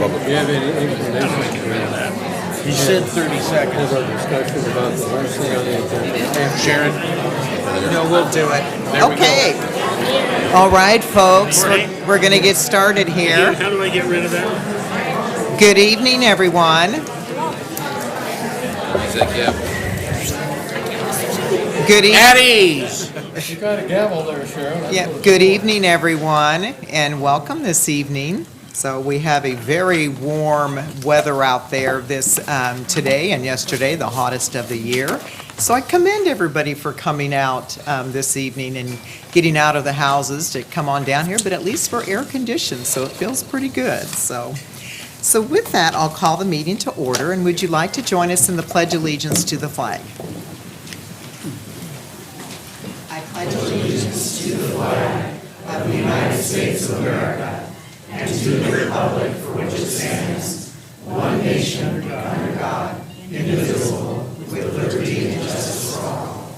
public. Do you have any inclination for that? He said 30 seconds. Have our discussion about the last thing on the agenda. Sharon? No, we'll do it. There we Okay. All right, folks, Morning. we're going to get started here. How do I get rid of that? Good evening, everyone. Good evening. At ease! You got a gavel there, Sharon. Yeah, good evening, everyone, and welcome this evening. So we have a very warm weather out there this today and yesterday, the hottest of the year. So I commend everybody for coming out this evening and getting out of the houses to come on down here, but at least we're air conditioned, so it feels pretty good. So with that, I'll call the meeting to order, and would you like to join us in the Pledge of Allegiance to the flag? I pledge allegiance to the flag of the United States of America and to the republic for which it stands, one nation under God, indivisible, with liberty and justice for all.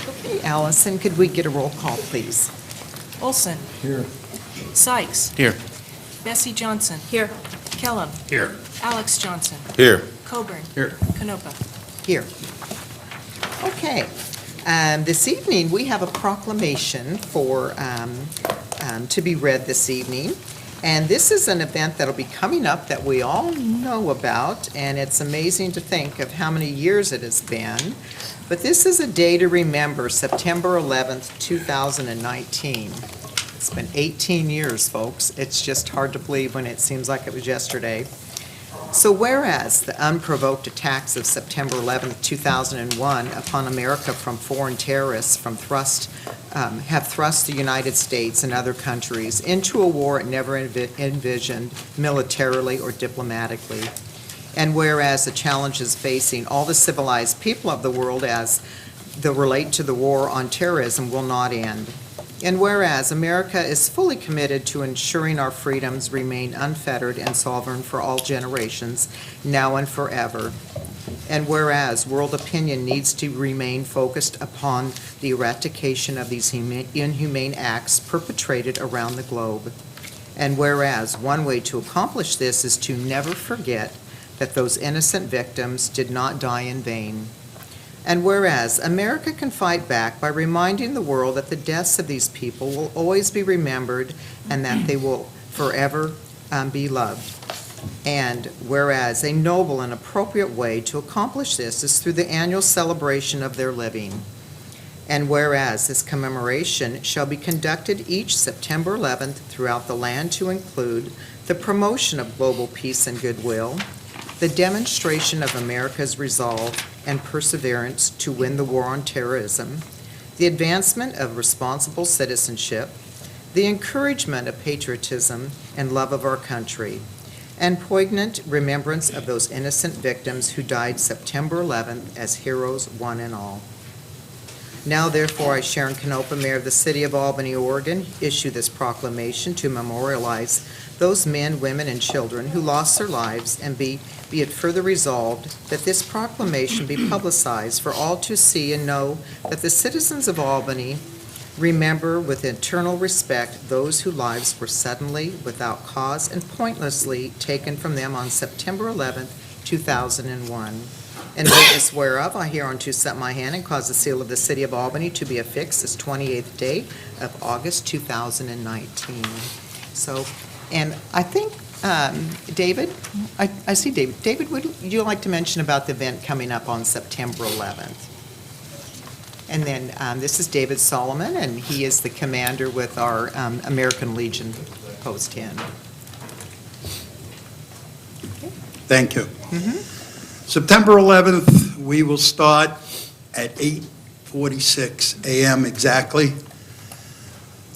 Okay, Allison, could we get a roll call, please? Olson. Here. Sykes. Here. Bessie Johnson. Here. Kellum. Here. Alex Johnson. Here. Coburn. Here. Canopa. Here. Okay. This evening, we have a proclamation for to be read this evening. And this is an event that'll be coming up that we all know about, and it's amazing to think of how many years it has been. But this is a day to remember, September 11th, 2019. It's been 18 years, folks. It's just hard to believe when it seems like it was yesterday. So whereas the unprovoked attacks of September 11th, 2001 upon America from foreign terrorists have thrust the United States and other countries into a war it never envisioned militarily or diplomatically. And whereas the challenges facing all the civilized people of the world as they relate to the war on terrorism will not end. And whereas America is fully committed to ensuring our freedoms remain unfettered and sovereign for all generations, now and forever. And whereas world opinion needs to remain focused upon the eradication of these inhumane acts perpetrated around the globe. And whereas one way to accomplish this is to never forget that those innocent victims did not die in vain. And whereas America can fight back by reminding the world that the deaths of these people will always be remembered and that they will forever be loved. And whereas a noble and appropriate way to accomplish this is through the annual celebration of their living. And whereas this commemoration shall be conducted each September 11th throughout the land to include the promotion of global peace and goodwill, the demonstration of America's resolve and perseverance to win the war on terrorism, the advancement of responsible citizenship, the encouragement of patriotism and love of our country, and poignant remembrance of those innocent victims who died September 11th as heroes one and all. Now, therefore, I, Sharon Canopa, Mayor of the City of Albany, Oregon, issue this proclamation to memorialize those men, women, and children who lost their lives, and be it further resolved that this proclamation be publicized for all to see and know that the citizens of Albany remember with eternal respect those whose lives were suddenly, without cause, and pointlessly taken from them on September 11th, 2001. In witness whereof, I hereunto set my hand and cause the seal of the City of Albany to be affixed this 28th day of August 2019. So, and I think, David, I see David. David, would you like to mention about the event coming up on September 11th? And then this is David Solomon, and he is the commander with our American Legion Post 10. Thank you. September 11th, we will start at 8:46 a.m. exactly.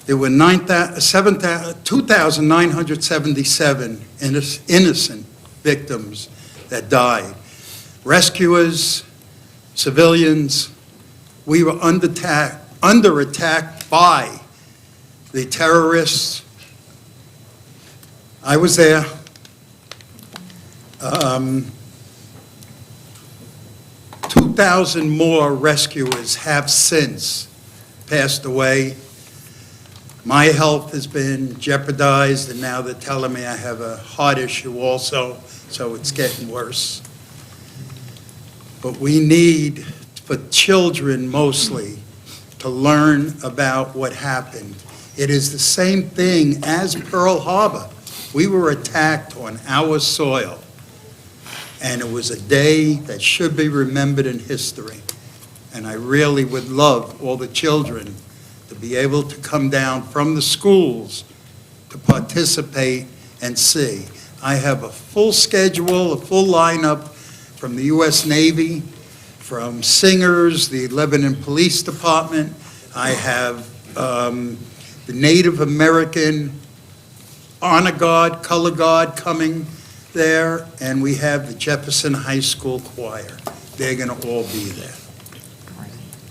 There were 2,977 innocent victims that died. Rescuers, civilians. We were under attack by the terrorists. I was there. 2,000 more rescuers have since passed away. My health has been jeopardized, and now they're telling me I have a heart issue also, so it's getting worse. But we need, for children mostly, to learn about what happened. It is the same thing as Pearl Harbor. We were attacked on our soil, and it was a day that should be remembered in history. And I really would love all the children to be able to come down from the schools to participate and see. I have a full schedule, a full lineup from the U.S. Navy, from singers, the Lebanon Police Department. I have the Native American Honor Guard, Color Guard coming there, and we have the Jefferson High School Choir. They're going to all be there.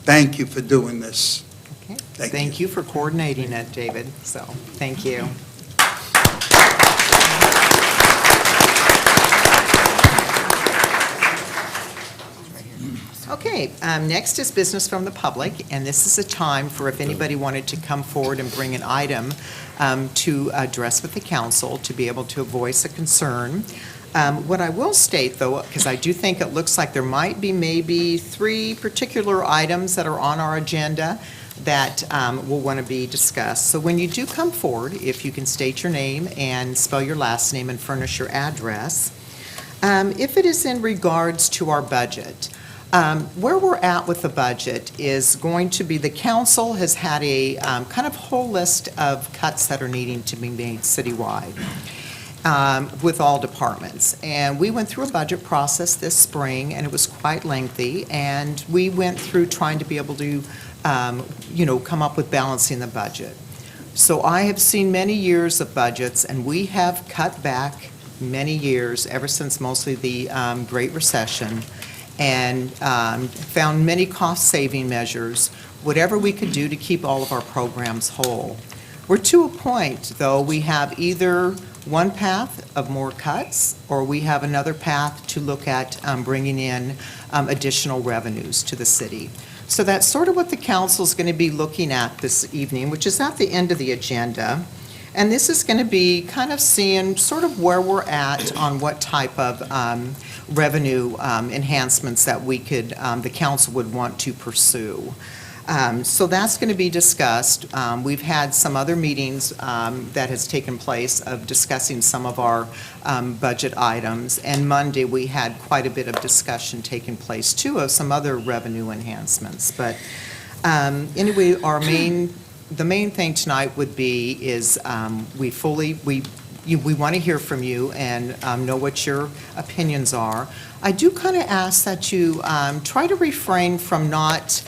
Thank you for doing this. Okay. Thank Thank you for coordinating it, David. So, thank you. Okay, next is business from the public, and this is a time for if anybody wanted to come forward and bring an item to address with the council, to be able to voice a concern. What I will state, though, because I do think it looks like there might be maybe 3 particular items that are on our agenda that will want to be discussed. So when you do come forward, if you can state your name and spell your last name and furnish your address. If it is in regards to our budget, where we're at with the budget is going to be, the council has had a kind of whole list of cuts that are needing to be made citywide with all departments. And we went through a budget process this spring, and it was quite lengthy, and we went through trying to be able to, come up with balancing the budget. So I have seen many years of budgets, and we have cut back many years, ever since mostly the Great Recession, and found many cost-saving measures, whatever we could do to keep all of our programs whole. We're to a point, though, we have either one path of more cuts, or we have another path to look at bringing in additional revenues to the city. So that's sort of what the council's going to be looking at this evening, which is at the end of the agenda. And this is going to be kind of seeing sort of where we're at on what type of revenue enhancements that we could, the council would want to pursue. So that's going to be discussed. We've had some other meetings that has taken place of discussing some of our budget items. And Monday, we had quite a bit of discussion taking place, too, of some other revenue enhancements. But anyway, the main thing tonight would be is we want to hear from you and know what your opinions are. I do kind of ask that you try to refrain from not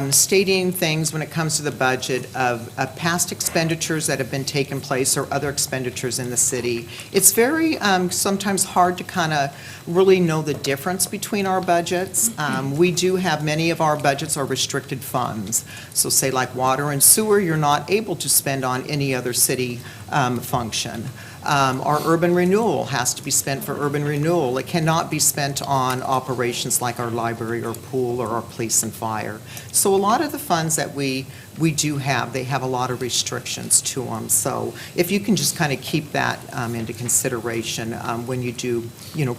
stating things when it comes to the budget of past expenditures that have been taken place or other expenditures in the city. It's very sometimes hard to kind of really know the difference between our budgets. We do have, many of our budgets are restricted funds. So say like water and sewer, you're not able to spend on any other city function. Our urban renewal has to be spent for urban renewal. It cannot be spent on operations like our library or pool or our police and fire. So a lot of the funds that we do have, they have a lot of restrictions to them. So if you can just kind of keep that into consideration when you do,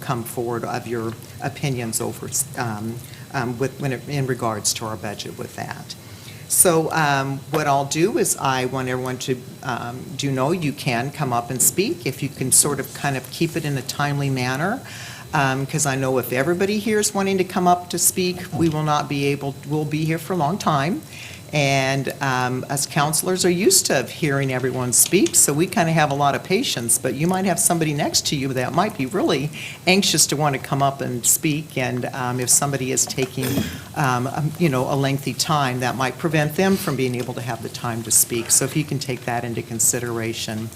come forward of your opinions over in regards to our budget with that. So what I'll do is I want everyone to you can come up and speak if you can sort of kind of keep it in a timely manner, because I know if everybody here is wanting to come up to speak, we'll be here for a long time. And us counselors are used to hearing everyone speak, so we kind of have a lot of patience. But you might have somebody next to you that might be really anxious to want to come up and speak. And if somebody is taking, a lengthy time, that might prevent them from being able to have the time to speak. So if you can take that into consideration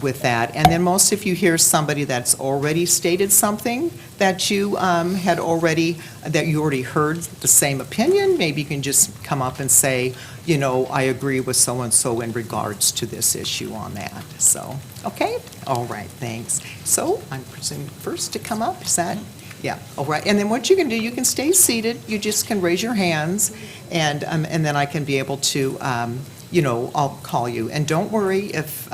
with that. And then most, if you hear somebody that's already stated something that you that you already heard the same opinion, maybe you can just come up and say, I agree with so-and-so in regards to this issue on that. So, okay? All right, thanks. So I'm presuming first to come up, is that? Yeah, all right. And then what you can do, you can stay seated. You just can raise your hands, and then I can be able to, I'll call you. And don't worry if,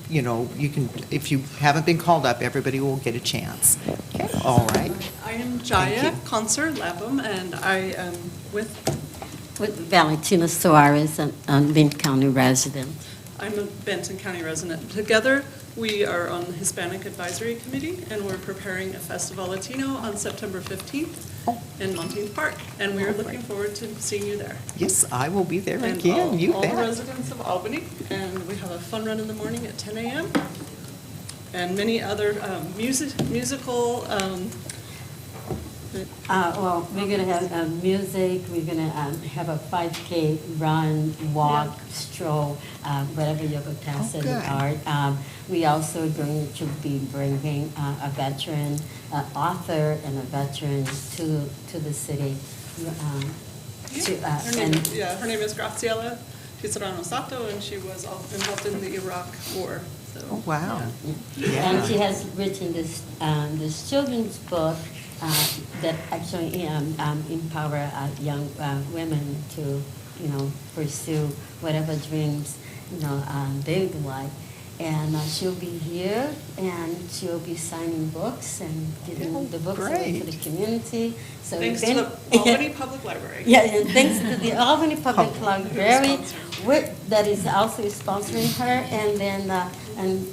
if you haven't been called up, everybody will get a chance. Okay, all right. I am Thank Jaya you. Concert Lapham, and I am with Valentina Soares, a Benton County resident. I'm a Benton County resident. Together, we are on the Hispanic Advisory Committee, and we're preparing a Festival Latino on September 15th in Monteith Park, and we are looking forward to seeing you there. Yes, I will be there And again, you all the bet. residents of Albany, and we have a fun run in the morning at 10 a.m. and many other musical. Well, we're going to have music, we're going to have a 5K run, walk, stroll, whatever your capacity good. are. We also going to be bringing a veteran author and a veteran to the city. Her name is Graciela Pizarro Sato, and she was involved in the Iraq War. So, Oh, wow. And Yeah. she has written this children's book that actually empower young women to, pursue whatever dreams, they would like. And she'll be here, and she'll be signing books and giving the books away to great. the community. So Thanks we've to been- the Albany Public Library. Yeah, and thanks to the Albany Public Library, that is also sponsoring her, and then, and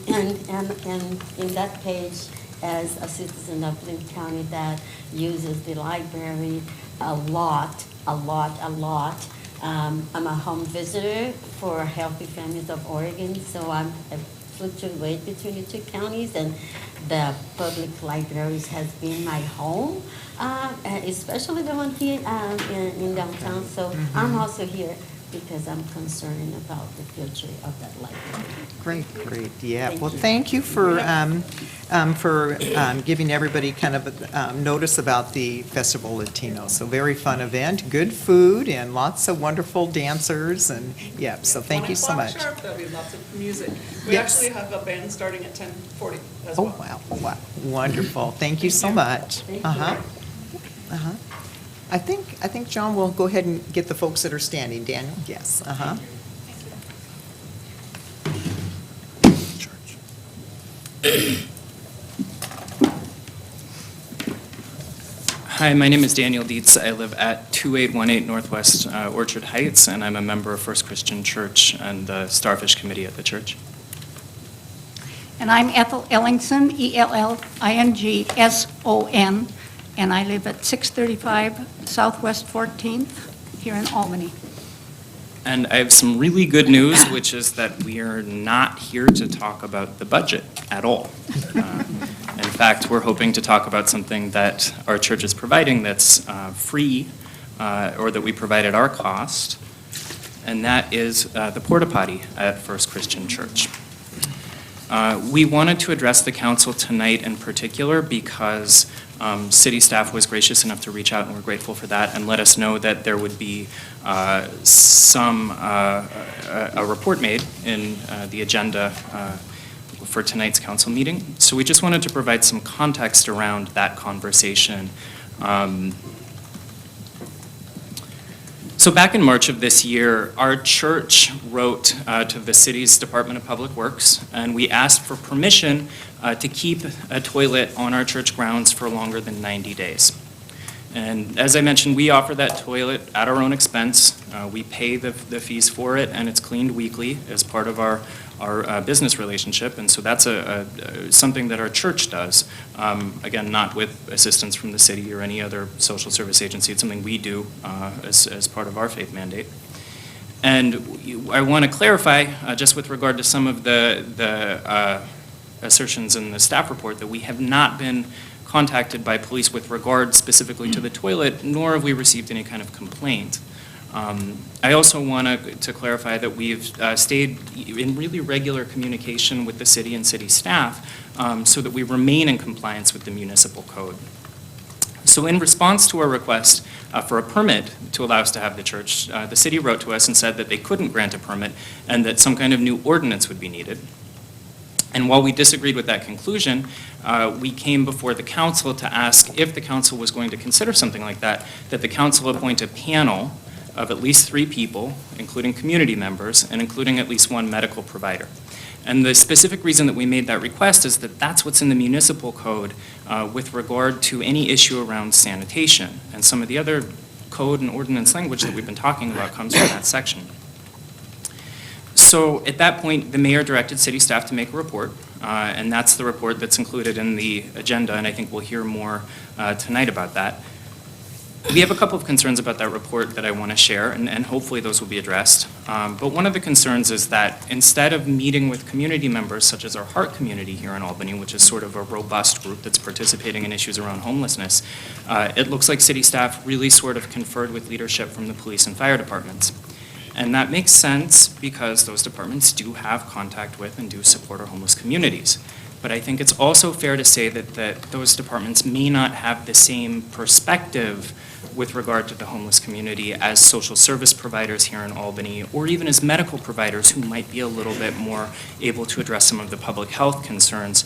in that page, as a citizen of Benton County that uses the library a lot. I'm a home visitor for Healthy Families of Oregon, so I fluctuate between the two counties, and the public libraries has been my home, especially the one here in downtown. So I'm also here because I'm concerned about the future of that library. Great, yeah. Thank Well, you. thank you for giving everybody kind of notice about the Festival Latino. So very fun event, good food, and lots of wonderful dancers, and, yeah, so thank you so 1 much. o'clock sharp, there'll be lots of music. We Yes. actually have a band starting at 10:40 as Oh, well. wow, wonderful. Thank you so much. Thank you. Uh-huh. I think, John, we'll go ahead and get the folks that are standing. Daniel? Yes, uh-huh. Hi, my name is Daniel Dietz. I live at 2818 Northwest Orchard Heights, and I'm a member of First Christian Church and the Starfish Committee at the church. And I'm Ethel Ellingson, Ellingson, and I live at 635 Southwest 14th here in Albany. And I have some really good news, which is that we are not here to talk about the budget at all. In fact, we're hoping to talk about something that our church is providing that's free, or that we provide at our cost, and that is the porta potty at First Christian Church. We wanted to address the council tonight in particular because city staff was gracious enough to reach out, and we're grateful for that, and let us know that there would be a report made in the agenda for tonight's council meeting. So we just wanted to provide some context around that conversation. So back in March of this year, our church wrote to the city's Department of Public Works, and we asked for permission to keep a toilet on our church grounds for longer than 90 days. And as I mentioned, we offer that toilet at our own expense. We pay the fees for it, and it's cleaned weekly as part of our business relationship, and so that's something that our church does. Again, not with assistance from the city or any other social service agency. It's something we do as part of our faith mandate. And I want to clarify, just with regard to some of the assertions in the staff report, that we have not been contacted by police with regard specifically to the toilet, nor have we received any kind of complaint. I also want to clarify that we've stayed in really regular communication with the city and city staff so that we remain in compliance with the municipal code. So in response to our request for a permit to allow us to have the church, the city wrote to us and said that they couldn't grant a permit and that some kind of new ordinance would be needed. And while we disagreed with that conclusion, we came before the council to ask if the council was going to consider something like that, that the council appoint a panel of at least 3 people, including community members, and including at least 1 medical provider. And the specific reason that we made that request is that that's what's in the municipal code with regard to any issue around sanitation. And some of the other code and ordinance language that we've been talking about comes from that section. So at that point, the mayor directed city staff to make a report, and that's the report that's included in the agenda, and I think we'll hear more tonight about that. We have a couple of concerns about that report that I want to share, and hopefully those will be addressed. But one of the concerns is that instead of meeting with community members, such as our Heart community here in Albany, which is sort of a robust group that's participating in issues around homelessness, it looks like city staff really sort of conferred with leadership from the police and fire departments. And that makes sense because those departments do have contact with and do support our homeless communities. But I think it's also fair to say that those departments may not have the same perspective with regard to the homeless community as social service providers here in Albany, or even as medical providers who might be a little bit more able to address some of the public health concerns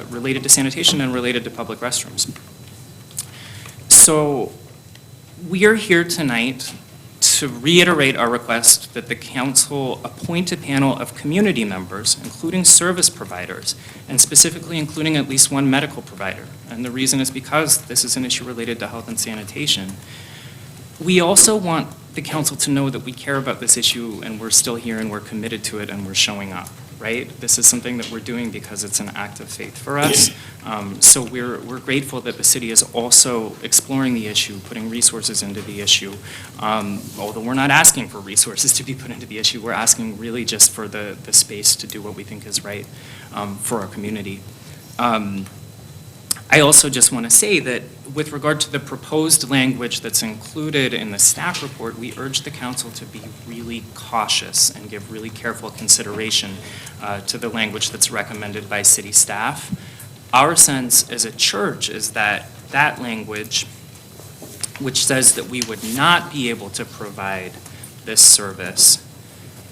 related to sanitation and related to public restrooms. So we are here tonight to reiterate our request that the council appoint a panel of community members, including service providers, and specifically including at least 1 medical provider. And the reason is because this is an issue related to health and sanitation. We also want the council to know that we care about this issue and we're still here and we're committed to it and we're showing up, right? This is something that we're doing because it's an act of faith for us. So we're grateful that the city is also exploring the issue, putting resources into the issue. Although we're not asking for resources to be put into the issue, we're asking really just for the space to do what we think is right for our community. I also just want to say that with regard to the proposed language that's included in the staff report, we urge the council to be really cautious and give really careful consideration to the language that's recommended by city staff. Our sense as a church is that that language, which says that we would not be able to provide this service,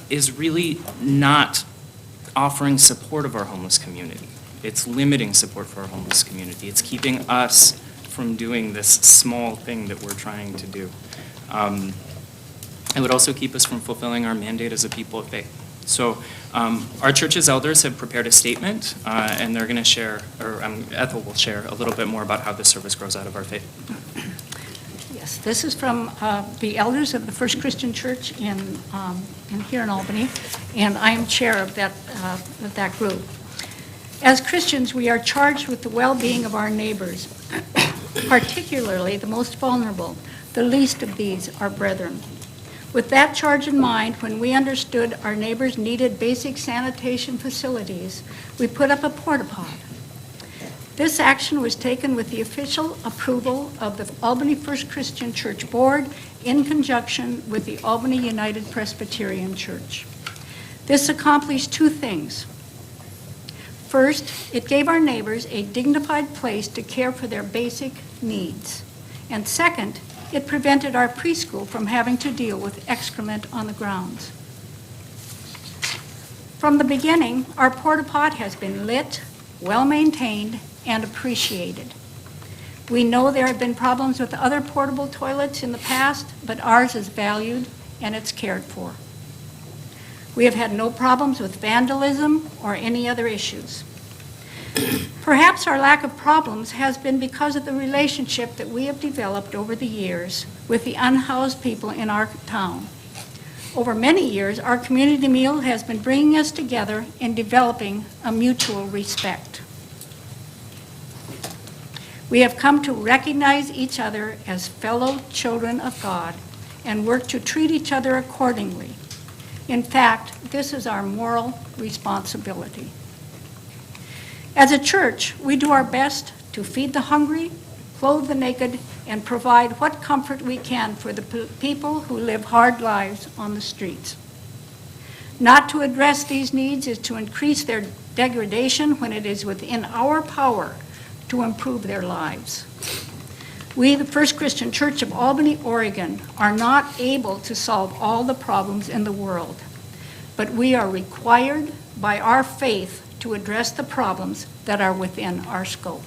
is really not offering support of our homeless community. It's limiting support for our homeless community. It's keeping us from doing this small thing that we're trying to do. It would also keep us from fulfilling our mandate as a people of faith. So our church's elders have prepared a statement, and they're going to share, or Ethel will share a little bit more about how this service grows out of our faith. Yes, this is from the elders of the First Christian Church in here in Albany, and I am chair of that group. As Christians, we are charged with the well-being of our neighbors, particularly the most vulnerable. The least of these are brethren. With that charge in mind, when we understood our neighbors needed basic sanitation facilities, we put up a porta-pot. This action was taken with the official approval of the Albany First Christian Church Board in conjunction with the Albany United Presbyterian Church. This accomplished 2 things. First, it gave our neighbors a dignified place to care for their basic needs. And second, it prevented our preschool from having to deal with excrement on the grounds. From the beginning, our porta-pot has been lit, well-maintained, and appreciated. We know there have been problems with other portable toilets in the past, but ours is valued and it's cared for. We have had no problems with vandalism or any other issues. Perhaps our lack of problems has been because of the relationship that we have developed over the years with the unhoused people in our town. Over many years, our community meal has been bringing us together in developing a mutual respect. We have come to recognize each other as fellow children of God and work to treat each other accordingly. In fact, this is our moral responsibility. As a church, we do our best to feed the hungry, clothe the naked, and provide what comfort we can for the people who live hard lives on the streets. Not to address these needs is to increase their degradation when it is within our power to improve their lives. We, the First Christian Church of Albany, Oregon, are not able to solve all the problems in the world, but we are required by our faith to address the problems that are within our scope.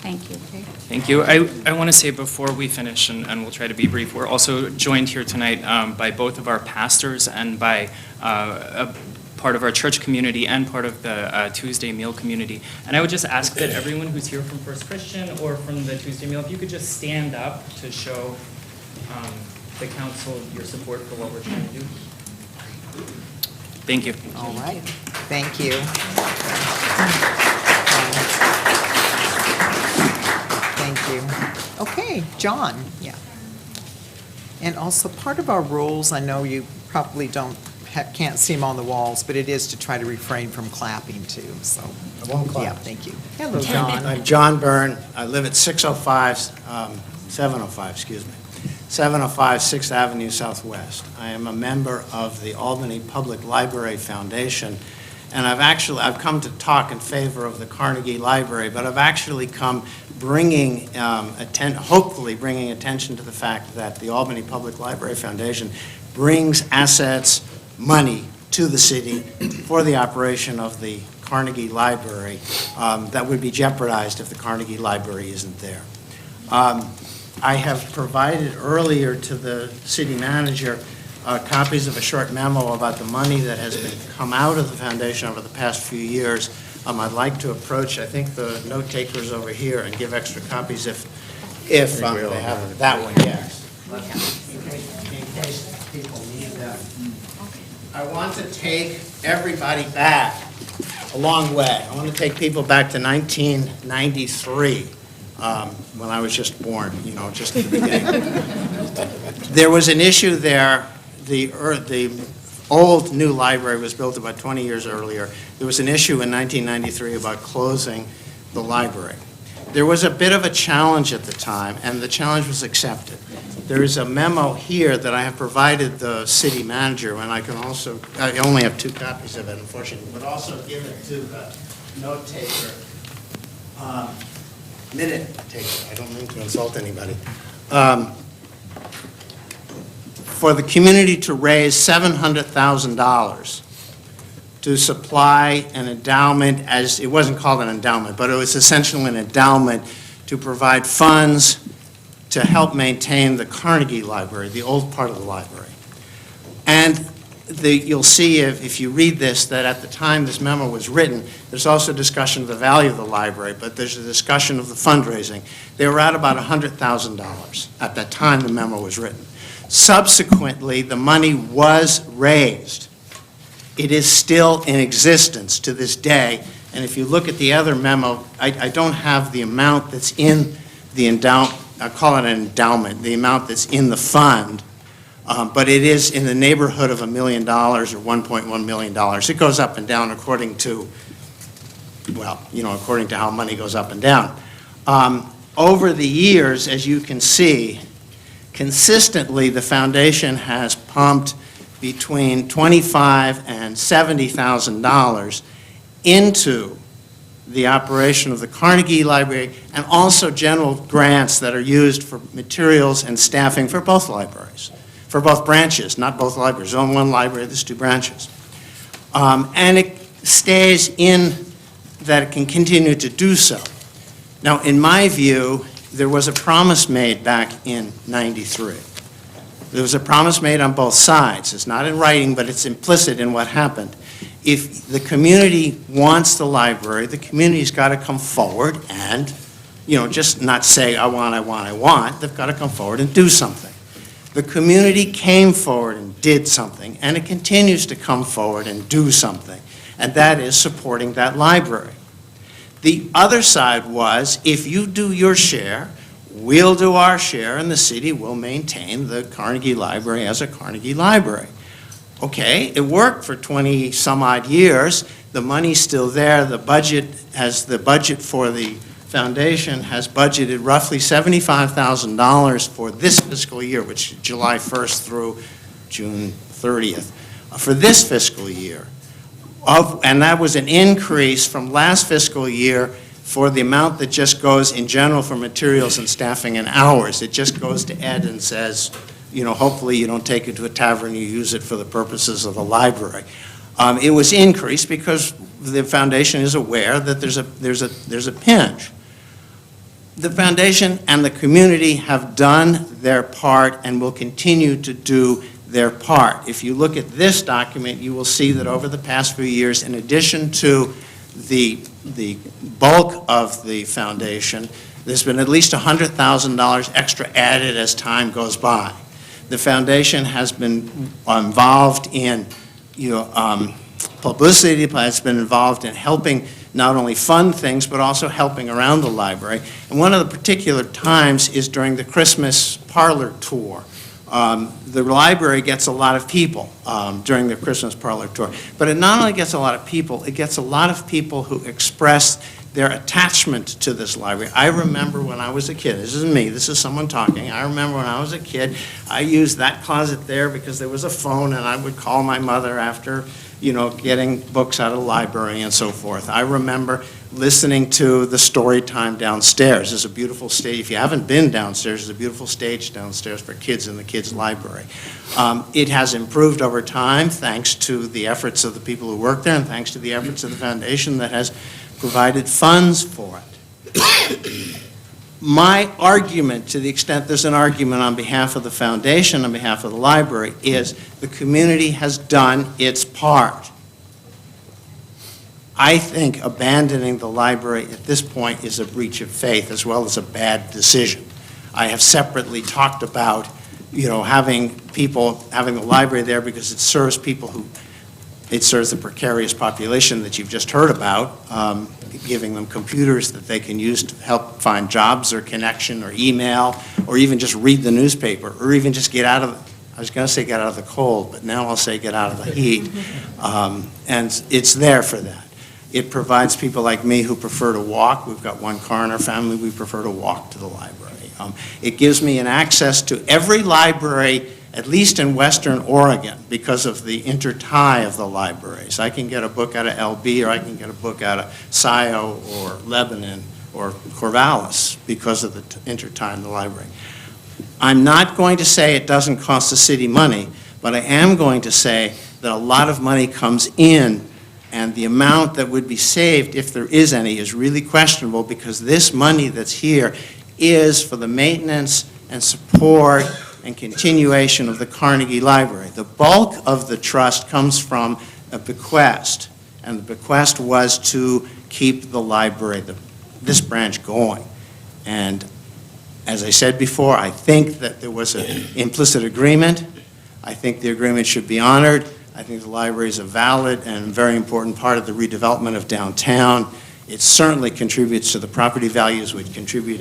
Thank you. Thank you. I want to say before we finish, and we'll try to be brief, we're also joined here tonight by both of our pastors and by a part of our church community and part of the Tuesday meal community. And I would just ask that everyone who's here from First Christian or from the Tuesday meal, if you could just stand up to show the council your support for what we're trying to do. Thank you. All right, thank you. Thank you. Okay, John, yeah. And also, part of our rules, I know you probably can't see them on the walls, but it is to try to refrain from clapping too, so. I won't clap. Yeah, thank you. Hello, John. I'm John Byrne. I live at 705 6th Avenue Southwest. I am a member of the Albany Public Library Foundation, and I've come to talk in favor of the Carnegie Library, but I've actually come hopefully bringing attention to the fact that the Albany Public Library Foundation brings assets, money to the city for the operation of the Carnegie Library that would be jeopardized if the Carnegie Library isn't there. I have provided earlier to the city manager copies of a short memo about the money that has come out of the foundation over the past few years. I'd like to approach, I think, the note takers over here and give extra copies if they have that one, yes. In case people need them. I want to take everybody back a long way. I want to take people back to 1993. When I was just born, just at the beginning. There was an issue there. The old new library was built about 20 years earlier. There was an issue in 1993 about closing the library. There was a bit of a challenge at the time, and the challenge was accepted. There is a memo here that I have provided the city manager, and I only have 2 copies of it, unfortunately, but also give it to the note taker. Minute taker, I don't mean to insult anybody. For the community to raise $700,000 to supply an endowment, as it wasn't called an endowment, but it was essentially an endowment to provide funds to help maintain the Carnegie Library, the old part of the library. And you'll see if you read this, that at the time this memo was written, there's also discussion of the value of the library, but there's a discussion of the fundraising. They were at about $100,000 at that time the memo was written. Subsequently, the money was raised. It is still in existence to this day, and if you look at the other memo, I don't have the amount that's in the endowment, I call it an endowment, the amount that's in the fund, but it is in the neighborhood of $1 million or $1.1 million. It goes up and down according to, according to how money goes up and down. Over the years, as you can see, consistently the foundation has pumped between $25,000 and $70,000 into the operation of the Carnegie Library, and also general grants that are used for materials and staffing for both libraries, for both branches, not both libraries. There's only one library, there's 2 branches. And it stays in that it can continue to do so. Now, in my view, there was a promise made back in '93. There was a promise made on both sides. It's not in writing, but it's implicit in what happened. If the community wants the library, the community's got to come forward and, just not say, I want. They've got to come forward and do something. The community came forward and did something, and it continues to come forward and do something, and that is supporting that library. The other side was, if you do your share, we'll do our share, and the city will maintain the Carnegie Library as a Carnegie Library. Okay, it worked for 20-some-odd years. The money's still there. The budget for the foundation has budgeted roughly $75,000 for this fiscal year, which is July 1st through June 30th, for this fiscal year. And that was an increase from last fiscal year for the amount that just goes in general for materials and staffing and hours. It just goes to Ed and says, hopefully you don't take it to a tavern, you use it for the purposes of the library. It was increased because the foundation is aware that there's a pinch. The foundation and the community have done their part and will continue to do their part. If you look at this document, you will see that over the past few years, in addition to the bulk of the foundation, there's been at least $100,000 extra added as time goes by. The foundation has been involved in publicity, has been involved in helping not only fund things, but also helping around the library. And one of the particular times is during the Christmas parlor tour. The library gets a lot of people during the Christmas parlor tour. But it not only gets a lot of people, it gets a lot of people who express their attachment to this library. I remember when I was a kid, this isn't me, this is someone talking. I remember when I was a kid, I used that closet there because there was a phone and I would call my mother after, getting books out of the library and so forth. I remember listening to the story time downstairs. There's a beautiful stage. If you haven't been downstairs, there's a beautiful stage downstairs for kids in the kids' library. It has improved over time thanks to the efforts of the people who work there and thanks to the efforts of the foundation that has provided funds for it. My argument, to the extent there's an argument on behalf of the foundation, on behalf of the library, is the community has done its part. I think abandoning the library at this point is a breach of faith as well as a bad decision. I have separately talked about, having the library there because it serves it serves the precarious population that you've just heard about, giving them computers that they can use to help find jobs or connection or email, or even just read the newspaper, or even just get out of, I was going to say get out of the cold, but now I'll say get out of the heat. And it's there for that. It provides people like me who prefer to walk. We've got one car in our family. We prefer to walk to the library. It gives me an access to every library, at least in Western Oregon, because of the intertie of the libraries. I can get a book out of LB, or I can get a book out of SIO or Lebanon or Corvallis because of the intertie in the library. I'm not going to say it doesn't cost the city money, but I am going to say that a lot of money comes in, and the amount that would be saved, if there is any, is really questionable, because this money that's here is for the maintenance and support and continuation of the Carnegie Library. The bulk of the trust comes from a bequest, and the bequest was to keep the library, this branch, going. And as I said before, I think that there was an implicit agreement. I think the agreement should be honored. I think the library is a valid and very important part of the redevelopment of downtown. It certainly contributes to the property values, which contribute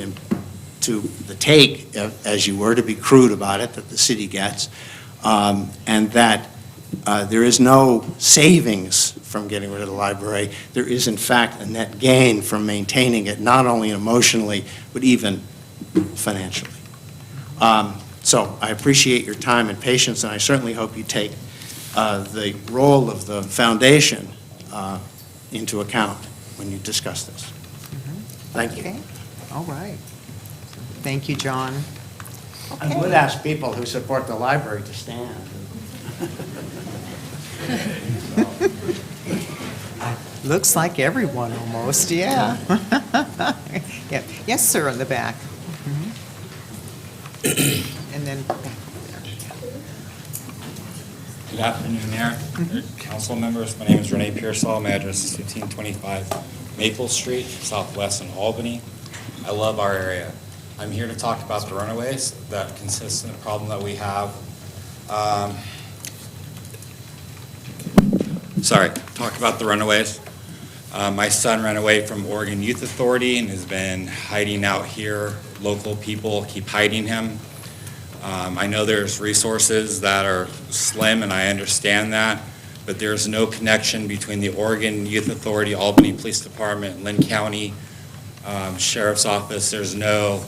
to the take, as you were to be crude about it, that the city gets, and that there is no savings from getting rid of the library. There is, in fact, a net gain from maintaining it, not only emotionally, but even financially. So I appreciate your time and patience, and I certainly hope you take the role of the foundation into account when you discuss this. Thank you. Okay, all right. Thank you, John. I would ask people who support the library to stand. Looks like everyone almost, yeah. Yeah. Yes, sir, in the back. And then, Good afternoon, Mayor, council members. My name is Renee Pearsall. My address is 1525 Maple Street, Southwest in Albany. I love our area. I'm here to talk about the runaways, that consistent problem that we have. Talk about the runaways. My son ran away from Oregon Youth Authority and has been hiding out here. Local people keep hiding him. I know there's resources that are slim, and I understand that, but there's no connection between the Oregon Youth Authority, Albany Police Department, Lynn County Sheriff's Office. There's no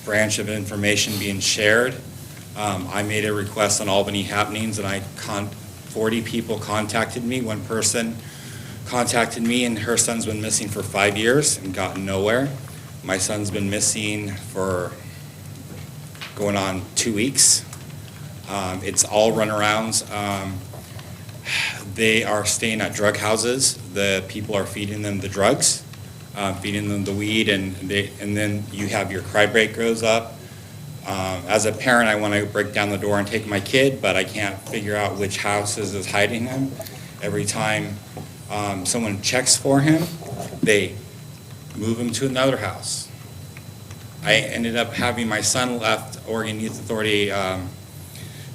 branch of information being shared. I made a request on Albany Happenings, and 40 people contacted me. One person contacted me, and her son's been missing for 5 years and gotten nowhere. My son's been missing for going on 2 weeks. It's all runarounds. They are staying at drug houses. The people are feeding them the drugs. feeding them the weed, and then you have your cry break grows up. As a parent, I want to break down the door and take my kid, but I can't figure out which houses is hiding him. Every time someone checks for him, they move him to another house. I ended up having my son left Oregon Youth Authority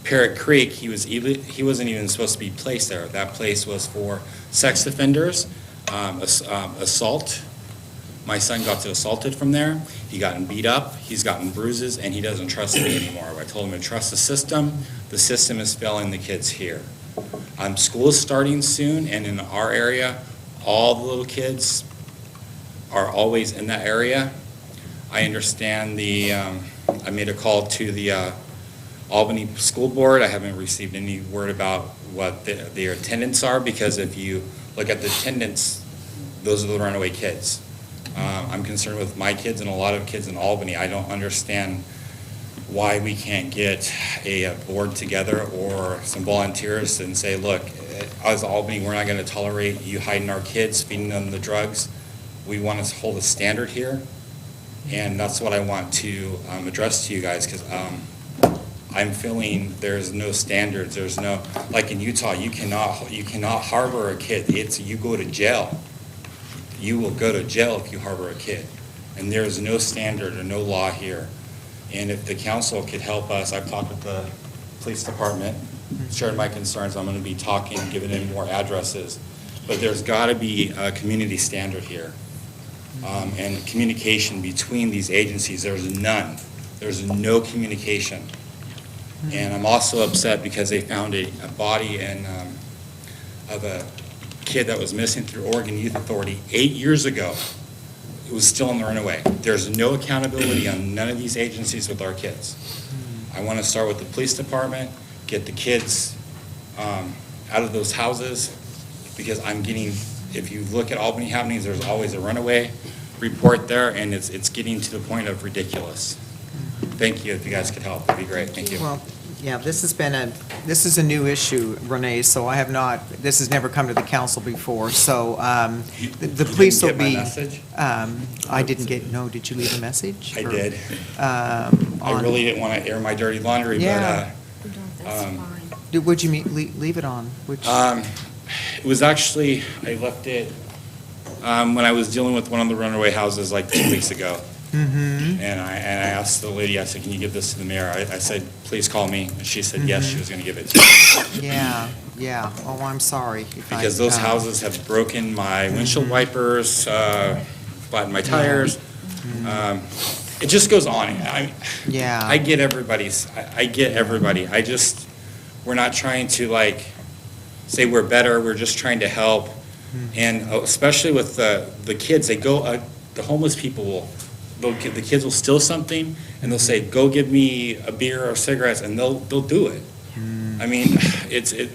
Parrot Creek. He wasn't even supposed to be placed there. That place was for sex offenders, assault. My son got assaulted from there. He gotten beat up. He's gotten bruises, and he doesn't trust me anymore. I told him to trust the system. The system is failing the kids here. School is starting soon, and in our area, all the little kids are always in that area. I understand I made a call to the Albany School Board. I haven't received any word about what their attendance are, because if you look at the attendance, those are the runaway kids. I'm concerned with my kids and a lot of kids in Albany. I don't understand why we can't get a board together or some volunteers and say, look, as Albany, we're not going to tolerate you hiding our kids, feeding them the drugs. We want to hold a standard here, and that's what I want to address to you guys, because I'm feeling there's no standards. There's no, like in Utah, you cannot harbor a kid. You go to jail. You will go to jail if you harbor a kid, and there's no standard or no law here. And if the council could help us, I've talked with the police department, shared my concerns. I'm going to be talking, giving them more addresses, but there's got to be a community standard here, and communication between these agencies. There's none. There's no communication. And I'm also upset because they found a body of a kid that was missing through Oregon Youth Authority 8 years ago. It was still in the runaway. There's no accountability on none of these agencies with our kids. I want to start with the police department, get the kids out of those houses, because if you look at Albany happenings, there's always a runaway report there, and it's getting to the point of ridiculous. Thank you. If you guys could help, that'd be great. Thank you. Well, yeah, this is a new issue, Renee, so this has never come to the council before, so the police will be. Did you get my message? I didn't get, no, did you leave a message? I Or, did. I really didn't want to air my dirty laundry, Yeah. but Would you leave it on? it was actually, I left it when I was dealing with one of the runaway houses like 2 weeks ago. And I asked the lady, I said, can you give this to the mayor? I said, please call me. And she said, yes, she was going to give it to me. Yeah. Oh, I'm sorry. Because those houses have broken my windshield wipers, flattened my tires. It just goes on. I get everybody's, I get everybody. We're not trying to say we're better. We're just trying to help. And especially with the kids, the homeless people the kids will steal something and they'll say, go give me a beer or cigarettes, and they'll do it. I mean,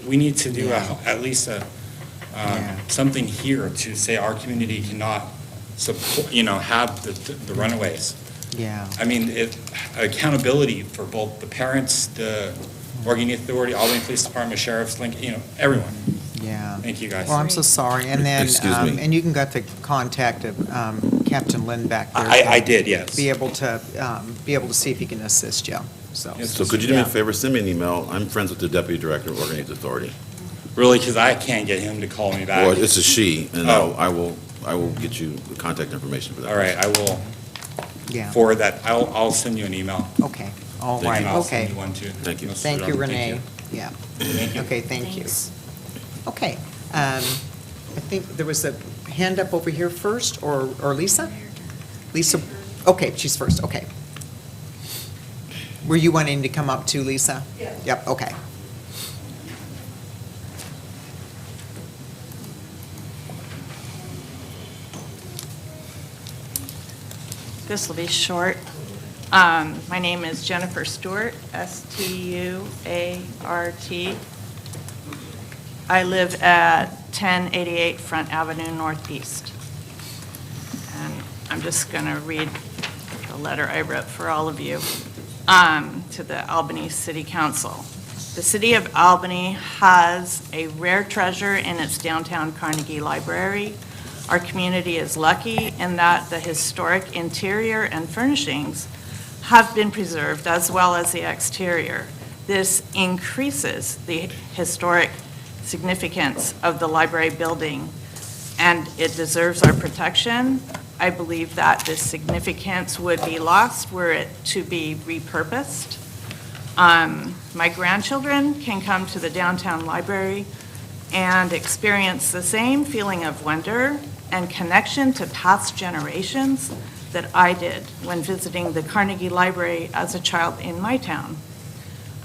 we need to do at least something here to say our community cannot support, have the runaways. Yeah. I mean, accountability for both the parents, the Oregon Youth Authority, Albany Police Department, Sheriff's, Lincoln, everyone. Yeah. Thank you, guys. Well, I'm so sorry. And then, Excuse me. and you can get the contact of Captain Lynn back there. I did, yes. Be able to see if he can assist you, so. So could you do me a favor, send me an email? I'm friends with the Deputy Director of Oregon Youth Authority. Really, because I can't get him to call me back. Well, it's a she, and Oh. I will get you the contact information for that. All right, I will Yeah. forward that. I'll send you an email. Okay, all And right, I'll send okay. you one too. Thank you. Thank you, Renee. Yeah. Thank you. Okay, thank you. Thanks. Okay, I think there was a hand up over here first, or Lisa? Lisa, okay, she's first, okay. Were you wanting to come up too, Lisa? Yeah. Yep, okay. This will be short. My name is Jennifer Stewart, Stuart. I live at 1088 Front Avenue Northeast. And I'm just going to read the letter I wrote for all of you to the Albany City Council. The City of Albany has a rare treasure in its downtown Carnegie Library, Our community is lucky in that the historic interior and furnishings have been preserved as well as the exterior. This increases the historic significance of the library building, and it deserves our protection. I believe that this significance would be lost were it to be repurposed. My grandchildren can come to the downtown library and experience the same feeling of wonder and connection to past generations that I did when visiting the Carnegie Library as a child in my town.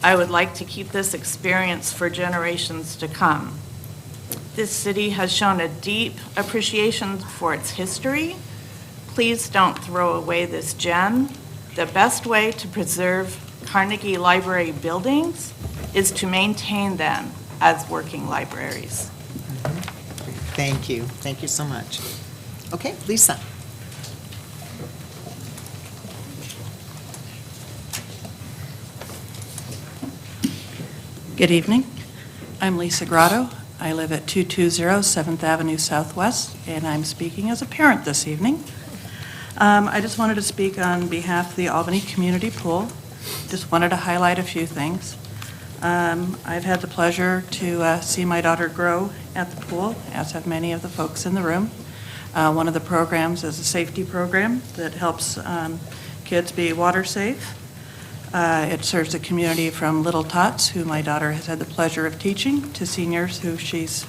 I would like to keep this experience for generations to come. This city has shown a deep appreciation for its history. Please don't throw away this gem. The best way to preserve Carnegie Library buildings is to maintain them as working libraries. Thank you. Thank you so much. Okay, Lisa. Good evening. I'm Lisa Grotto. I live at 220 7th Avenue Southwest, and I'm speaking as a parent this evening. I just wanted to speak on behalf of the Albany Community Pool. Just wanted to highlight a few things. I've had the pleasure to see my daughter grow at the pool, as have many of the folks in the room. One of the programs is a safety program that helps kids be water safe. It serves the community from Little Tots, who my daughter has had the pleasure of teaching, to seniors who she's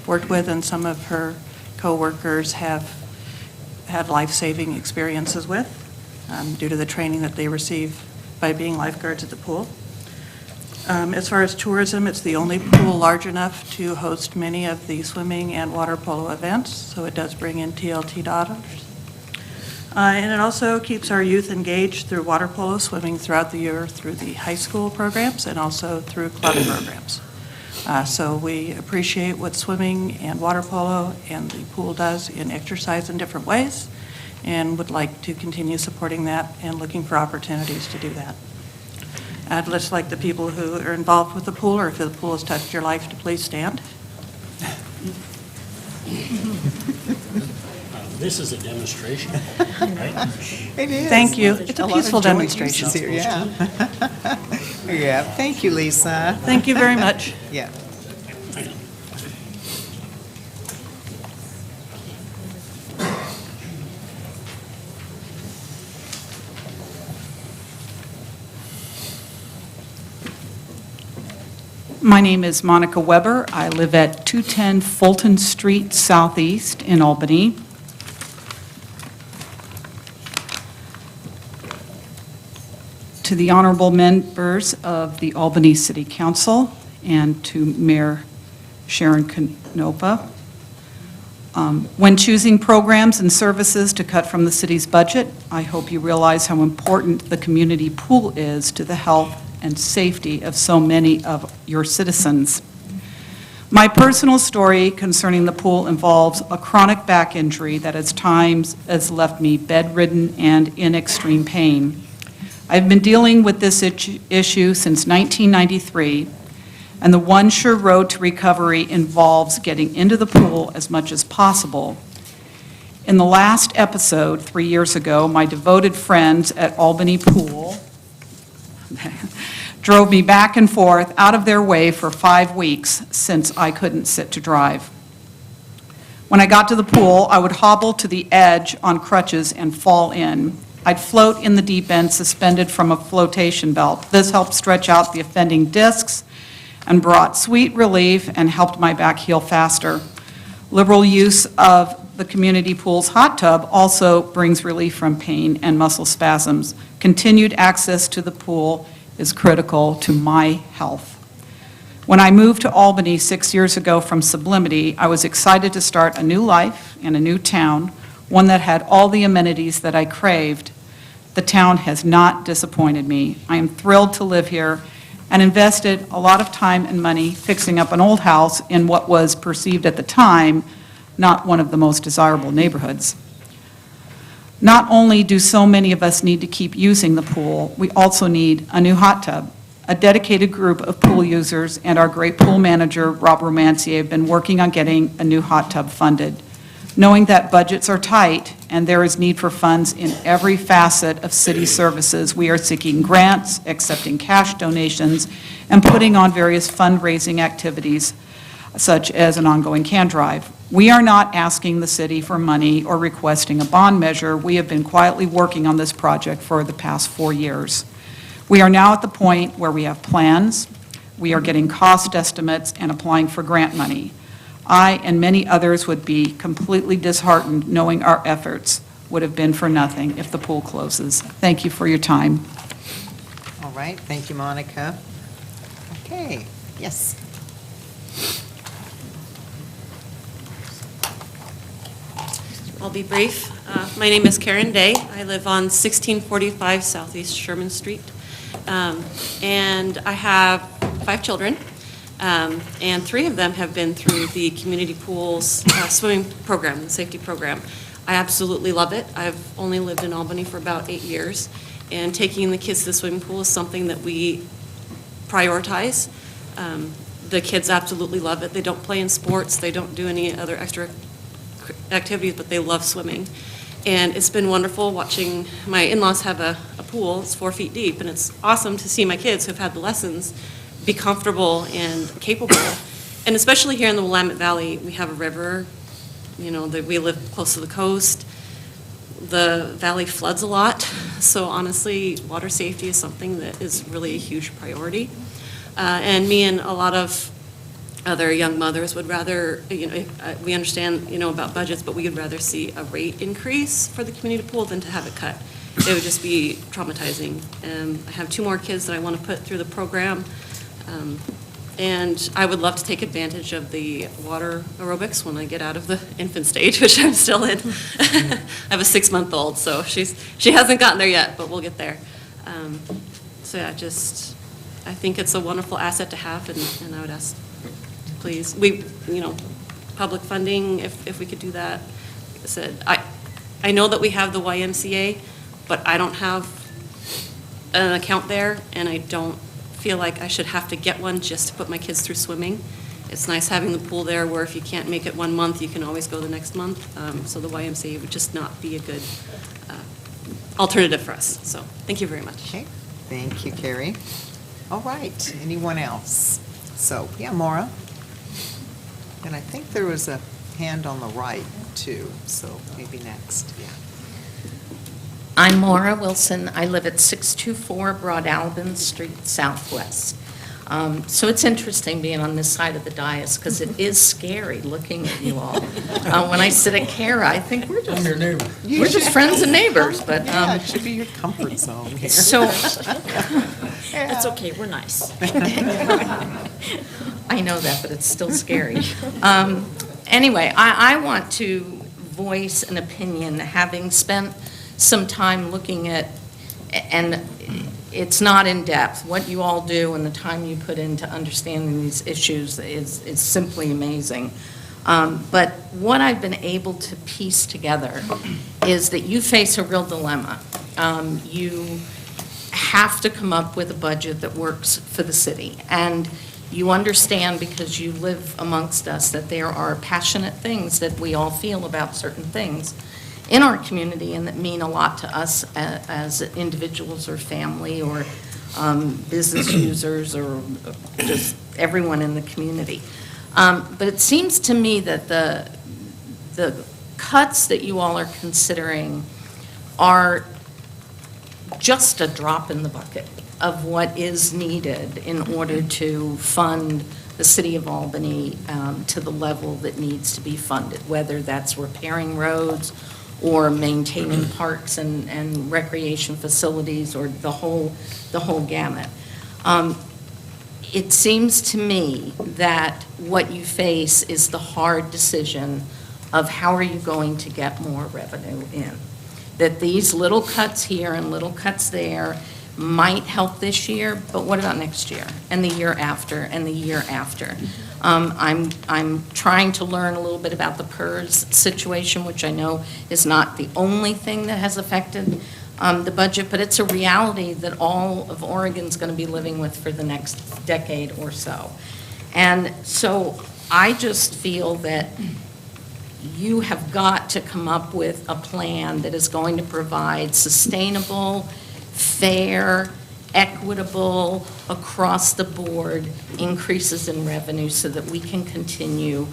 worked with, and some of her co-workers have had life-saving experiences with due to the training that they receive by being lifeguards at the pool. As far as tourism, it's the only pool large enough to host many of the swimming and water polo events, so it does bring in TLT dollars. And it also keeps our youth engaged through water polo swimming throughout the year through the high school programs and also through club programs. So we appreciate what swimming and water polo and the pool does in exercise in different ways, and would like to continue supporting that and looking for opportunities to do that. I'd just like the people who are involved with the pool, or if the pool has touched your life, to please stand. This is a demonstration, right? It is. Thank you. It's a lot of peaceful joint demonstration. uses here, yeah. Yeah, thank you, Lisa. Thank you very much. Yeah. My name is Monica Weber. I live at 210 Fulton Street Southeast in Albany. To the honorable members of the Albany City Council and to Mayor Sharon Canova, when choosing programs and services to cut from the city's budget, I hope you realize how important the community pool is to the health and safety of so many of your citizens. My personal story concerning the pool involves a chronic back injury that at times has left me bedridden and in extreme pain. I've been dealing with this issue since 1993, and the one sure road to recovery involves getting into the pool as much as possible. In the last episode, 3 years ago, my devoted friends at Albany Pool drove me back and forth out of their way for 5 weeks since I couldn't sit to drive. When I got to the pool, I would hobble to the edge on crutches and fall in. I'd float in the deep end suspended from a flotation belt. This helped stretch out the offending discs and brought sweet relief and helped my back heal faster. Liberal use of the community pool's hot tub also brings relief from pain and muscle spasms. Continued access to the pool is critical to my health. When I moved to Albany 6 years ago from Sublimity, I was excited to start a new life in a new town, one that had all the amenities that I craved. The town has not disappointed me. I am thrilled to live here and invested a lot of time and money fixing up an old house in what was perceived at the time not one of the most desirable neighborhoods. Not only do so many of us need to keep using the pool, we also need a new hot tub. A dedicated group of pool users and our great pool manager, Rob Romancier, have been working on getting a new hot tub funded. Knowing that budgets are tight and there is need for funds in every facet of city services, we are seeking grants, accepting cash donations, and putting on various fundraising activities, such as an ongoing can drive. We are not asking the city for money or requesting a bond measure. We have been quietly working on this project for the past 4 years. We are now at the point where we have plans, we are getting cost estimates and applying for grant money. I and many others would be completely disheartened knowing our efforts would have been for nothing if the pool closes. Thank you for your time. All right, thank you, Monica. Okay, yes. I'll be brief. My name is Karen Day. I live on 1645 Southeast Sherman Street. And I have 5 children, and 3 of them have been through the community pools swimming program, the safety program. I absolutely love it. I've only lived in Albany for about 8 years, and taking the kids to the swimming pool is something that we prioritize. The kids absolutely love it. They don't play in sports. They don't do any other extra activities, but they love swimming. And it's been wonderful watching my in-laws have a pool. It's 4 feet deep, and it's awesome to see my kids who've had the lessons be comfortable and capable. And especially here in the Willamette Valley, we have a river, you know, that we live close to the coast. The valley floods a lot, so honestly, water safety is something that is really a huge priority. And me and a lot of other young mothers would rather, you know, we understand, you know, about budgets, but we would rather see a rate increase for the community pool than to have it cut. It would just be traumatizing. I have 2 more kids that I want to put through the program, and I would love to take advantage of the water aerobics when I get out of the infant stage, which I'm still in. I have a 6-month-old, so she hasn't gotten there yet, but we'll get there. So yeah, I think it's a wonderful asset to have, and I would ask, please, you know, public funding, if we could do that. Like I said, I know that we have the YMCA, but I don't have an account there, and I don't feel like I should have to get one just to put my kids through swimming. It's nice having the pool there where if you can't make it one month, you can always go the next month. So the YMCA would just not be a good alternative for us. So thank you very much. Okay, thank you, Carrie. All right, anyone else? So, yeah, Maura? And I think there was a hand on the right, too, so maybe next, yeah. I'm Maura Wilson. I live at 624 Broad Albany Street, Southwest. So it's interesting being on this side of the dais because it is scary looking at you all. When I sit at Kara, I think we're just, your neighbor. We're just friends and neighbors. But yeah, it should be your comfort zone here. So It's okay, we're nice. I know that, but it's still scary. Anyway, I want to voice an opinion, having spent some time looking at, and it's not in depth, what you all do and the time you put into understanding these issues is simply amazing. But what I've been able to piece together is that you face a real dilemma. You have to come up with a budget that works for the city. And you understand, because you live amongst us, that there are passionate things that we all feel about certain things in our community and that mean a lot to us as individuals or family or business users or just everyone in the community. But it seems to me that the cuts that you all are considering are just a drop in the bucket of what is needed in order to fund the city of Albany to the level that needs to be funded, whether that's repairing roads or maintaining parks and recreation facilities or the whole gamut. It seems to me that what you face is the hard decision of how are you going to get more revenue in. That these little cuts here and little cuts there might help this year, but what about next year and the year after and the year after? I'm trying to learn a little bit about the PERS situation, which I know is not the only thing that has affected the budget, but it's a reality that all of Oregon's going to be living with for the next decade or so. And so I just feel that you have got to come up with a plan that is going to provide sustainable, fair, equitable, across-the-board increases in revenue so that we can continue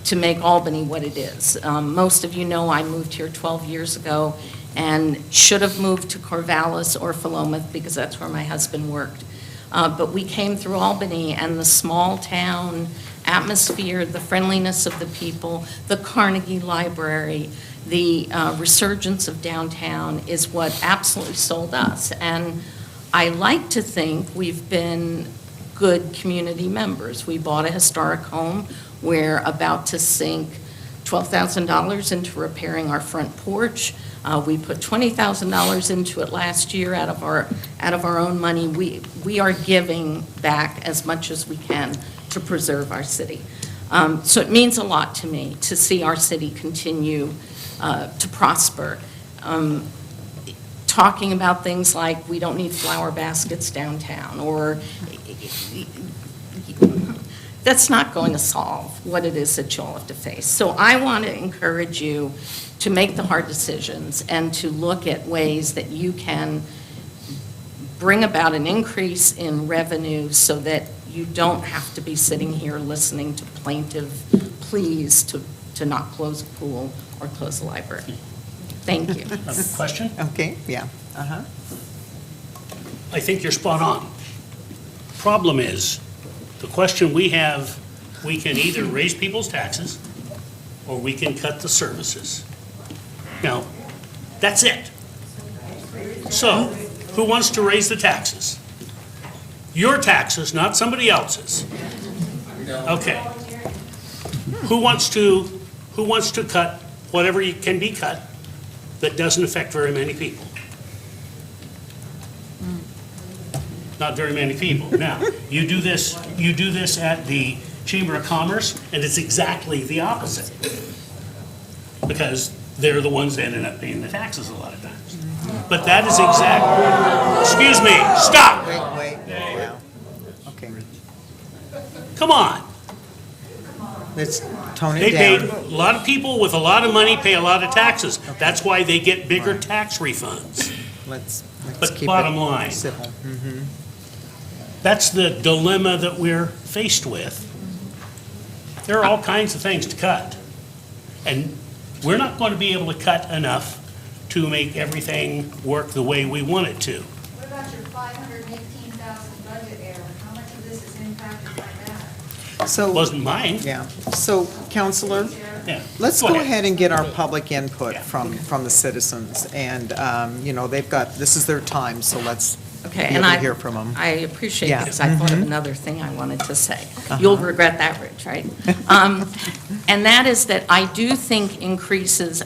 to make Albany what it is. Most of you know I moved here 12 years ago and should have moved to Corvallis or Philomath because that's where my husband worked. But we came through Albany, and the small town atmosphere, the friendliness of the people, the Carnegie Library, the resurgence of downtown is what absolutely sold us. And I like to think we've been good community members. We bought a historic home. We're about to sink $12,000 into repairing our front porch. We put $20,000 into it last year out of our own money. We are giving back as much as we can to preserve our city. So it means a lot to me to see our city continue to prosper. Talking about things like we don't need flower baskets downtown, or that's not going to solve what it is that you all have to face. So I want to encourage you to make the hard decisions and to look at ways that you can bring about an increase in revenue so that you don't have to be sitting here listening to plaintive pleas to not close a pool or close a library. Thank you. Question? Okay, yeah. Uh-huh. I think you're spot on. Problem is, the question we have, we can either raise people's taxes or we can cut the services. Now, that's it. So, who wants to raise the taxes? Your taxes, not somebody else's. Okay. Who wants to cut whatever can be cut that doesn't affect very many people? Not very many people. Now, you do this at the Chamber of Commerce, and it's exactly the opposite. Because they're the ones that end up paying the taxes a lot of times. But that is exactly, excuse me, stop. Wait, wow. Okay. Come on. Let's tone it They down. paid, a lot of people with a lot of money pay a lot of taxes. That's why they get bigger tax refunds. Let's But keep bottom it line, civil. Mhm. that's the dilemma that we're faced with. There are all kinds of things to cut. And we're not going to be able to cut enough to make everything work the way we want it to. What about your 518,000 budget error? How much of this is impacted by that? So. Wasn't mine. Yeah. So, Counselor, Yeah. let's go ahead and get our public input from the citizens. And, they've got, this is their time, so let's Okay, be and able to hear from them. I appreciate Yeah. this. I thought of Mhm. another thing I wanted to say. Uh-huh. You'll regret that, Rich, right? And that is that I do think increases,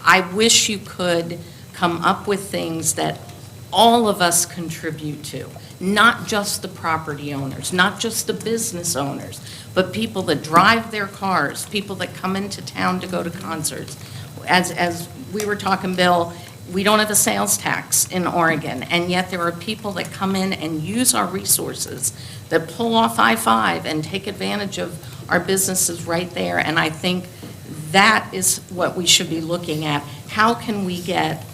I wish you could come up with things that all of us contribute to, not just the property owners, not just the business owners, but people that drive their cars, people that come into town to go to concerts. As we were talking, Bill, we don't have a sales tax in Oregon, and yet there are people that come in and use our resources, that pull off I-5 and take advantage of our businesses right there. And I think that is what we should be looking at. How can we get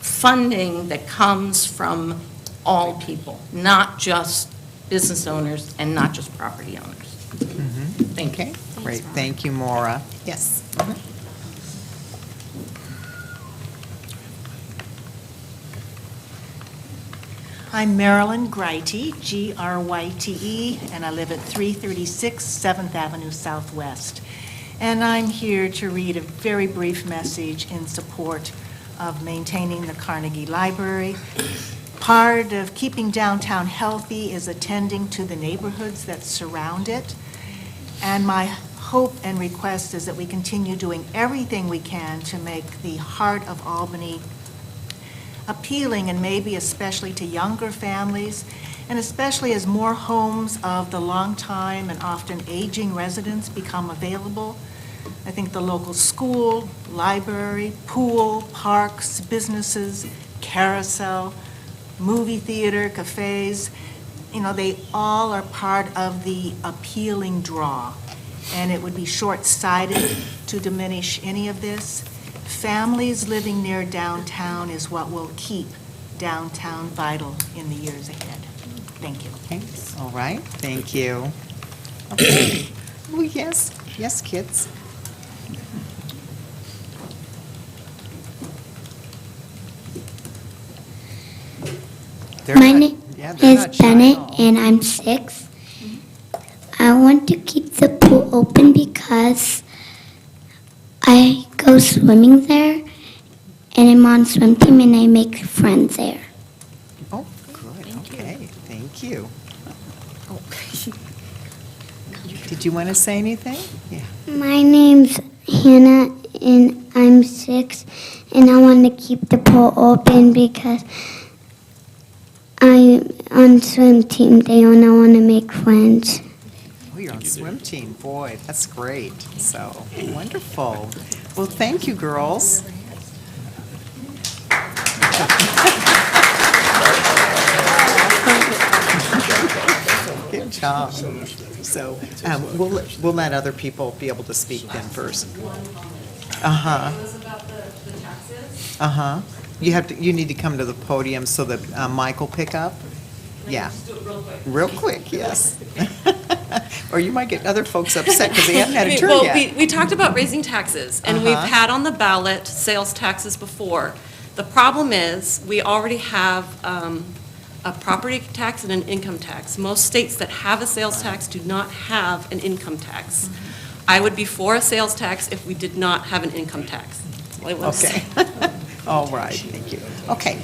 funding that comes from all people, not just business owners and not just property owners? Thank you. Okay, great. Thank you, Maura. Yes. I'm Marilyn Gryte, Gryte, and I live at 336 7th Avenue Southwest. And I'm here to read a very brief message in support of maintaining the Carnegie Library. Part of keeping downtown healthy is attending to the neighborhoods that surround it. And my hope and request is that we continue doing everything we can to make the heart of Albany appealing, and maybe especially to younger families, and especially as more homes of the longtime and often aging residents become available. I think the local school, library, pool, parks, businesses, carousel, movie theater, cafes, they all are part of the appealing draw. and it would be short-sighted to diminish any of this. Families living near downtown is what will keep downtown vital in the years ahead. Thank you. Thanks. All right, thank you. Okay. Oh, yes, yes, kids. They're My not- name yeah, they're is not shy at Bennett, all. and I'm 6. I want to keep the pool open because I go swimming there, and I'm on swim team, and I make friends there. Oh, good, okay, thank you. Oh. Did you want to say anything? Yeah. My name's Hannah, and I'm 6, and I want to keep the pool open because I'm on swim team there, and I want to make friends. Oh, you're on swim team, boy, that's great. So, wonderful. Well, thank you, girls. Good job. So, we'll let other people be able to speak then first. Uh-huh. It was about the taxes. Uh-huh. You need to come to the podium so that Mike will pick up? Yeah. Just do it real quick. Real quick, yes. Or you might get other folks upset because they haven't had a turn Well, yet. we talked about raising taxes, and we've Uh-huh. had on the ballot sales taxes before. The problem is, we already have a property tax and an income tax. Most states that have a sales tax do not have an income tax. I would be for a sales tax if we did not have an income tax. That's all I want to say. Okay. All right, thank you. Okay.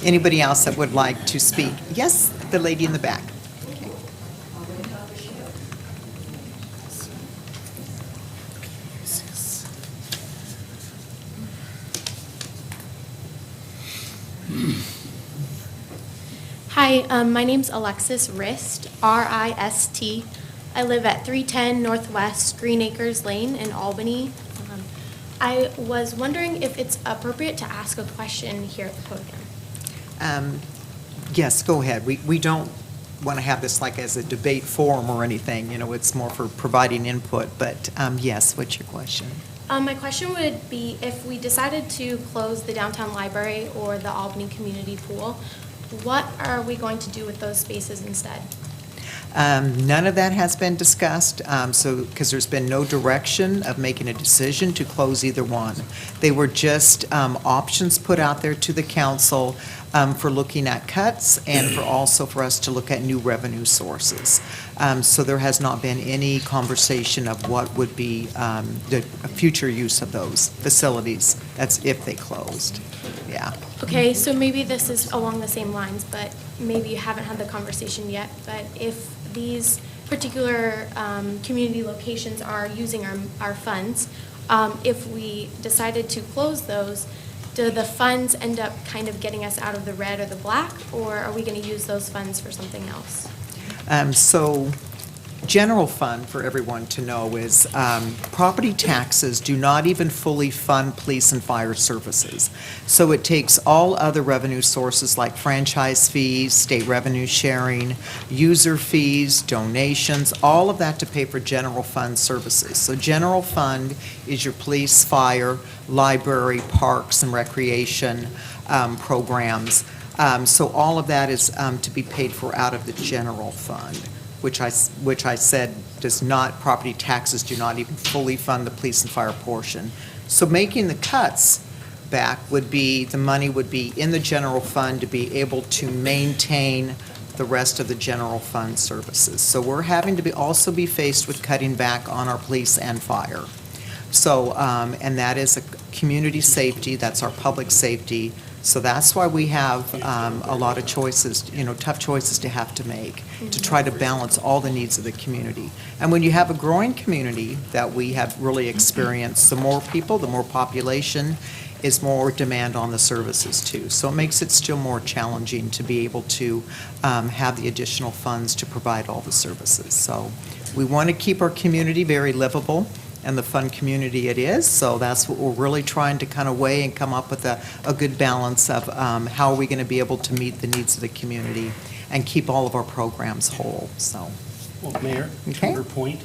Anybody else that would like to speak? Yes, the lady in the back. Hi, my name's Alexis Rist, R-I-S-T. I live at 310 Northwest Green Acres Lane in Albany. I was wondering if it's appropriate to ask a question here at the podium. Yes, go ahead. We don't want to have this like as a debate forum or anything, it's more for providing input, but yes, what's your question? My question would be if we decided to close the downtown library or the Albany Community Pool, what are we going to do with those spaces instead? None of that has been discussed, because there's been no direction of making a decision to close either one. They were just options put out there to the council for looking at cuts and for us to look at new revenue sources. So there has not been any conversation of what would be the future use of those facilities. That's if they closed, yeah. Okay, so maybe this is along the same lines, but maybe you haven't had the conversation yet, but if these particular community locations are using our funds, if we decided to close those, do the funds end up kind of getting us out of the red or the black, or are we going to use those funds for something else? So, general fund, for everyone to know, is property taxes do not even fully fund police and fire services. So it takes all other revenue sources like franchise fees, state revenue sharing, user fees, donations, all of that to pay for general fund services. So general fund is your police, fire, library, parks, and recreation programs. So all of that is to be paid for out of the general fund, which I said does not, property taxes do not even fully fund the police and fire portion. So making the cuts back would be, the money would be in the general fund to be able to maintain the rest of the general fund services. So we're having to also be faced with cutting back on our police and fire. So, and that is a community safety, that's our public safety. So that's why we have a lot of choices, tough choices to have to make to try to balance all the needs of the community. And when you have a growing community that we have really experienced, the more people, the more population, is more demand on the services too. So it makes it still more challenging to be able to have the additional funds to provide all the services. So we want to keep our community very livable, and the fun community it is. So that's what we're really trying to kind of weigh and come up with a good balance of how are we going to be able to meet the needs of the community and keep all of our programs whole, so. Well, Mayor, to Okay. your point,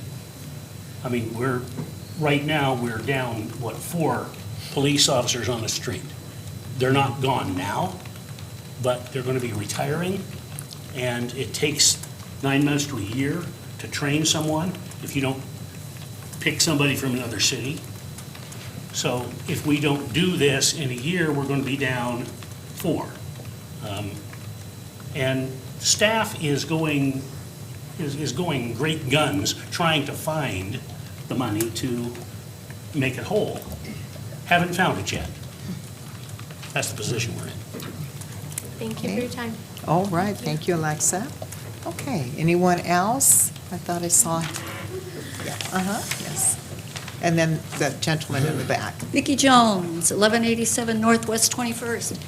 I mean, right now, we're down, 4 police officers on the street. They're not gone now, but they're going to be retiring, and it takes 9 months to a year to train someone if you don't pick somebody from another city. So if we don't do this in a year, we're going to be down 4. And staff is going great guns trying to find the money to make it whole. Haven't found it yet. That's the position we're in. Thank you for your time. All right, thank you, Alexa. Okay, anyone else? I thought I saw, yes. And then the gentleman in the back. Vicki Jones, 1187 Northwest 21st.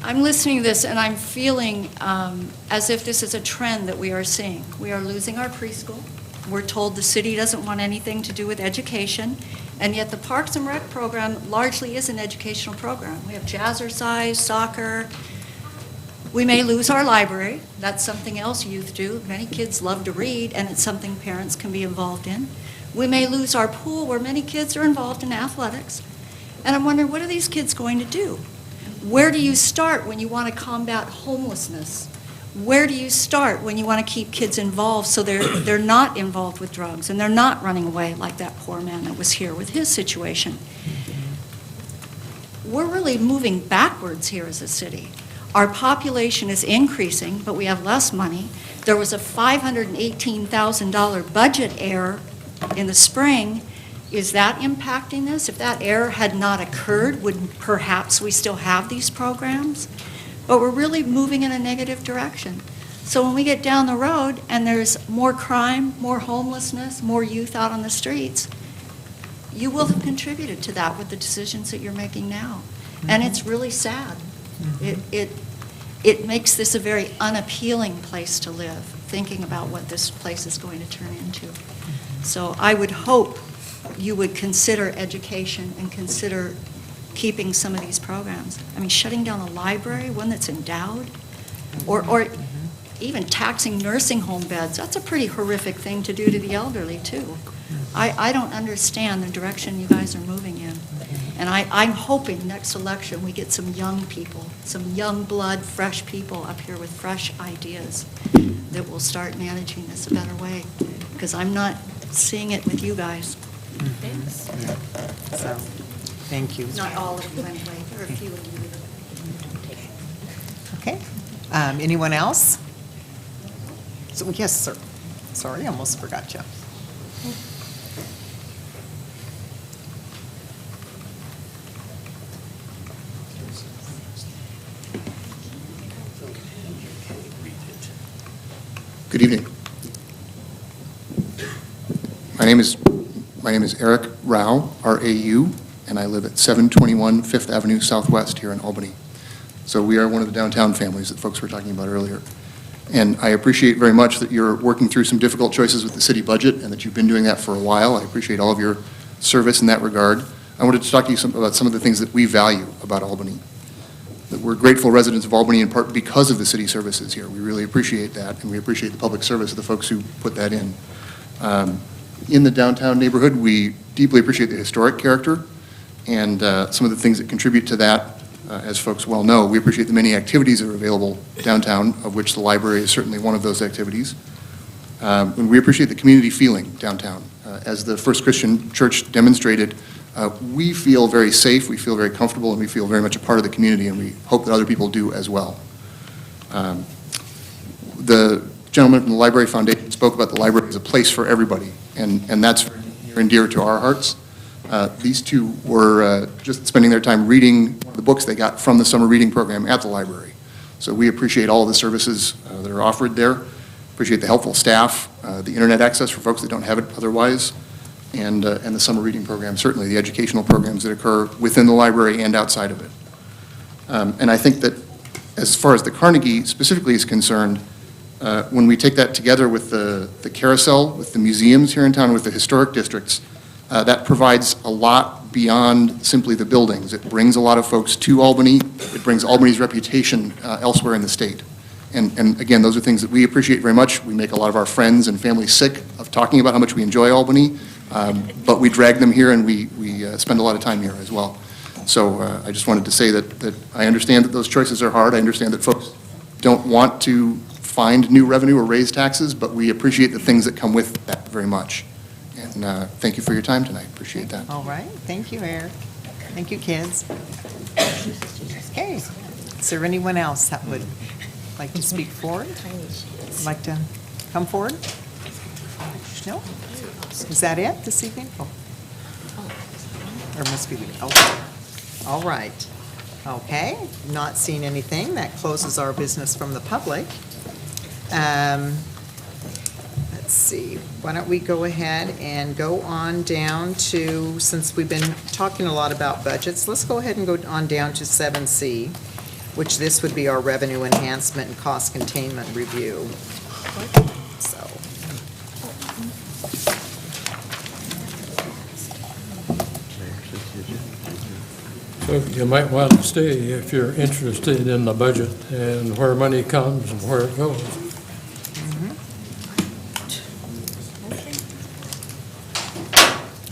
I'm listening to this and I'm feeling as if this is a trend that we are seeing. We are losing our preschool. We're told the city doesn't want anything to do with education, and yet the Parks and Rec program largely is an educational program. We have jazzercise, soccer. We may lose our library. That's something else youth do. Many kids love to read, and it's something parents can be involved in. We may lose our pool, where many kids are involved in athletics. And I'm wondering, what are these kids going to do? Where do you start when you want to combat homelessness? Where do you start when you want to keep kids involved so they're not involved with drugs and they're not running away like that poor man that was here with his situation? We're really moving backwards here as a city. Our population is increasing, but we have less money. There was a $518,000 budget error in the spring. Is that impacting this? If that error had not occurred, would perhaps we still have these programs? But we're really moving in a negative direction. So when we get down the road and there's more crime, more homelessness, more youth out on the streets, you will have contributed to that with the decisions that you're making now. And it's really sad. It makes this a very unappealing place to live, thinking about what this place is going to turn into. So I would hope you would consider education and consider keeping some of these programs. I mean, shutting down a library, one that's endowed, or even taxing nursing home beds, that's a pretty horrific thing to do to the elderly, too. I don't understand the direction you guys are moving in. And I'm hoping next election we get some young people, some young blood, fresh people up here with fresh ideas that will start managing this a better way, because I'm not seeing it with you guys. Thanks. So, thank you. Not all of you anyway, there are a few of you. Okay. Anyone else? So, yes, sir. Sorry, I almost forgot you. Good evening. My name is Eric Rao, R-A-U, and I live at 721 Fifth Avenue Southwest here in Albany. So we are one of the downtown families that folks were talking about earlier. And I appreciate very much that you're working through some difficult choices with the city budget and that you've been doing that for a while. I appreciate all of your service in that regard. I wanted to talk to you about some of the things that we value about Albany. That we're grateful residents of Albany in part because of the city services here. We really appreciate that, and we appreciate the public service of the folks who put that in. In the downtown neighborhood, we deeply appreciate the historic character and some of the things that contribute to that. As folks well know, we appreciate the many activities that are available downtown, of which the library is certainly one of those activities. And we appreciate the community feeling downtown. As the First Christian Church demonstrated, we feel very safe, we feel very comfortable, and we feel very much a part of the community, and we hope that other people do as well. The gentleman from the Library Foundation spoke about the library as a place for everybody, and that's near and dear to our hearts. These two were just spending their time reading the books they got from the summer reading program at the library. So we appreciate all of the services that are offered there, appreciate the helpful staff, the internet access for folks that don't have it otherwise, and the summer reading program, certainly the educational programs that occur within the library and outside of it. And I think that as far as the Carnegie specifically is concerned, when we take that together with the carousel, with the museums here in town, with the historic districts, that provides a lot beyond simply the buildings. It brings a lot of folks to Albany. It brings Albany's reputation elsewhere in the state. And again, those are things that we appreciate very much. We make a lot of our friends and family sick of talking about how much we enjoy Albany. But we drag them here, and we spend a lot of time here as well. So I just wanted to say that I understand that those choices are hard. I understand that folks don't want to find new revenue or raise taxes, but we appreciate the things that come with that very much. And thank you for your time tonight. Appreciate that. All right, thank you, Eric. Thank you, kids. Okay, is there anyone else that would like to speak forward? Like to come forward? No? Is that it this evening? Oh. Or must be, okay. All right. Okay, not seeing anything. That closes our business from the public. Let's see, why don't we go ahead and go on down to, since we've been talking a lot about budgets, let's go ahead and go on down to 7C, which this would be our revenue enhancement and cost containment review. So. So you might want to stay if you're interested in the budget and where money comes and where it goes.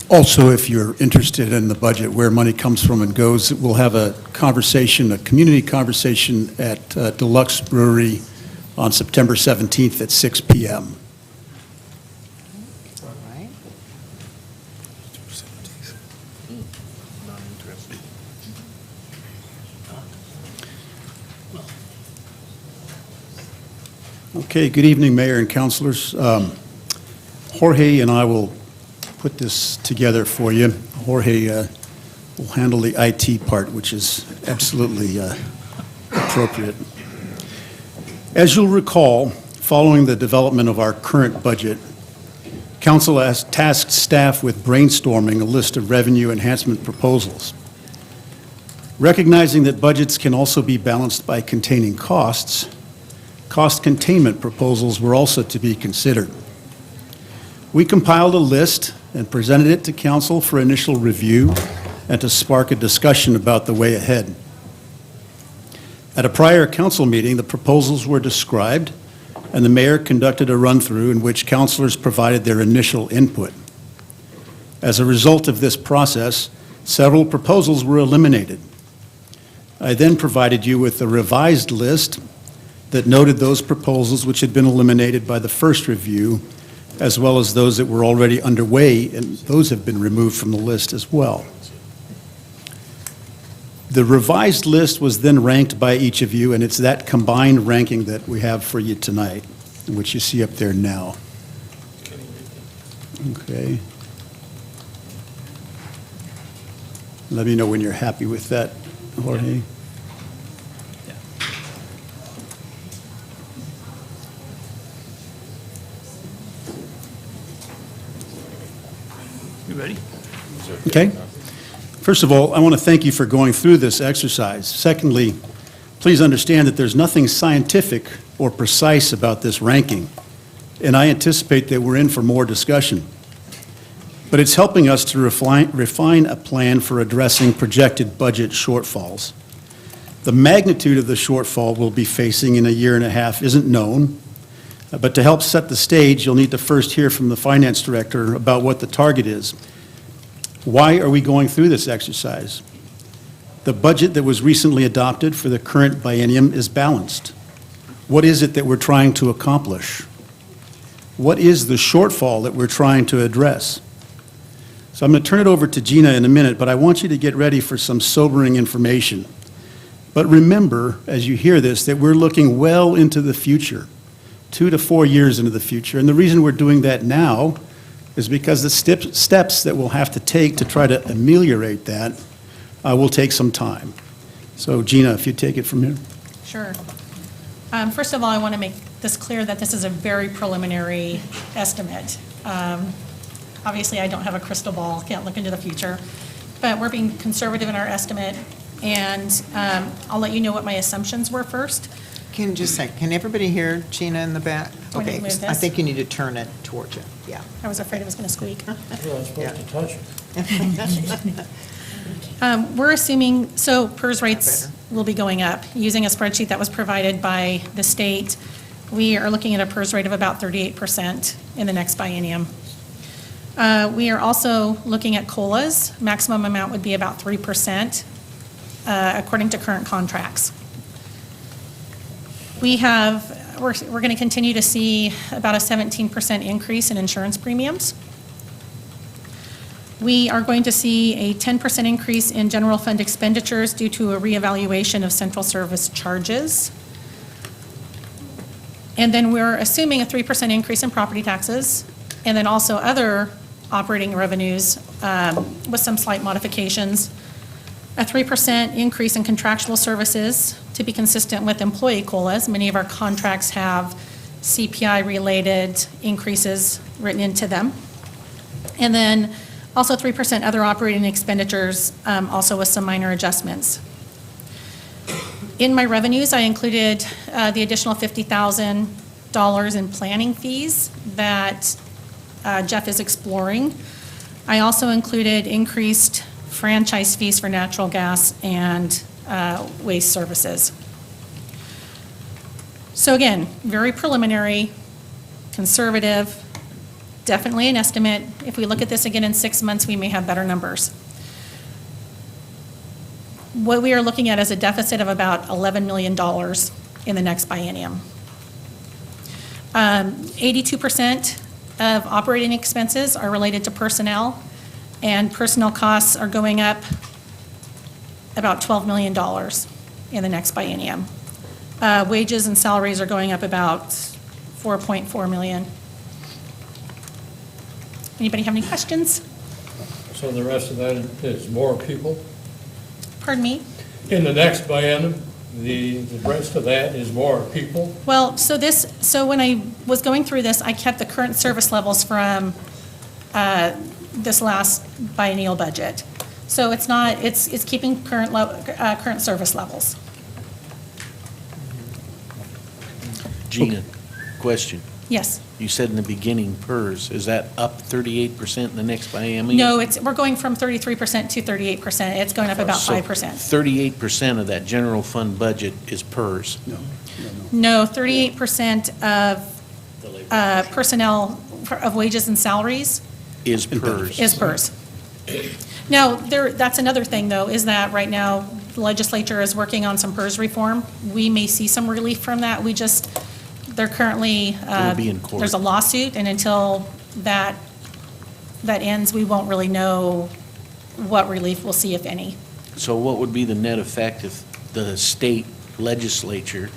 Also, if you're interested in the budget, where money comes from and goes, we'll have a conversation, a community conversation at Deluxe Brewery on September 17th at 6 p.m. All right. Okay, good evening, Mayor and councilors. Jorge and I will put this together for you. Jorge will handle the IT part, which is absolutely appropriate. As you'll recall, following the development of our current budget, Council has tasked staff with brainstorming a list of revenue enhancement proposals. Recognizing that budgets can also be balanced by containing costs, cost containment proposals were also to be considered. We compiled a list and presented it to Council for initial review and to spark a discussion about the way ahead. At a prior Council meeting, the proposals were described, and the Mayor conducted a run-through in which councilors provided their initial input. As a result of this process, several proposals were eliminated. I then provided you with a revised list that noted those proposals which had been eliminated by the first review, as well as those that were already underway, and those have been removed from the list as well. The revised list was then ranked by each of you, and it's that combined ranking that we have for you tonight, which you see up there now. Okay. Let me know when you're happy with that, Jorge. You ready? Okay. First of all, I want to thank you for going through this exercise. Secondly, please understand that there's nothing scientific or precise about this ranking, and I anticipate that we're in for more discussion. But it's helping us to refine a plan for addressing projected budget shortfalls. The magnitude of the shortfall we'll be facing in a year and a half isn't known, but to help set the stage, you'll need to first hear from the finance director about what the target is. Why are we going through this exercise? The budget that was recently adopted for the current biennium is balanced. What is it that we're trying to accomplish? What is the shortfall that we're trying to address? So I'm going to turn it over to Gina in a minute, but I want you to get ready for some sobering information. But remember, as you hear this, that we're looking well into the future, 2 to 4 years into the future. And the reason we're doing that now is because the steps that we'll have to take to try to ameliorate that will take some time. So Gina, if you take it from here. Sure. First of all, I want to make this clear that this is a very preliminary estimate. Obviously, I don't have a crystal ball, can't look into the future, but we're being conservative in our estimate, and I'll let you know what my assumptions were first. Can everybody hear Gina in the back? Do I need Okay, to move I this? think you need to turn it towards you, yeah. I was afraid it was going to squeak. You're not supposed to touch it. We're assuming, so PERS rates will be going up. Using a spreadsheet that was provided by the state, we are looking at a PERS rate of about 38% in the next biennium. We are also looking at COLAs. Maximum amount would be about 3%, according to current contracts. We're going to continue to see about a 17% increase in insurance premiums. We are going to see a 10% increase in general fund expenditures due to a reevaluation of central service charges. And then we're assuming a 3% increase in property taxes, and then also other operating revenues with some slight modifications. A 3% increase in contractual services to be consistent with employee COLAs. Many of our contracts have CPI-related increases written into them. And then also 3% other operating expenditures, also with some minor adjustments. In my revenues, I included the additional $50,000 in planning fees that Jeff is exploring. I also included increased franchise fees for natural gas and waste services. So again, very preliminary, conservative, definitely an estimate. If we look at this again in 6 months, we may have better numbers. What we are looking at is a deficit of about $11 million in the next biennium. 82% of operating expenses are related to personnel, and personnel costs are going up about $12 million in the next biennium. Wages and salaries are going up about $4.4 million. Anybody have any questions? So the rest of that is more people? Pardon me? In the next biennium, the rest of that is more people? Well, so when I was going through this, I kept the current service levels from this last biennial budget. So it's not, it's keeping current service levels. Gina, question. Yes. You said in the beginning PERS, is that up 38% in the next biennium? No, we're going from 33% to 38%. It's going up about 5%. 38% of that general fund budget is PERS? No, 38% of personnel, of wages and salaries Is PERS? is PERS. Now, that's another thing, though, is that right now the legislature is working on some PERS reform. We may see some relief from that. They're currently, It'll be in court. there's a lawsuit, and until that ends, we won't really know what relief we'll see, if any. So what would be the net effect if the state legislature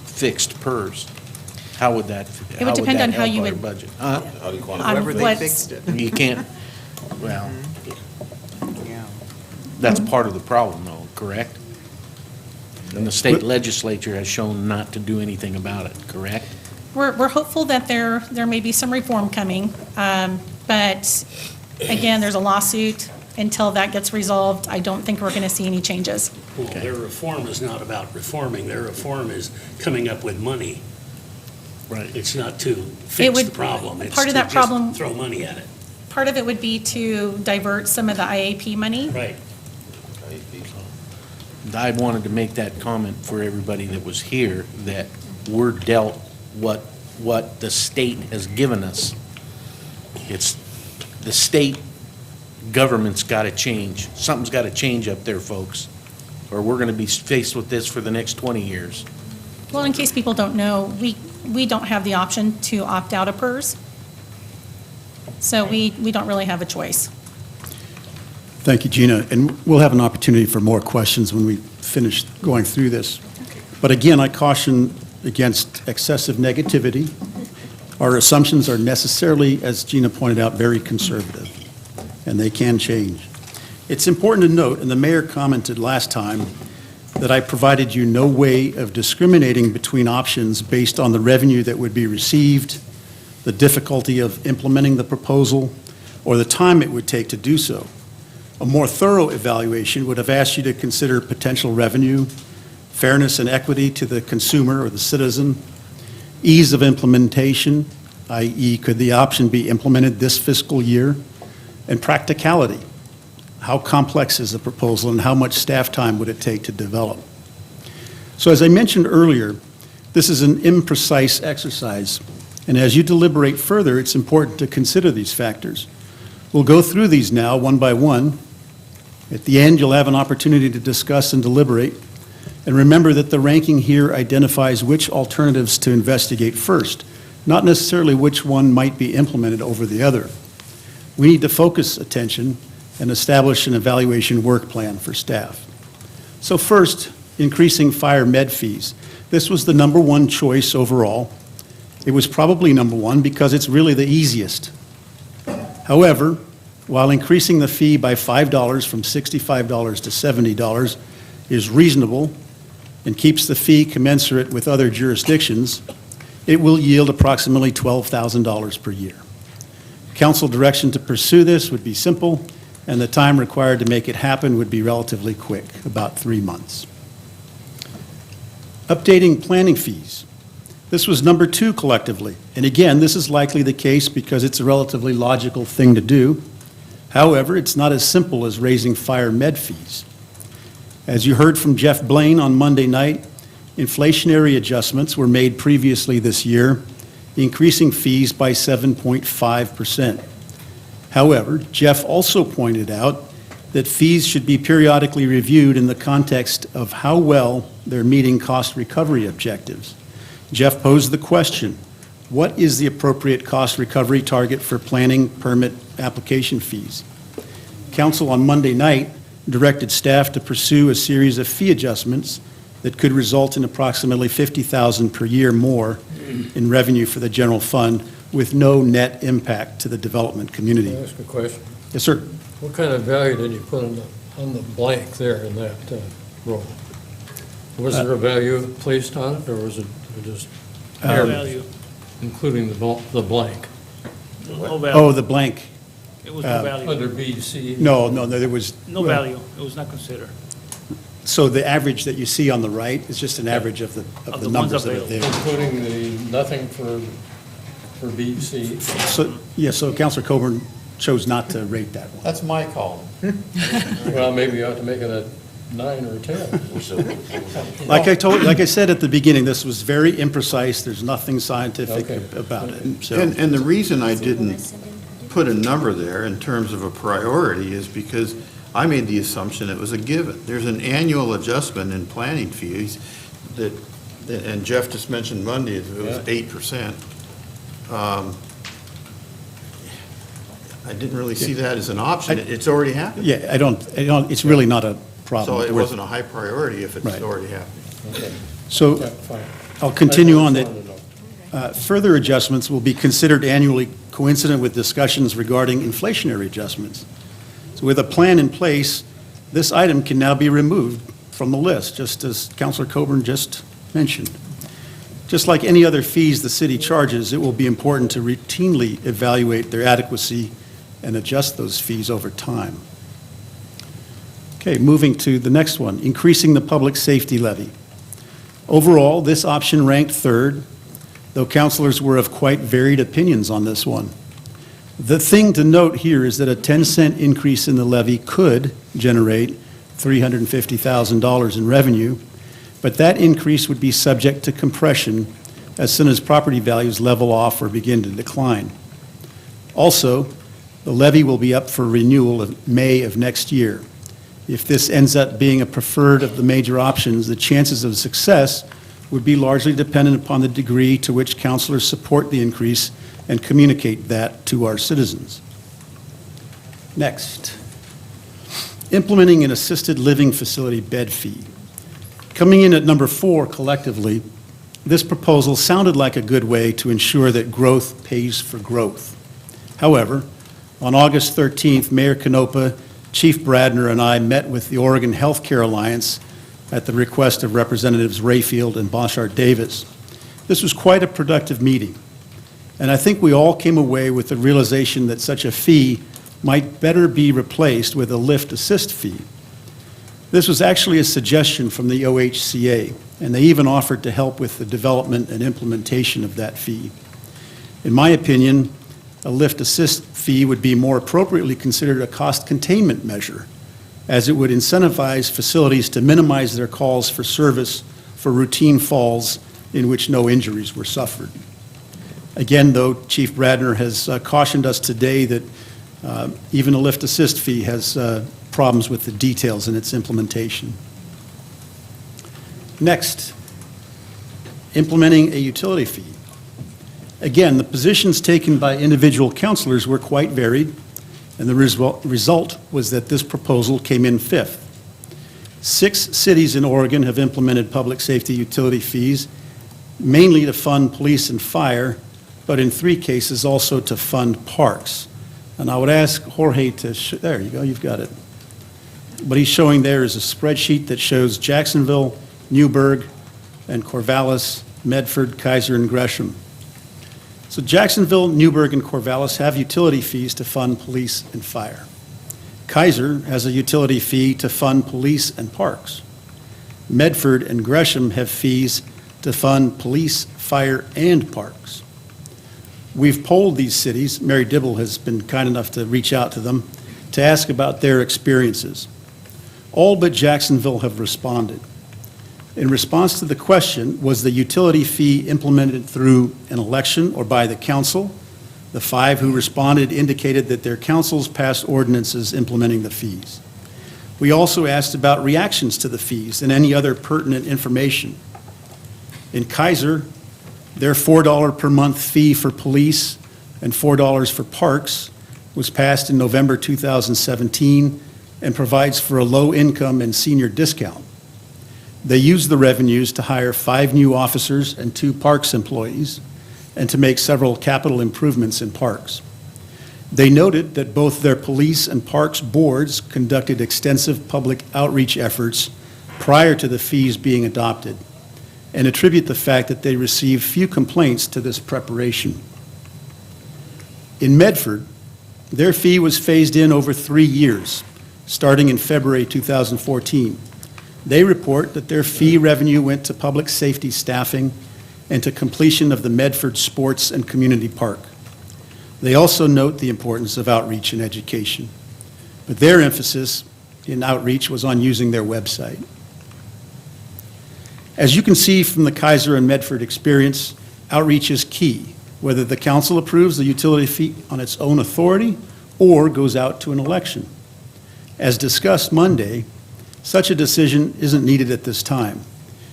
fixed PERS? How would that It would depend on how you help our would- budget? How do you quantify On However they what's- fixed it. You can't, well, Yeah. that's part of the problem though, correct? And the state legislature has shown not to do anything about it, correct? We're hopeful that there may be some reform coming, but again, there's a lawsuit. Until that gets resolved, I don't think we're going to see any changes. Well, their reform is not about reforming. Their reform is coming up with money. Right. It's not to fix the problem. It's part of to that problem- just throw money at it. Part of it would be to divert some of the IAP money. Right. I wanted to make that comment for everybody that was here, that we're dealt what the state has given us. It's, the state government's got to change. Something's got to change up there, folks, or we're going to be faced with this for the next 20 years. Well, in case people don't know, we don't have the option to opt out of PERS. So we don't really have a choice. Thank you, Gina. And we'll have an opportunity for more questions when we finish going through this. But again, I caution against excessive negativity. Our assumptions are necessarily, as Gina pointed out, very conservative, and they can change. It's important to note, and the mayor commented last time, that I provided you no way of discriminating between options based on the revenue that would be received, the difficulty of implementing the proposal, or the time it would take to do so. A more thorough evaluation would have asked you to consider potential revenue, fairness and equity to the consumer or the citizen, ease of implementation, i.e., could the option be implemented this fiscal year, and practicality. How complex is the proposal and how much staff time would it take to develop? So as I mentioned earlier, this is an imprecise exercise, And as you deliberate further, it's important to consider these factors. We'll go through these now one by one. At the end, you'll have an opportunity to discuss and deliberate. And remember that the ranking here identifies which alternatives to investigate first, not necessarily which one might be implemented over the other. We need to focus attention and establish an evaluation work plan for staff. So first, increasing fire med fees. This was the number one choice overall. It was probably number one because it's really the easiest. However, while increasing the fee by $5 from $65 to $70 is reasonable and keeps the fee commensurate with other jurisdictions, it will yield approximately $12,000 per year. Council direction to pursue this would be simple, and the time required to make it happen would be relatively quick, about 3 months. Updating planning fees. This was number 2 collectively. And again, this is likely the case because it's a relatively logical thing to do. However, it's not as simple as raising fire med fees. As you heard from Jeff Blaine on Monday night, inflationary adjustments were made previously this year, increasing fees by 7.5%. However, Jeff also pointed out that fees should be periodically reviewed in the context of how well they're meeting cost recovery objectives. Jeff posed the question, what is the appropriate cost recovery target for planning permit application fees? Council on Monday night directed staff to pursue a series of fee adjustments that could result in approximately $50,000 per year more in revenue for the general fund with no net impact to the development community. Can I ask a question? Yes, sir. What kind of value did you put on the blank there in that row? Was there a value placed on it, or was it just No value. including the blank? No value. Oh, the blank. It was no value. Under B, C? No, there was. No value. It was not considered. So the average that you see on the right is just an average of the the numbers ones that are there. Including the nothing for B, C? So Councilor Coburn chose not to rate that one. That's my call. Well, maybe you ought to make it a 9 or a 10. Like I said at the beginning, this was very imprecise. There's nothing scientific about it. So And the reason I didn't put a number there in terms of a priority is because I made the assumption it was a given. There's an annual adjustment in planning fees that, and Jeff just mentioned Monday, it was 8%. I didn't really see that as an option. It's already happened. yeah, I don't, it's really not a problem. So it wasn't a high priority if it's Right. already happening. So I'll continue on that. Further adjustments will be considered annually coincident with discussions regarding inflationary adjustments. So with a plan in place, this item can now be removed from the list, just as Councilor Coburn just mentioned. Just like any other fees the city charges, it will be important to routinely evaluate their adequacy and adjust those fees over time. Okay, moving to the next one, increasing the public safety levy. Overall, this option ranked third, though councilors were of quite varied opinions on this one. The thing to note here is that a 10-cent increase in the levy could generate $350,000 in revenue, but that increase would be subject to compression as soon as property values level off or begin to decline. Also, the levy will be up for renewal in May of next year. If this ends up being a preferred of the major options, the chances of success would be largely dependent upon the degree to which councilors support the increase and communicate that to our citizens. Next, implementing an assisted living facility bed fee. Coming in at number 4 collectively, this proposal sounded like a good way to ensure that growth pays for growth. However, on August 13th, Mayor Canopa, Chief Bradner, and I met with the Oregon Healthcare Alliance at the request of Representatives Rayfield and Blanchard Davis. This was quite a productive meeting, and I think we all came away with the realization that such a fee might better be replaced with a lift assist fee. This was actually a suggestion from the OHCA, and they even offered to help with the development and implementation of that fee. In my opinion, a lift assist fee would be more appropriately considered a cost containment measure, as it would incentivize facilities to minimize their calls for service for routine falls in which no injuries were suffered. Again, though, Chief Bradner has cautioned us today that even a lift assist fee has problems with the details in its implementation. Next, implementing a utility fee. Again, the positions taken by individual councilors were quite varied, and the result was that this proposal came in fifth. 6 cities in Oregon have implemented public safety utility fees, mainly to fund police and fire, but in 3 cases also to fund parks. And I would ask Jorge to, there you go, you've got it. What he's showing there is a spreadsheet that shows Jacksonville, Newburgh, and Corvallis, Medford, Kaiser, and Gresham. So Jacksonville, Newburgh, and Corvallis have utility fees to fund police and fire. Kaiser has a utility fee to fund police and parks. Medford and Gresham have fees to fund police, fire, and parks. We've polled these cities. Mary Dibble has been kind enough to reach out to them to ask about their experiences. All but Jacksonville have responded. In response to the question, was the utility fee implemented through an election or by the council? The 5 who responded indicated that their councils passed ordinances implementing the fees. We also asked about reactions to the fees and any other pertinent information. In Kaiser, their $4 per month fee for police and $4 for parks was passed in November 2017 and provides for a low-income and senior discount. They used the revenues to hire 5 new officers and 2 parks employees and to make several capital improvements in parks. They noted that both their police and parks boards conducted extensive public outreach efforts prior to the fees being adopted, and attribute the fact that they received few complaints to this preparation. In Medford, their fee was phased in over 3 years, starting in February 2014. They report that their fee revenue went to public safety staffing and to completion of the Medford Sports and Community Park. They also note the importance of outreach and education, but their emphasis in outreach was on using their website. As you can see from the Kaiser and Medford experience, outreach is key, whether the council approves the utility fee on its own authority or goes out to an election. As discussed Monday, such a decision isn't needed at this time.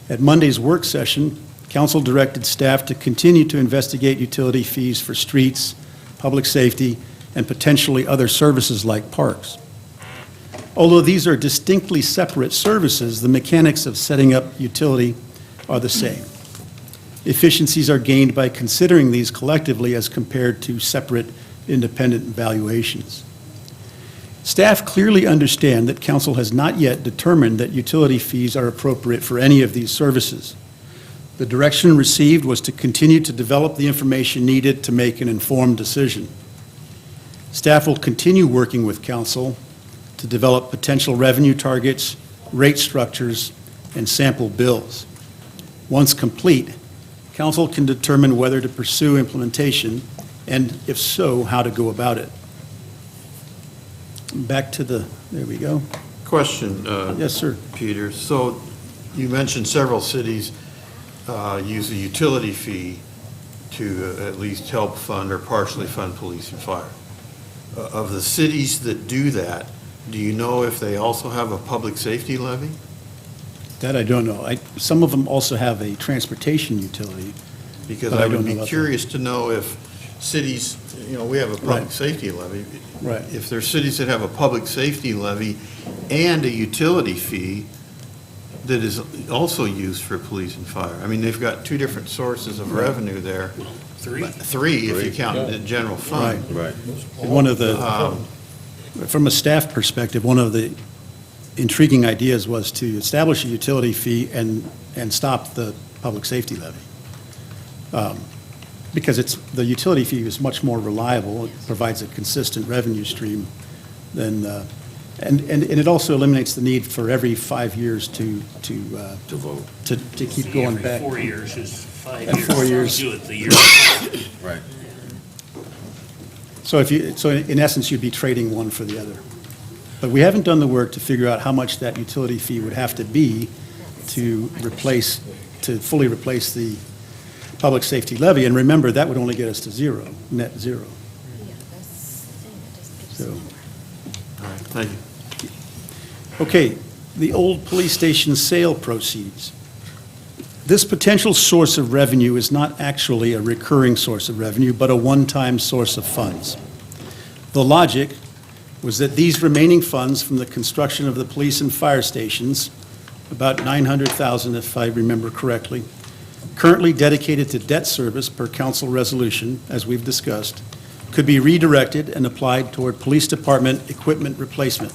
At Monday's work session, council directed staff to continue to investigate utility fees for streets, public safety, and potentially other services like parks. Although these are distinctly separate services, the mechanics of setting up utility are the same. Efficiencies are gained by considering these collectively as compared to separate independent evaluations. Staff clearly understand that council has not yet determined that utility fees are appropriate for any of these services. The direction received was to continue to develop the information needed to make an informed decision. Staff will continue working with council to develop potential revenue targets, rate structures, and sample bills. Once complete, council can determine whether to pursue implementation, and if so, how to go about it. Back to the, there we go. Question. Yes, sir. Peter, so you mentioned several cities use a utility fee to at least help fund or partially fund police and fire. Of the cities that do that, do you know if they also have a public safety levy? That I don't know. Some of them also have a transportation utility. Because I would be curious to know if cities, you know, we have a public safety levy. Right. If there's cities that have a public safety levy and a utility fee that is also used for police and fire. I mean, they've got 2 different sources of revenue there. 3? 3 if you count the general fund. Right. And one of the, from a staff perspective, one of the intriguing ideas was to establish a utility fee and stop the public safety levy. Because the utility fee is much more reliable, it provides a consistent revenue stream than, and it also eliminates the need for every 5 years to vote. To keep going Every back. 4 years is 5 At years. 4 years. Do it the year. Right. So in essence, you'd be trading one for the other. But we haven't done the work to figure out how much that utility fee would have to be to fully replace the public safety levy, and remember, that would only get us to zero, net zero. So, All right, thank you. okay, the old police station sale proceeds. This potential source of revenue is not actually a recurring source of revenue, but a one-time source of funds. The logic was that these remaining funds from the construction of the police and fire stations, about 900,000 if I remember correctly, currently dedicated to debt service per council resolution, as we've discussed, could be redirected and applied toward police department equipment replacement,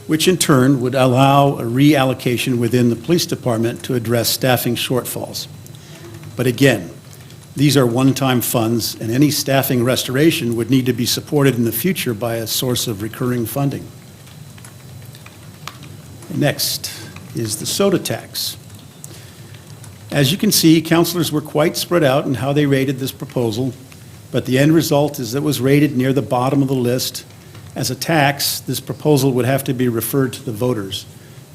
which in turn would allow a reallocation within the police department to address staffing shortfalls. But again, these are one-time funds, and any staffing restoration would need to be supported in the future by a source of recurring funding. Next is the soda tax. As you can see, councilors were quite spread out in how they rated this proposal, but the end result is that it was rated near the bottom of the list. As a tax, this proposal would have to be referred to the voters.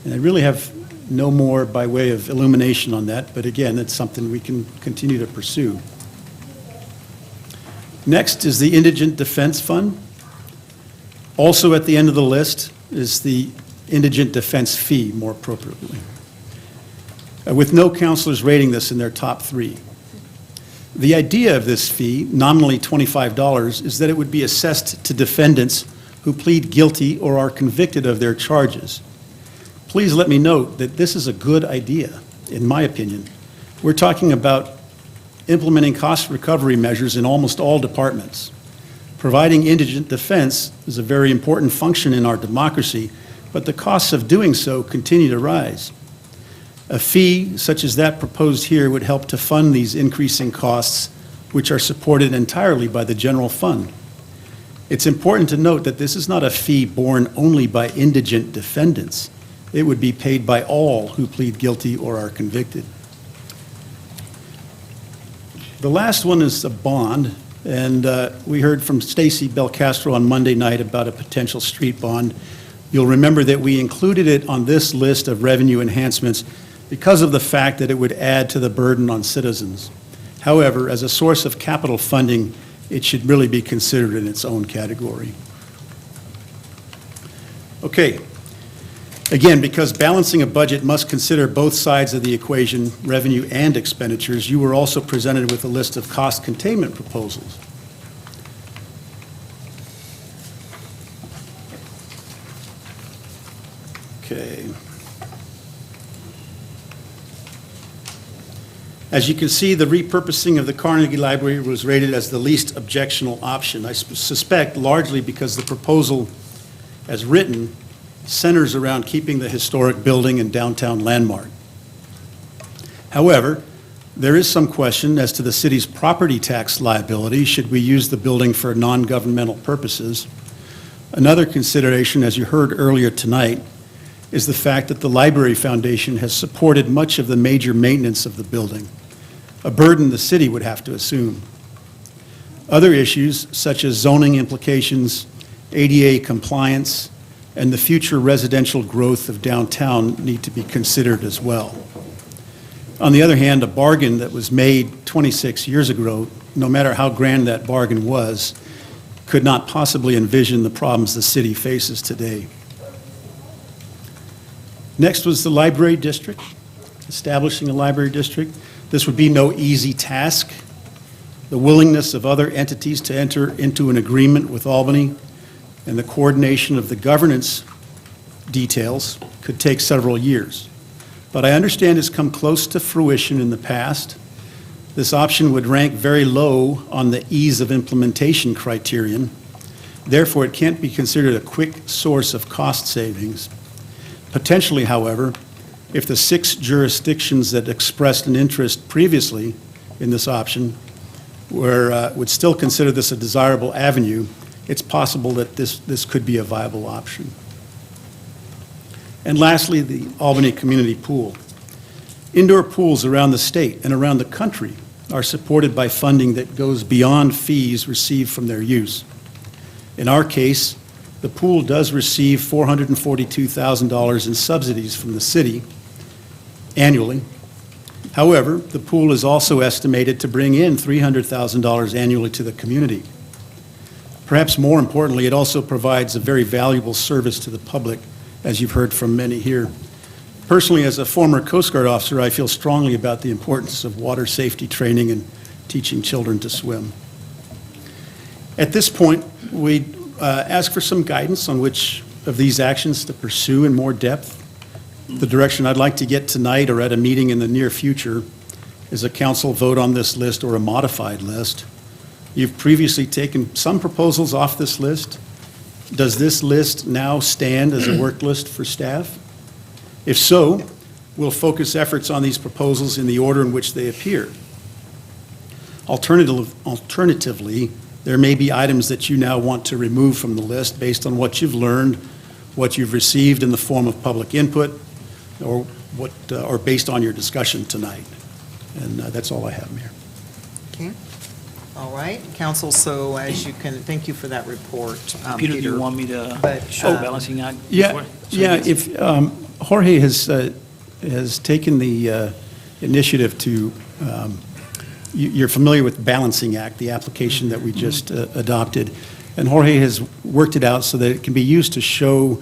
And I really have no more by way of illumination on that, but again, it's something we can continue to pursue. Next is the Indigent Defense Fund. Also at the end of the list is the Indigent Defense Fee, more appropriately, with no councilors rating this in their top three. The idea of this fee, nominally $25, is that it would be assessed to defendants who plead guilty or are convicted of their charges. Please let me note that this is a good idea, in my opinion. We're talking about implementing cost recovery measures in almost all departments. Providing indigent defense is a very important function in our democracy, but the costs of doing so continue to rise. A fee such as that proposed here would help to fund these increasing costs, which are supported entirely by the general fund. It's important to note that this is not a fee borne only by indigent defendants. It would be paid by all who plead guilty or are convicted. The last one is a bond, and we heard from Stacy Belcastro on Monday night about a potential street bond. You'll remember that we included it on this list of revenue enhancements because of the fact that it would add to the burden on citizens. However, as a source of capital funding, it should really be considered in its own category. Okay. Again, because balancing a budget must consider both sides of the equation, revenue and expenditures, you were also presented with a list of cost containment proposals. Okay. As you can see, the repurposing of the Carnegie Library was rated as the least objectionable option. I suspect largely because the proposal, as written, centers around keeping the historic building and downtown landmark. However, there is some question as to the city's property tax liability should we use the building for non-governmental purposes. Another consideration, as you heard earlier tonight, is the fact that the Library Foundation has supported much of the major maintenance of the building, a burden the city would have to assume. Other issues, such as zoning implications, ADA compliance, and the future residential growth of downtown need to be considered as well. On the other hand, a bargain that was made 26 years ago, no matter how grand that bargain was, could not possibly envision the problems the city faces today. Next was the library district, establishing a library district. This would be no easy task. The willingness of other entities to enter into an agreement with Albany and the coordination of the governance details could take several years. But I understand it's come close to fruition in the past. This option would rank very low on the ease of implementation criterion. Therefore, it can't be considered a quick source of cost savings. Potentially, however, if the 6 jurisdictions that expressed an interest previously in this option would still consider this a desirable avenue, it's possible that this could be a viable option. And lastly, the Albany Community Pool. Indoor pools around the state and around the country are supported by funding that goes beyond fees received from their use. In our case, the pool does receive $442,000 in subsidies from the city annually. However, the pool is also estimated to bring in $300,000 annually to the community. Perhaps more importantly, it also provides a very valuable service to the public, as you've heard from many here. Personally, as a former Coast Guard officer, I feel strongly about the importance of water safety training and teaching children to swim. At this point, we ask for some guidance on which of these actions to pursue in more depth. The direction I'd like to get tonight or at a meeting in the near future is a council vote on this list or a modified list. You've previously taken some proposals off this list. Does this list now stand as a work list for staff? If so, we'll focus efforts on these proposals in the order in which they appear. Alternatively, there may be items that you now want to remove from the list based on what you've learned, what you've received in the form of public input, or based on your discussion tonight. And that's all I have, Mayor. Okay. All right, council, so as you can, thank you for that report, Peter, do you want me to But, show balancing act? Yeah, if Jorge has taken the initiative to, you're familiar with Balancing Act, the application that we just adopted, and Jorge has worked it out so that it can be used to show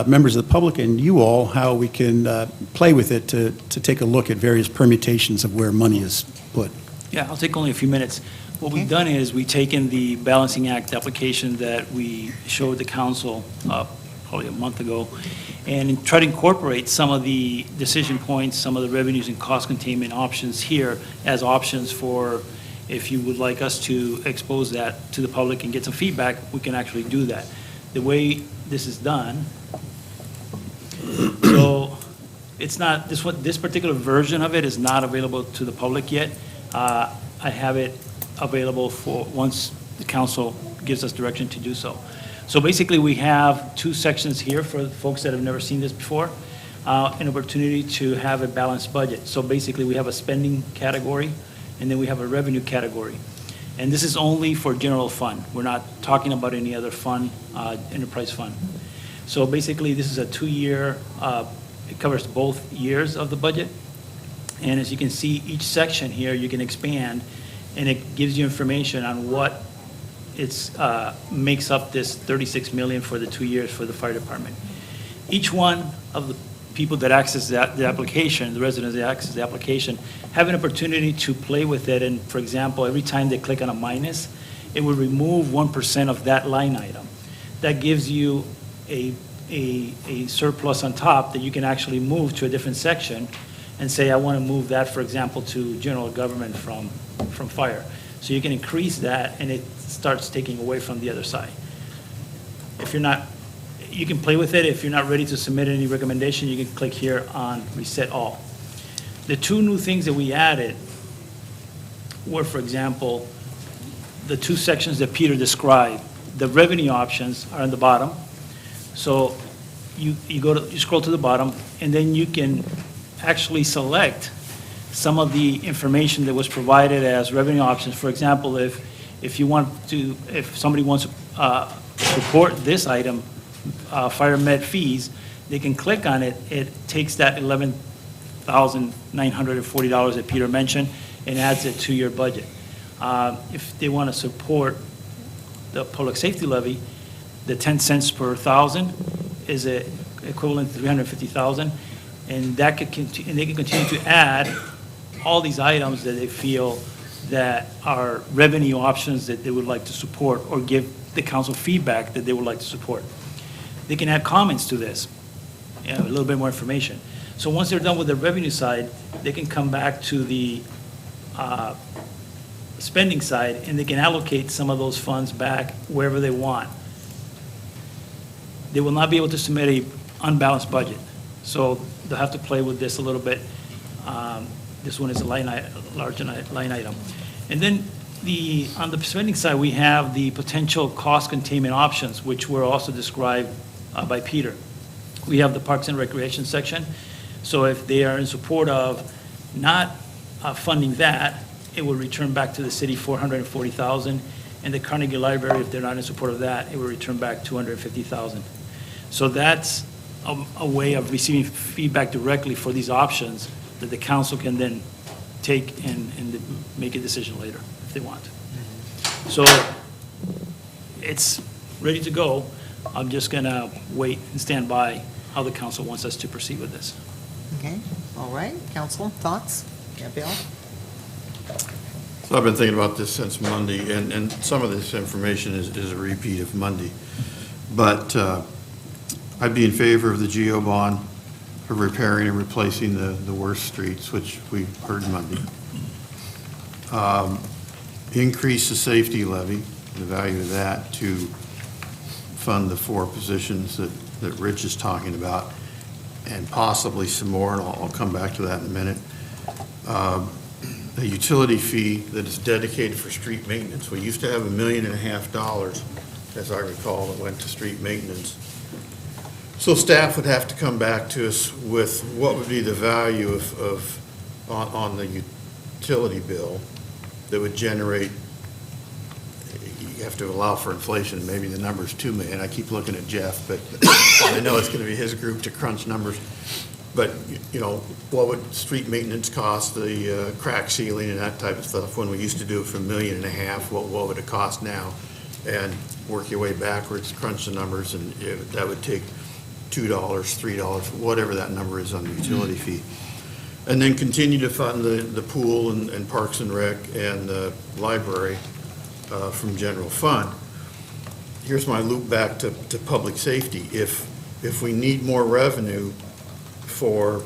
members of the public and you all how we can play with it to take a look at various permutations of where money is put. Yeah, I'll take only a few minutes. What we've done is we've taken the Balancing Act application that we showed the council probably a month ago and try to incorporate some of the decision points, some of the revenues and cost containment options here as options for if you would like us to expose that to the public and get some feedback, we can actually do that. The way this is done, so it's not, this particular version of it is not available to the public yet. I have it available for once the council gives us direction to do so. So basically, we have two sections here for folks that have never seen this before, an opportunity to have a balanced budget. So basically, we have a spending category, and then we have a revenue category. And this is only for general fund. We're not talking about any other fund, enterprise fund. So basically, this is a 2-year, it covers both years of the budget. And as you can see, each section here, you can expand, and it gives you information on what makes up this $36 million for the 2 years for the fire department. Each one of the people that access the application, the residents that access the application, have an opportunity to play with it. And for example, every time they click on a minus, it will remove 1% of that line item. That gives you a surplus on top that you can actually move to a different section and say, I want to move that, for example, to general government from fire. So you can increase that, and it starts taking away from the other side. If you're not, you can play with it. If you're not ready to submit any recommendation, you can click here on Reset All. The two new things that we added were, for example, the two sections that Peter described. The revenue options are on the bottom. So you scroll to the bottom, and then you can actually select some of the information that was provided as revenue options. For example, if somebody wants to support this item, fire med fees, they can click on it. It takes that $11,940 that Peter mentioned and adds it to your budget. If they want to support the public safety levy, the 10 cents per thousand is equivalent to $350,000, and that could and they can continue to add all these items that they feel that are revenue options that they would like to support or give the council feedback that they would like to support. They can add comments to this, a little bit more information. So once they're done with the revenue side, they can come back to the spending side, and they can allocate some of those funds back wherever they want. They will not be able to submit a unbalanced budget, so they'll have to play with this a little bit. This one is a large line item. And then on the spending side, we have the potential cost containment options, which were also described by Peter. We have the Parks and Recreation section. So if they are in support of not funding that, it will return back to the city $440,000. And the Carnegie Library, if they're not in support of that, it will return back $250,000. So that's a way of receiving feedback directly for these options that the council can then take and make a decision later if they want. So it's ready to go. I'm just going to wait and stand by how the council wants us to proceed with this. Okay, all right, council, thoughts? Yeah, Bill? So I've been thinking about this since Monday, and some of this information is a repeat of Monday. But I'd be in favor of the GO bond for repairing and replacing the worst streets, which we heard Monday. Increase the safety levy, the value of that, to fund the 4 positions that Rich is talking about, and possibly some more, and I'll come back to that in a minute. A utility fee that is dedicated for street maintenance. We used to have $1.5 million, as I recall, that went to street maintenance. So staff would have to come back to us with what would be the value on the utility bill that would generate. You have to allow for inflation, maybe the number's $2 million. I keep looking at Jeff, but I know it's going to be his group to crunch numbers. But, you know, what would street maintenance cost, the crack sealing and that type of stuff, when we used to do it for $1.5 million, what would it cost now? And work your way backwards, crunch the numbers, and that would take $2, $3, whatever that number is on the utility fee. And then continue to fund the pool and Parks and Rec and the library from general fund. Here's my loop back to public safety. If we need more revenue for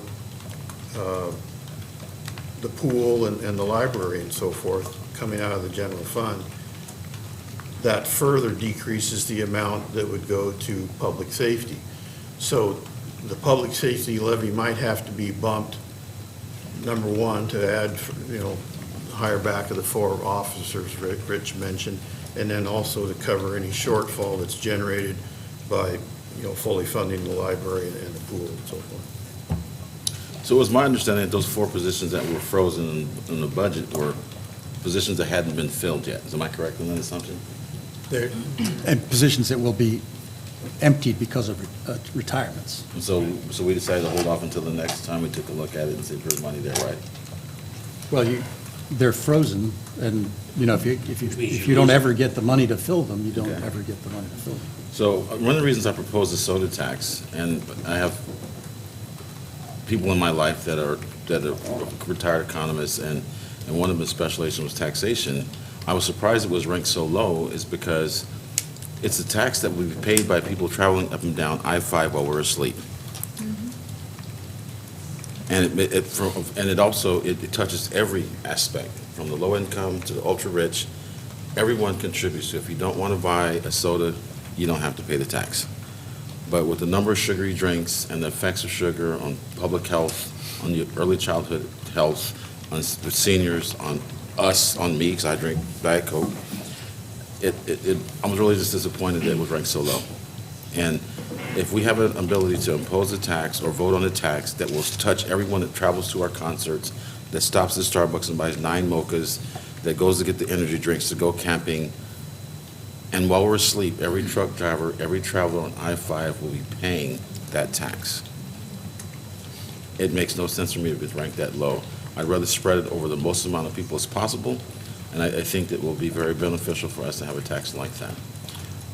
the pool and the library and so forth coming out of the general fund, that further decreases the amount that would go to public safety. So the public safety levy might have to be bumped, number one, to add, you know, hire back of the 4 officers Rich mentioned, and then also to cover any shortfall that's generated by, you know, fully funding the library and the pool and so forth. So it was my understanding that those 4 positions that were frozen in the budget were positions that hadn't been filled yet. Am I correct in that assumption? And positions that will be emptied because of retirements. So we decided to hold off until the next time we took a look at it and see if there's money there, right? Well, they're frozen, and, you know, if you don't ever get the money to fill them, you don't ever get the money to fill them. So one of the reasons I proposed the soda tax, and I have people in my life that are retired economists, and one of the specializations was taxation. I was surprised it was ranked so low is because it's a tax that would be paid by people traveling up and down I-5 while we're asleep. And it also touches every aspect, from the low income to the ultra rich. Everyone contributes. So if you don't want to buy a soda, you don't have to pay the tax. But with the number of sugary drinks and the effects of sugar on public health, on the early childhood health, on seniors, on us, on me, because I drink Diet Coke, I was really just disappointed that it was ranked so low. And if we have an ability to impose a tax or vote on a tax that will touch everyone that travels to our concerts, that stops at Starbucks and buys 9 mochas, that goes to get the energy drinks, to go camping, and while we're asleep, every truck driver, every traveler on I-5 will be paying that tax. It makes no sense for me if it's ranked that low. I'd rather spread it over the most amount of people as possible, and I think that will be very beneficial for us to have a tax like that.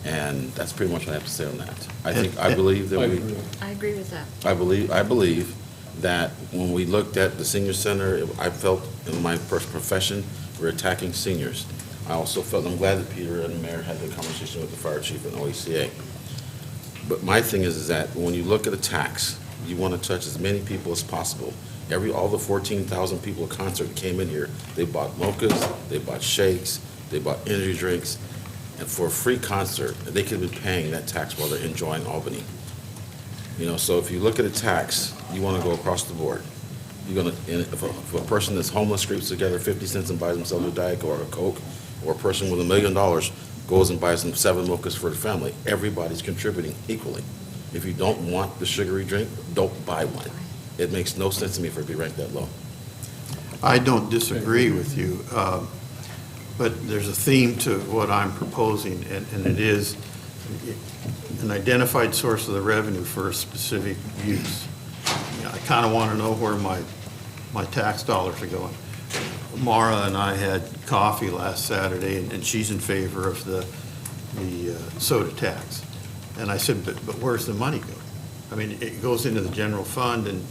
And that's pretty much what I have to say on that. I believe that I agree with that. I believe that when we looked at the senior center, I felt in my profession, we're attacking seniors. I also felt, I'm glad that Peter and the mayor had the conversation with the fire chief and OACA. But my thing is that when you look at a tax, you want to touch as many people as possible. All the 14,000 people at concert came in here, they bought mochas, they bought shakes, they bought energy drinks, and for a free concert, they could be paying that tax while they're enjoying Albany. You know, so if you look at a tax, you want to go across the board. You're going to, if a person that's homeless scrapes together 50 cents and buys themselves a Diet Coke or a Coke, or a person with $1 million goes and buys them 7 mochas for the family, everybody's contributing equally. If you don't want the sugary drink, don't buy one. It makes no sense to me for it to be ranked that low. I don't disagree with you, but there's a theme to what I'm proposing, and it is an identified source of the revenue for a specific use. You know, I kind of want to know where my tax dollars are going. Mara and I had coffee last Saturday, and she's in favor of the soda tax. And I said, but where's the money go? I mean, it goes into the general fund, and,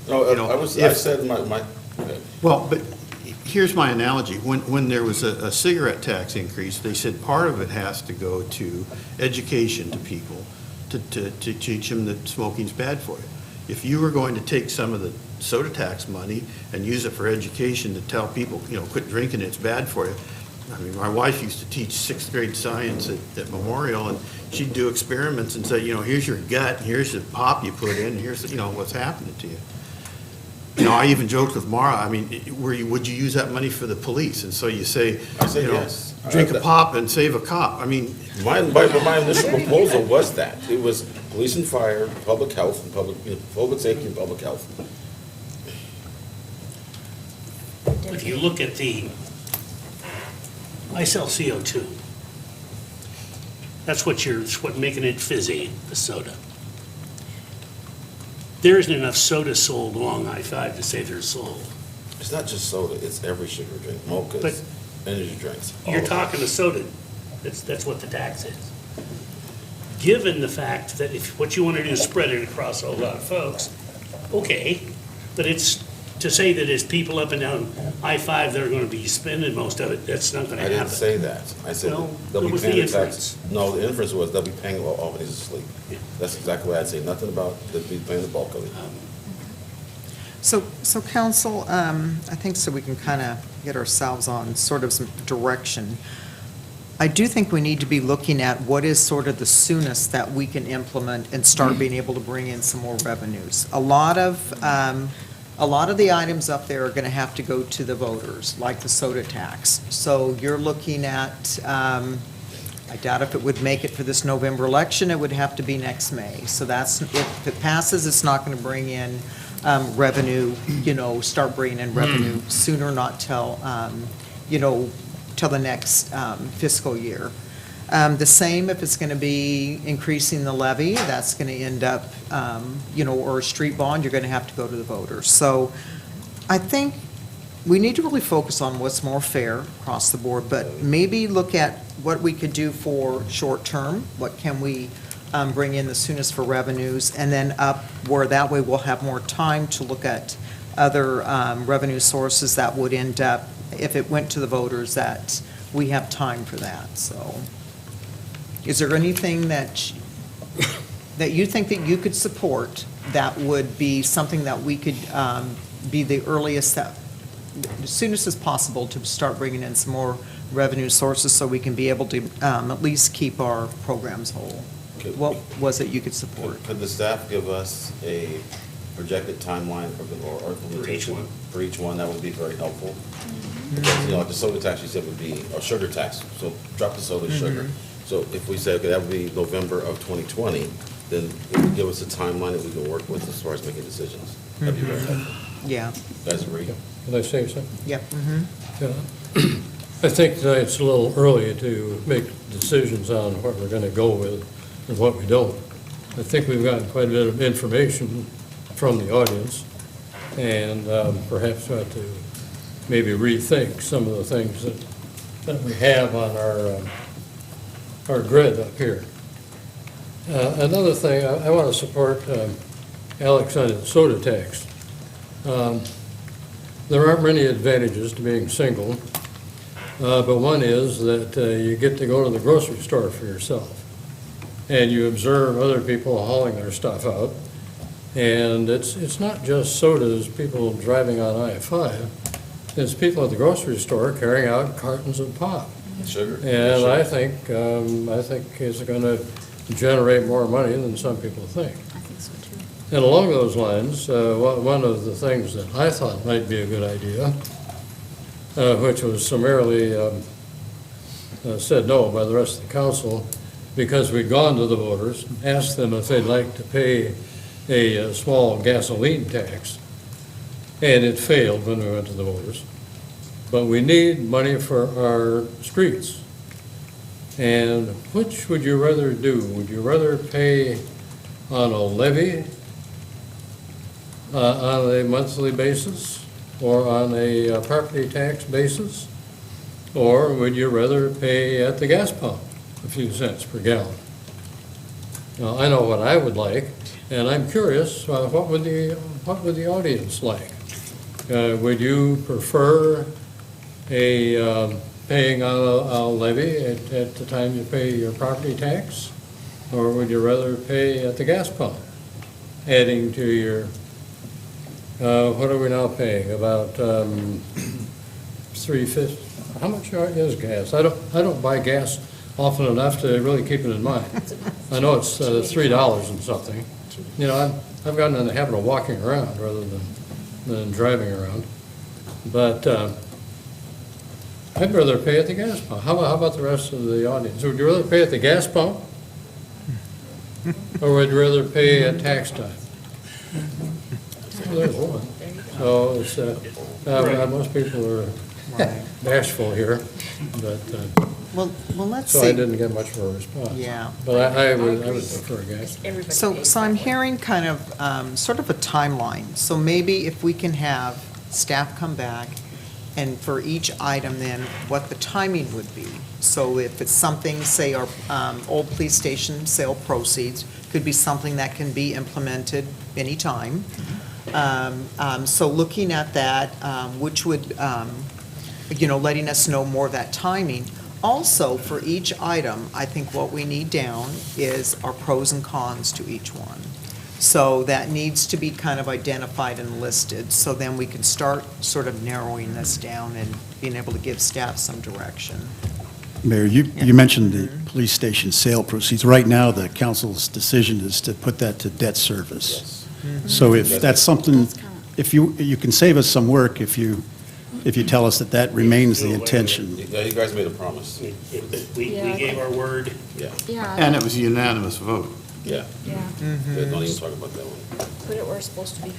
you know, I said my, well, but here's my analogy. When there was a cigarette tax increase, they said part of it has to go to education to people, to teach them that smoking's bad for you. If you were going to take some of the soda tax money and use it for education to tell people, you know, quit drinking, it's bad for you. I mean, my wife used to teach sixth grade science at Memorial, and she'd do experiments and say, you know, here's your gut, here's the pop you put in, here's, you know, what's happening to you. You know, I even joked with Mara, I mean, would you use that money for the police? And so you say, you know, yes. drink a pop and save a cop. I mean. My initial proposal was that. It was police and fire, public health, and public safety and public health. If you look at I sell CO2. That's what making it fizzy, the soda. There isn't enough soda sold along I-5 to say they're sold. It's not just soda, it's every sugar drink, mochas, energy drinks. You're talking to soda, that's what the tax is. Given the fact that if what you want to do is spread it across a lot of folks, okay, but it's to say that it's people up and down I-5 that are going to be spending most of it, that's not going to happen. I didn't say that. I said No, they'll it be was paying the the inference. tax. No, the inference was they'll be paying while Albany's asleep. That's exactly what I'd say. Nothing about they'll be paying the bulk of it. So council, I think so we can kind of get ourselves on sort of some direction. I do think we need to be looking at what is sort of the soonest that we can implement and start being able to bring in some more revenues. A lot of the items up there are going to have to go to the voters, like the soda tax. So you're looking at, I doubt if it would make it for this November election, it would have to be next May. So that's, if it passes, it's not going to bring in revenue, you know, start bringing in revenue sooner, not till, you know, till the next fiscal year. The same if it's going to be increasing the levy, that's going to end up, you know, or a street bond, you're going to have to go to the voters. So I think we need to really focus on what's more fair across the board, but maybe look at what we could do for short term, what can we bring in the soonest for revenues, and then up where that way we'll have more time to look at other revenue sources that would end up, if it went to the voters, that we have time for that, so. Is there anything that you think that you could support that would be something that we could be the earliest, that, as soon as possible, to start bringing in some more revenue sources so we can be able to at least keep our programs whole? What was it you could support? Could the staff give us a projected timeline for the or implementation? For each one, that would be very helpful. Because, you know, like the soda tax you said would be, or sugar tax, so drop the soda sugar. So if we say, okay, that would be November of 2020, then it would give us a timeline that we can work with as far as making decisions. That'd be very helpful. Yeah. You guys agree? Can I say something? Yep. Yeah. I think tonight it's a little early to make decisions on what we're going to go with and what we don't. I think we've gotten quite a bit of information from the audience, and perhaps ought to maybe rethink some of the things that we have on our grid up here. Another thing, I want to support Alex on the soda tax. There aren't many advantages to being single, but one is that you get to go to the grocery store for yourself, and you observe other people hauling their stuff out. And it's not just sodas, people driving on I-5, it's people at the grocery store carrying out cartons of pop. Sugar. And I think it's going to generate more money than some people think. I think so too. And along those lines, one of the things that I thought might be a good idea, which was summarily said no by the rest of the council, because we'd gone to the voters, asked them if they'd like to pay a small gasoline tax, and it failed when we went to the voters. But we need money for our streets. And which would you rather do? Would you rather pay on a levy on a monthly basis, or on a property tax basis? Or would you rather pay at the gas pump a few cents per gallon? Now, I know what I would like, and I'm curious, what would the audience like? Would you prefer paying a levy at the time you pay your property tax? Or would you rather pay at the gas pump, adding to your, what are we now paying, about $3.50? How much is gas? I don't buy gas often enough to really keep it in mind. I know it's $3 and something. You know, I've gotten in the habit of walking around rather than driving around. But I'd rather pay at the gas pump. How about the rest of the audience? Would you rather pay at the gas pump? Or would you rather pay at tax time? Well, there's one. So it's, most people are bashful here, but, Well, let's so see. I didn't get much of a response. Yeah. But I would prefer gas. So I'm hearing kind of, sort of a timeline. So maybe if we can have staff come back, and for each item then, what the timing would be. So if it's something, say our old police station sale proceeds, could be something that can be implemented anytime. So looking at that, which would, letting us know more of that timing. Also, for each item, I think what we need down is our pros and cons to each one. So that needs to be kind of identified and listed, so then we can start sort of narrowing this down and being able to give staff some direction. Mayor, you mentioned the police station sale proceeds. Right now, the council's decision is to put that to debt service. So if that's something, if you can save us some work if you tell us that remains the intention. Yeah, you guys made a promise. We gave our word. Yeah. And it was a unanimous vote. Yeah. Yeah. Yeah, don't even talk about that one. Put it where it's supposed to be.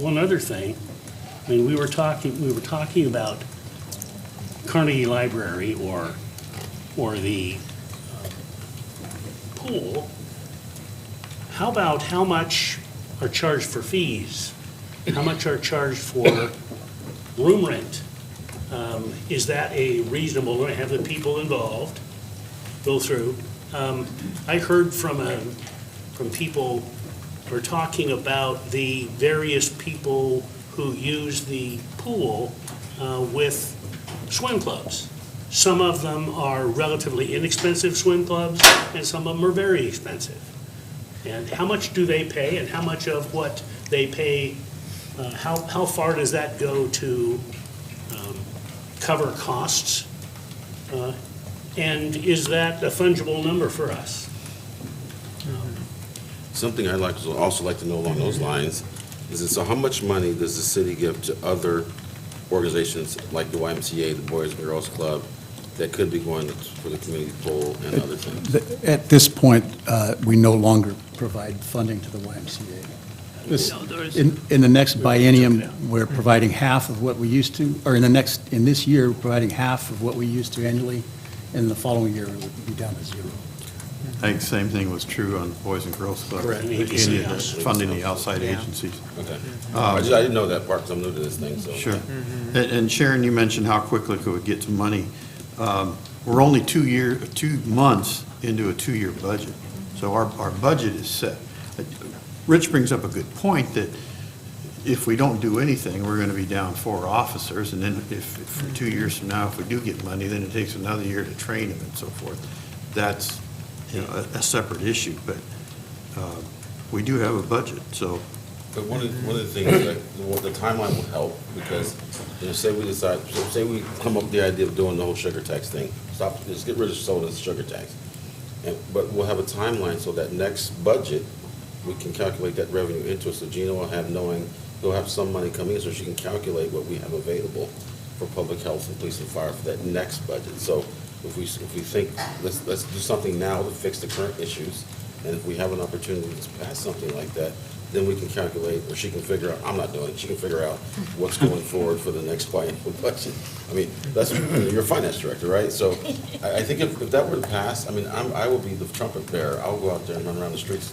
One other thing, I mean, we were talking about Carnegie Library or the pool. How about how much are charged for fees? How much are charged for room rent? Is that a reasonable, have the people involved go through? I heard from people who are talking about the various people who use the pool with swim clubs. Some of them are relatively inexpensive swim clubs, and some of them are very expensive. And how much do they pay, and how much of what they pay, how far does that go to cover costs? And is that a fungible number for us? Something I'd also like to know along those lines is, so how much money does the city give to other organizations like the YMCA, the Boys and Girls Club, that could be going for the community pool and other things? At this point, we no longer provide funding to the YMCA. In the next biennium, we're providing half of what we used to, or in this year, we're providing half of what we used to annually, and the following year, it would be down to zero. I think the same thing was true on Boys and Girls Club. Correct. Funding the outside agencies. Okay. I didn't know that part, because I'm new to this thing, so. Sure. And Sharon, you mentioned how quickly could we get to money. We're only 2 months into a 2-year budget, so our budget is set. Rich brings up a good point that if we don't do anything, we're going to be down 4 officers, and then if for 2 years from now, if we do get money, then it takes another year to train them and so forth. That's, a separate issue, but we do have a budget, so. But one of the things, the timeline will help, because, say we come up with the idea of doing the whole sugar tax thing, just get rid of soda and sugar tax. But we'll have a timeline, so that next budget, we can calculate that revenue into it, so Gina will he'll have some money coming in, so she can calculate what we have available for public health and police and fire for that next budget. So if we think, let's do something now to fix the current issues, and if we have an opportunity to pass something like that, then we can calculate, or she can figure out, I'm not doing it, she can figure out what's going forward for the next biennial budget. I mean, you're a finance director, right? So I think if that were to pass, I mean, I will be the trumpet bearer. I'll go out there and run around the streets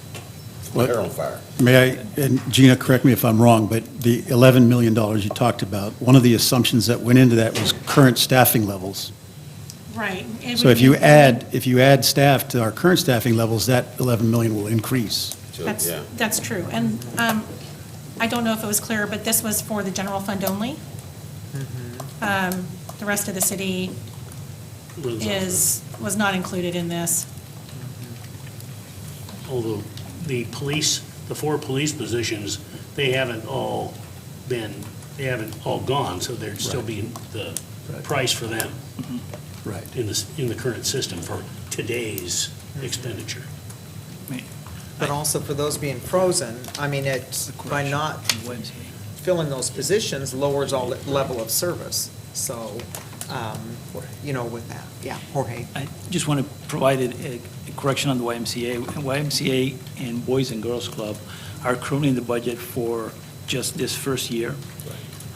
What- hair on fire. May I, and Gina, correct me if I'm wrong, but the $11 million you talked about, one of the assumptions that went into that was current staffing levels. Right. It So would if be- you add staff to our current staffing levels, that 11 million will increase. That's true. And I don't know if it was clear, but this was for the general fund only. The rest of the city was not included in this. Although the police, the 4 police positions, they haven't all gone, so there'd still be the price for them. Right. In the current system for today's expenditure. But also for those being frozen, I mean, it's, by not filling those positions lowers all level of service. So, with that, yeah, Jorge. I just want to provide a correction on the YMCA. YMCA and Boys and Girls Club are currently in the budget for just this first year.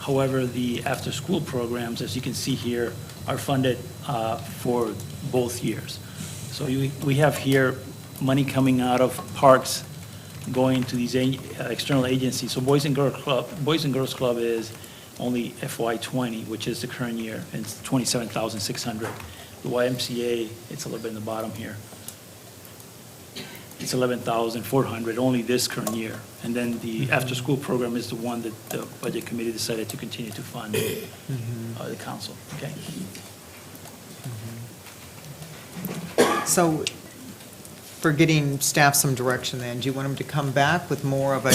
However, the after-school programs, as you can see here, are funded for both years. So we have here money coming out of parks going to these external agencies. So Boys and Girls Club is only FY20, which is the current year, and it's $27,600. The YMCA, it's a little bit in the bottom here. It's $11,400 only this current year. And then the after-school program is the one that the Budget Committee decided to continue to fund the council, okay? So for getting staff some direction then, do you want them to come back with more of a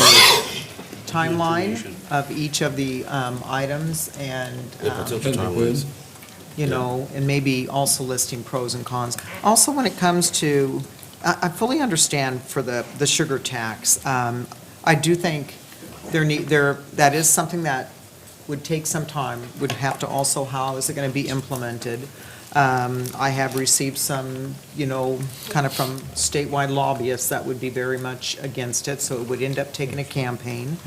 timeline of each of the items and, and maybe also listing pros and cons? Also, when it comes to, I fully understand for the sugar tax. I do think that is something that would take some time, would have to also, how is it going to be implemented? I have received some, kind of from statewide lobbyists that would be very much against it, so it would end up taking a campaign.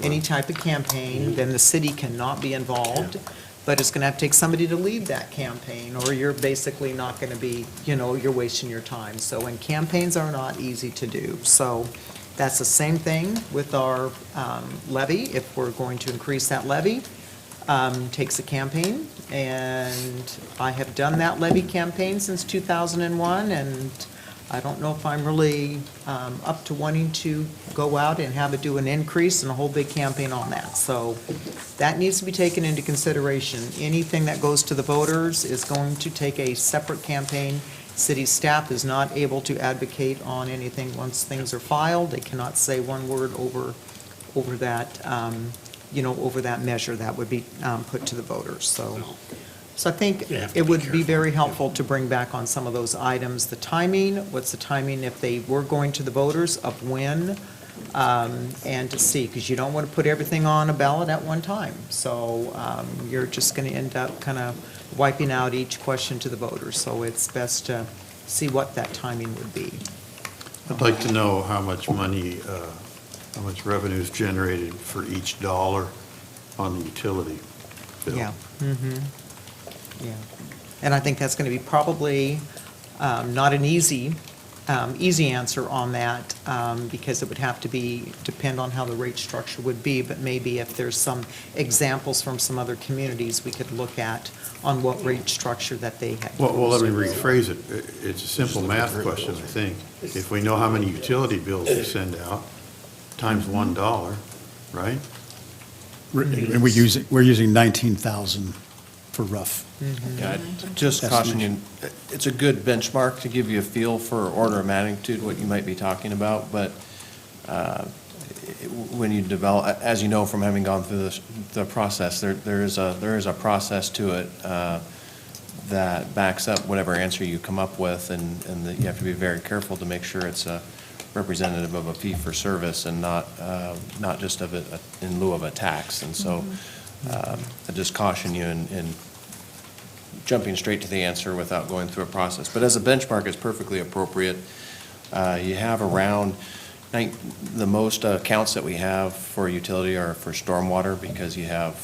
Any type of campaign, then the city cannot be involved, but it's going to have to take somebody to lead that campaign, or you're basically not going to be, you're wasting your time. So, and campaigns are not easy to do. So that's the same thing with our levy. If we're going to increase that levy, takes a campaign, and I have done that levy campaign since 2001, and I don't know if I'm really up to wanting to go out and have it do an increase and a whole big campaign on that. So that needs to be taken into consideration. Anything that goes to the voters is going to take a separate campaign. City staff is not able to advocate on anything once things are filed. They cannot say one word over that, over that measure that would be put to the voters. So I think it would be very helpful to bring back on some of those items, the timing, what's the timing if they were going to the voters of when, and to see, because you don't want to put everything on a ballot at one time. So you're just going to end up kind of wiping out each question to the voters. So it's best to see what that timing would be. I'd like to know how much money, how much revenue is generated for each dollar on the utility bill. Yeah. Yeah. And I think that's going to be probably not an easy answer on that, because it would have to depend on how the rate structure would be, but maybe if there's some examples from some other communities we could look at on what rate structure that they have. Well, let me rephrase it. It's a simple math question, I think. If we know how many utility bills we send out, times $1, right? And we're using 19,000 for rough. Yeah, I'd just caution you, it's a good benchmark to give you a feel for order of magnitude, what you might be talking about, but when you develop, as you know from having gone through the process, there is a process to it that backs up whatever answer you come up with, and that you have to be very careful to make sure it's representative of a fee for service and not just of it in lieu of a tax. And so I just caution you in jumping straight to the answer without going through a process. But as a benchmark, it's perfectly appropriate. You have around, the most accounts that we have for utility are for stormwater, because you have,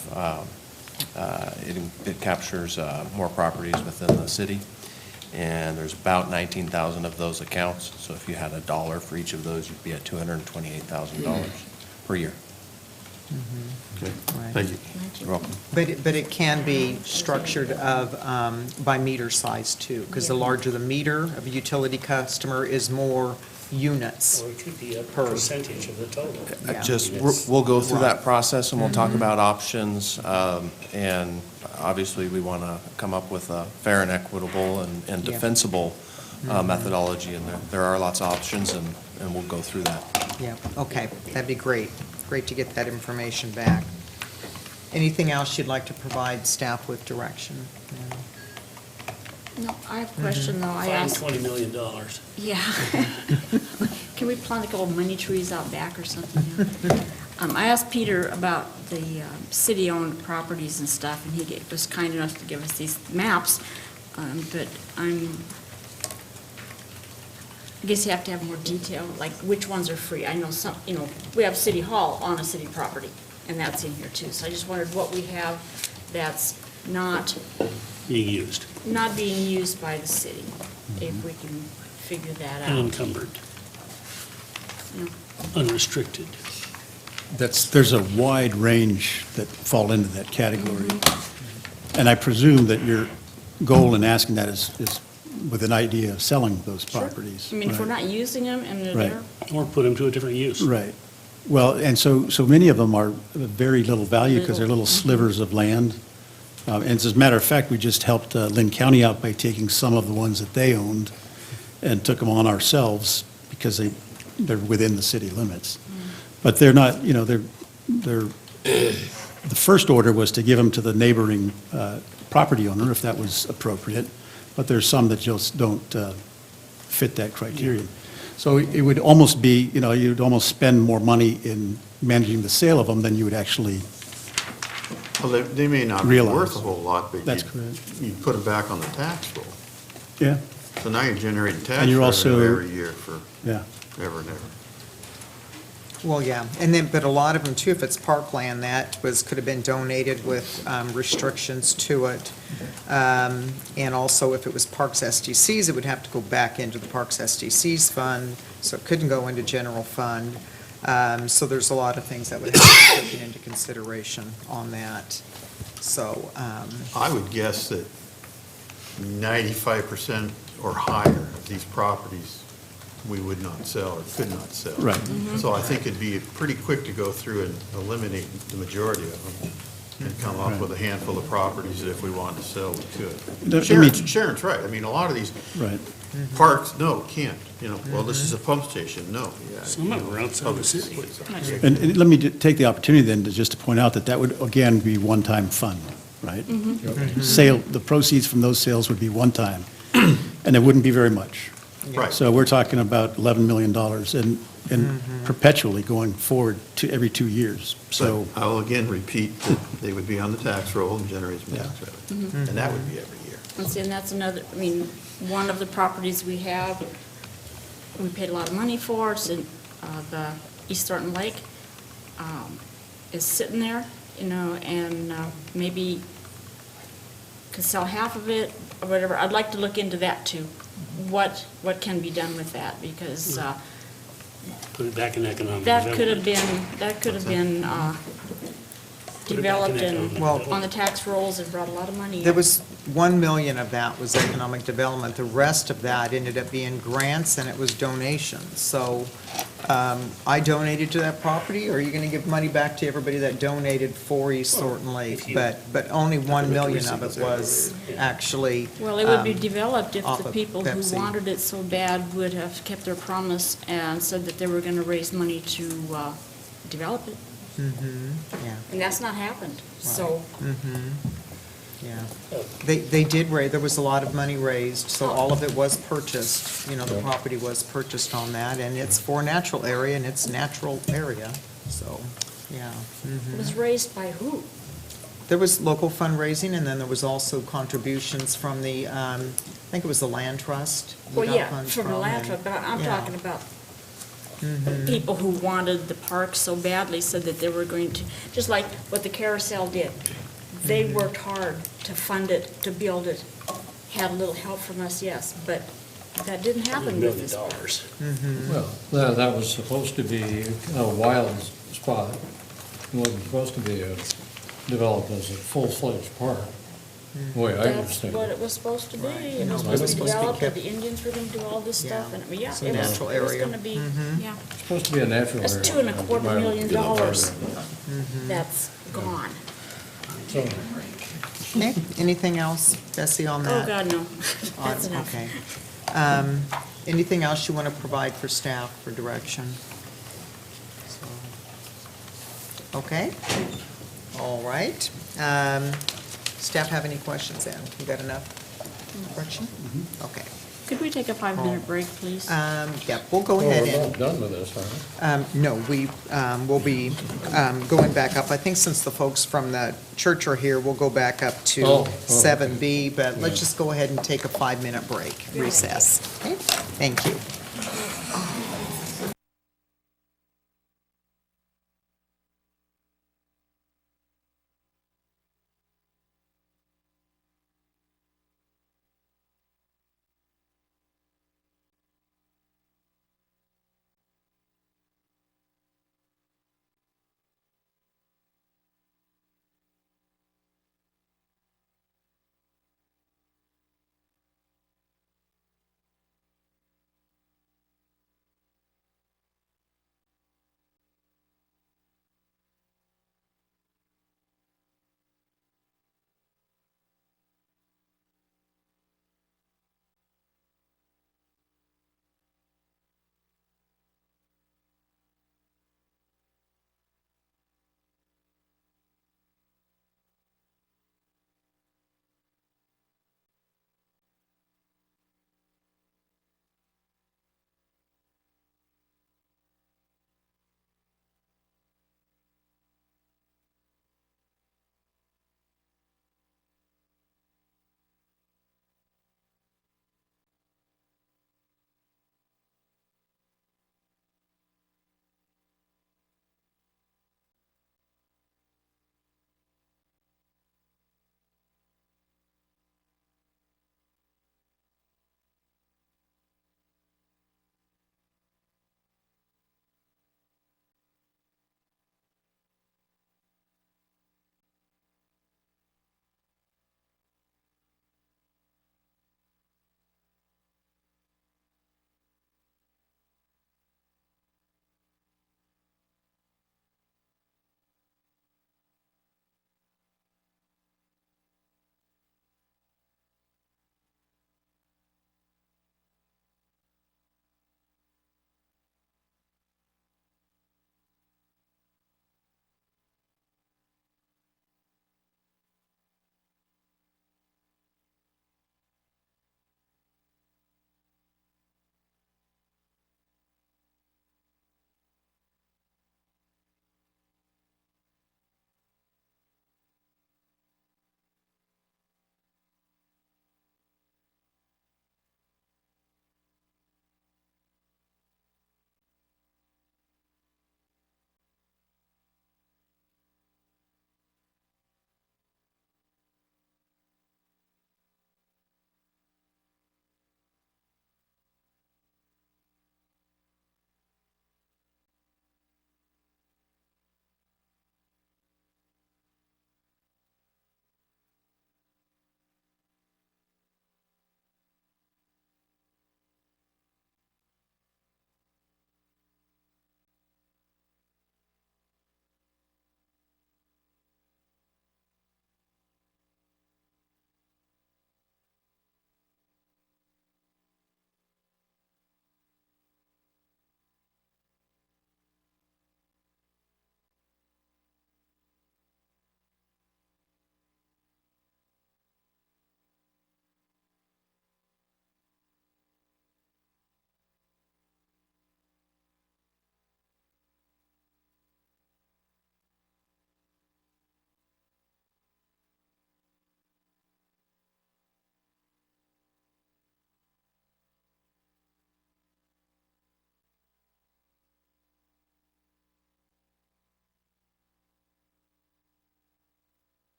it captures more properties within the city. and there's about 19,000 of those accounts. So if you had $1 for each of those, you'd be at $228,000 per year. Okay, Right. thank you. You're welcome. But it can be structured by meter size too, because the larger the meter of a utility customer is more units. Or it could be a Per- percentage of the total. Yeah. Just, we'll go through that process, and we'll talk Mhm. about options, and obviously, we want to come up with a fair and equitable and Yeah. defensible Mhm. methodology, and there are lots of options, and we'll go through that. Yeah, okay, that'd be great. Great to get that information back. Anything else you'd like to provide staff with direction? No, I have a question though. I Find asked, $20 million. yeah. Can we plant a couple money trees out back or something? I asked Peter about the city-owned properties and stuff, and he was kind enough to give us these maps, but I guess you have to have more detail, like which ones are free. I know some, we have City Hall on a city property, and that's in here too. So I just wondered what we have that's not Being used, being used by the city, if we can figure that out. unencumbered, Yeah. unrestricted. There's a wide range that fall into that category. And I presume that your goal in asking that is with an idea of selling those properties. I mean, if we're Right. not using them and they're Right. there, Or put them to a different use. Right. Well, and so many of them are of very little value because they're little slivers of land. And as a matter of fact, we just helped Lynn County out by taking some of the ones that they owned and took them on ourselves because they're within the city limits. But they're not, the first order was to give them to the neighboring property owner if that was appropriate. But there's some that just don't fit that criteria. So it would almost be, you'd almost spend more money in managing the sale of them than you would actually Well, they may not be Realize. worth a whole lot, but That's you put them back on the tax roll. Yeah, So now you're generating tax And you're revenue also- every year for yeah. ever and ever. Well, yeah, and then, but a lot of them too, if it's parkland, could have been donated with restrictions to it. And also, if it was Parks SDCs, it would have to go back into the Parks SDCs fund, so it couldn't go into general fund. So there's a lot of things that would have to be taken into consideration on that. So, I would guess that 95% or higher of these properties we would not sell or could not sell. Right. So I think it'd be pretty quick to go through and eliminate the majority of them and come up Right. with a handful of properties that if we wanted to sell, we No, could. I mean- Sharon's right. I mean, a lot of these Right. parks, no, can't. Well, this is a pump station, no. Yeah, Some of them are outside the city. And let me take the opportunity then to just to point out that would, again, be one-time fund, right? Sale, the proceeds from those sales would be one time, and it wouldn't be very much. Right. So we're talking about $11 million and perpetually going forward to every 2 years. So, But I will again repeat that they would be on the tax roll and generate some tax revenue. And that would be every year. and that's another, one of the properties we have, we paid a lot of money for, it's in the East Thornton Lake, is sitting there, and maybe could sell half of it or whatever. I'd like to look into that too. What can be done with that? Because Put it back in economic that could have development. been Put it back in developed economic Well- on the tax rolls and brought a lot of money in. there was 1 million of that was economic development. The rest of that ended up being grants and it was donations. So I donated to that property. Are you going to give money back to everybody that donated for East Thornton Lake? But only 1 million of it was actually. Well, it would be developed if off the of people who Pepsi. wanted it so bad would have kept their promise and said that they were going to raise money to develop it. Yeah. And that's not happened, so. Yeah. They did raise, there was a lot of money raised, so all of it was purchased. The property was purchased on that, and it's for a natural area, and it's natural area, so, yeah. It was raised by who? There was local fundraising, and then there was also contributions from the, I think it was the land trust. we Well, got yeah, funds from the land and- trust, but I'm yeah. talking about people who wanted the park so badly, said that they were going to, just like what the carousel did. They worked hard to fund it, to build it, had a little help from us, yes, but that didn't happen with this part. Well, that was supposed to be a wild spot. It wasn't supposed to be developed as a full-fledged park, the way I That's understand what it. it was supposed to be, and it No, was it was supposed to be supposed to be developed, and kept- the Indians were gonna do all this stuff, and, yeah, It's a it was, natural it was area. gonna be, yeah. It's supposed to be a natural area. That's $2.25 million Mm-hmm. that's gone. So, Okay, anything else, Bessie, on Oh, that? God, no, On- that's enough. Okay. Anything else you want to provide for staff for direction? Okay, all right. Staff have any questions then? You got enough direction? Okay. Could we take a 5-minute break, please? Yeah, we'll go well, ahead we're and. not done with this, are we? No, we will be going back up. I think since the folks from the church are here, we'll go back up to Oh, 7B, but let's Yeah. just go ahead and take a 5-minute break, recess. Okay, thank you.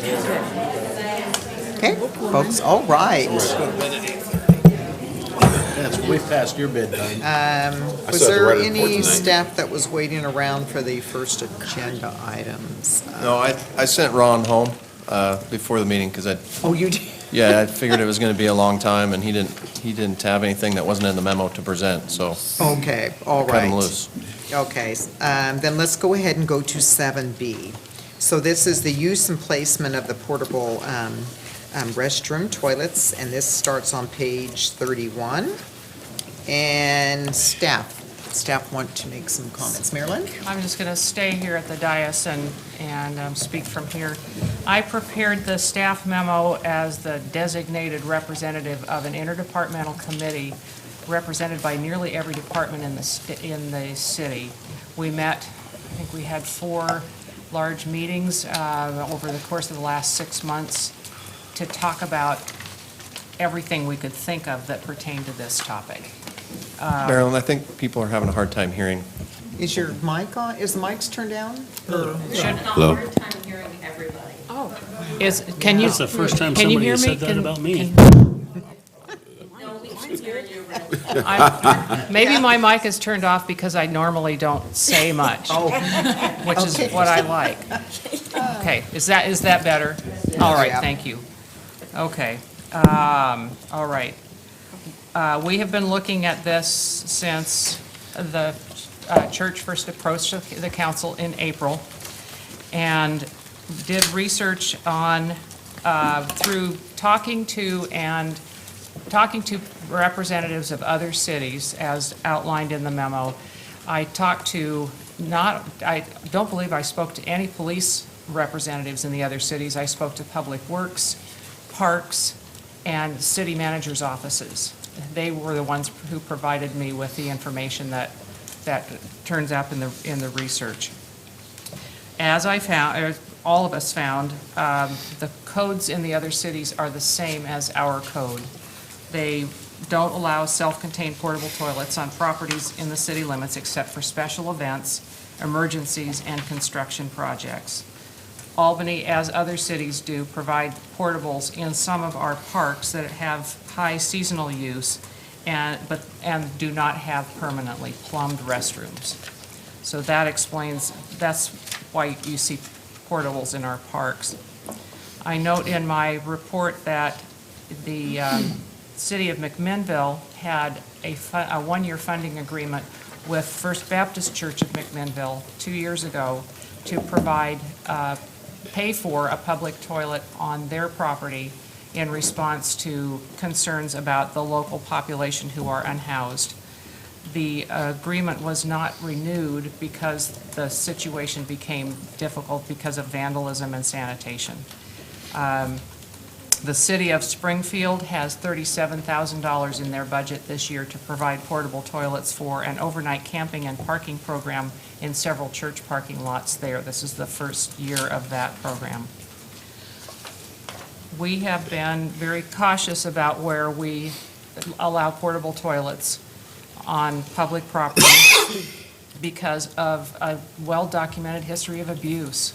Okay, folks, all right. That's way past your bedtime. Was still have to there write a report any tonight. staff that was waiting around for the first agenda items? No, I sent Ron home before the meeting because Oh, you did? yeah, I figured it was going to be a long time, and he didn't have anything that wasn't in the memo to present, so Okay, all cut him right. loose. Okay, then let's go ahead and go to 7B. So this is the use and placement of the portable restroom toilets, and this starts on page 31. And staff want to make some comments. Marilyn? I'm just going to stay here at the dais and speak from here. I prepared the staff memo as the designated representative of an interdepartmental committee represented by nearly every department in the city. We met, I think we had 4 large meetings over the course of the last 6 months to talk about everything we could think of that pertained to this topic. Marilyn, I think people are having a hard time hearing. Is your mic on? Is the mics turned down? Hello? Oh, can you? That's the first time can you somebody hear has me? said that about me. Maybe my mic is turned off because I normally don't say much, which is what I like. Okay, is that better? All right, Yeah. thank you. Okay, all right. We have been looking at this since the church first approached the council in April, and did research on, through talking to representatives of other cities, as outlined in the memo. I talked to I don't believe I spoke to any police representatives in the other cities. I spoke to Public Works, Parks, and city managers' offices. They were the ones who provided me with the information that turns up in the research. As I found, or all of us found, the codes in the other cities are the same as our code. They don't allow self-contained portable toilets on properties in the city limits except for special events, emergencies, and construction projects. Albany, as other cities do, provide portables in some of our parks that have high seasonal use and do not have permanently plumbed restrooms. So that explains, that's why you see portables in our parks. I note in my report that the City of McMinnville had a one-year funding agreement with First Baptist Church of McMinnville 2 years ago to provide, pay for a public toilet on their property in response to concerns about the local population who are unhoused. The agreement was not renewed because the situation became difficult because of vandalism and sanitation. The city of Springfield has $37,000 in their budget this year to provide portable toilets for an overnight camping and parking program in several church parking lots there. This is the first year of that program. We have been very cautious about where we allow portable toilets on public property because of a well-documented history of abuse.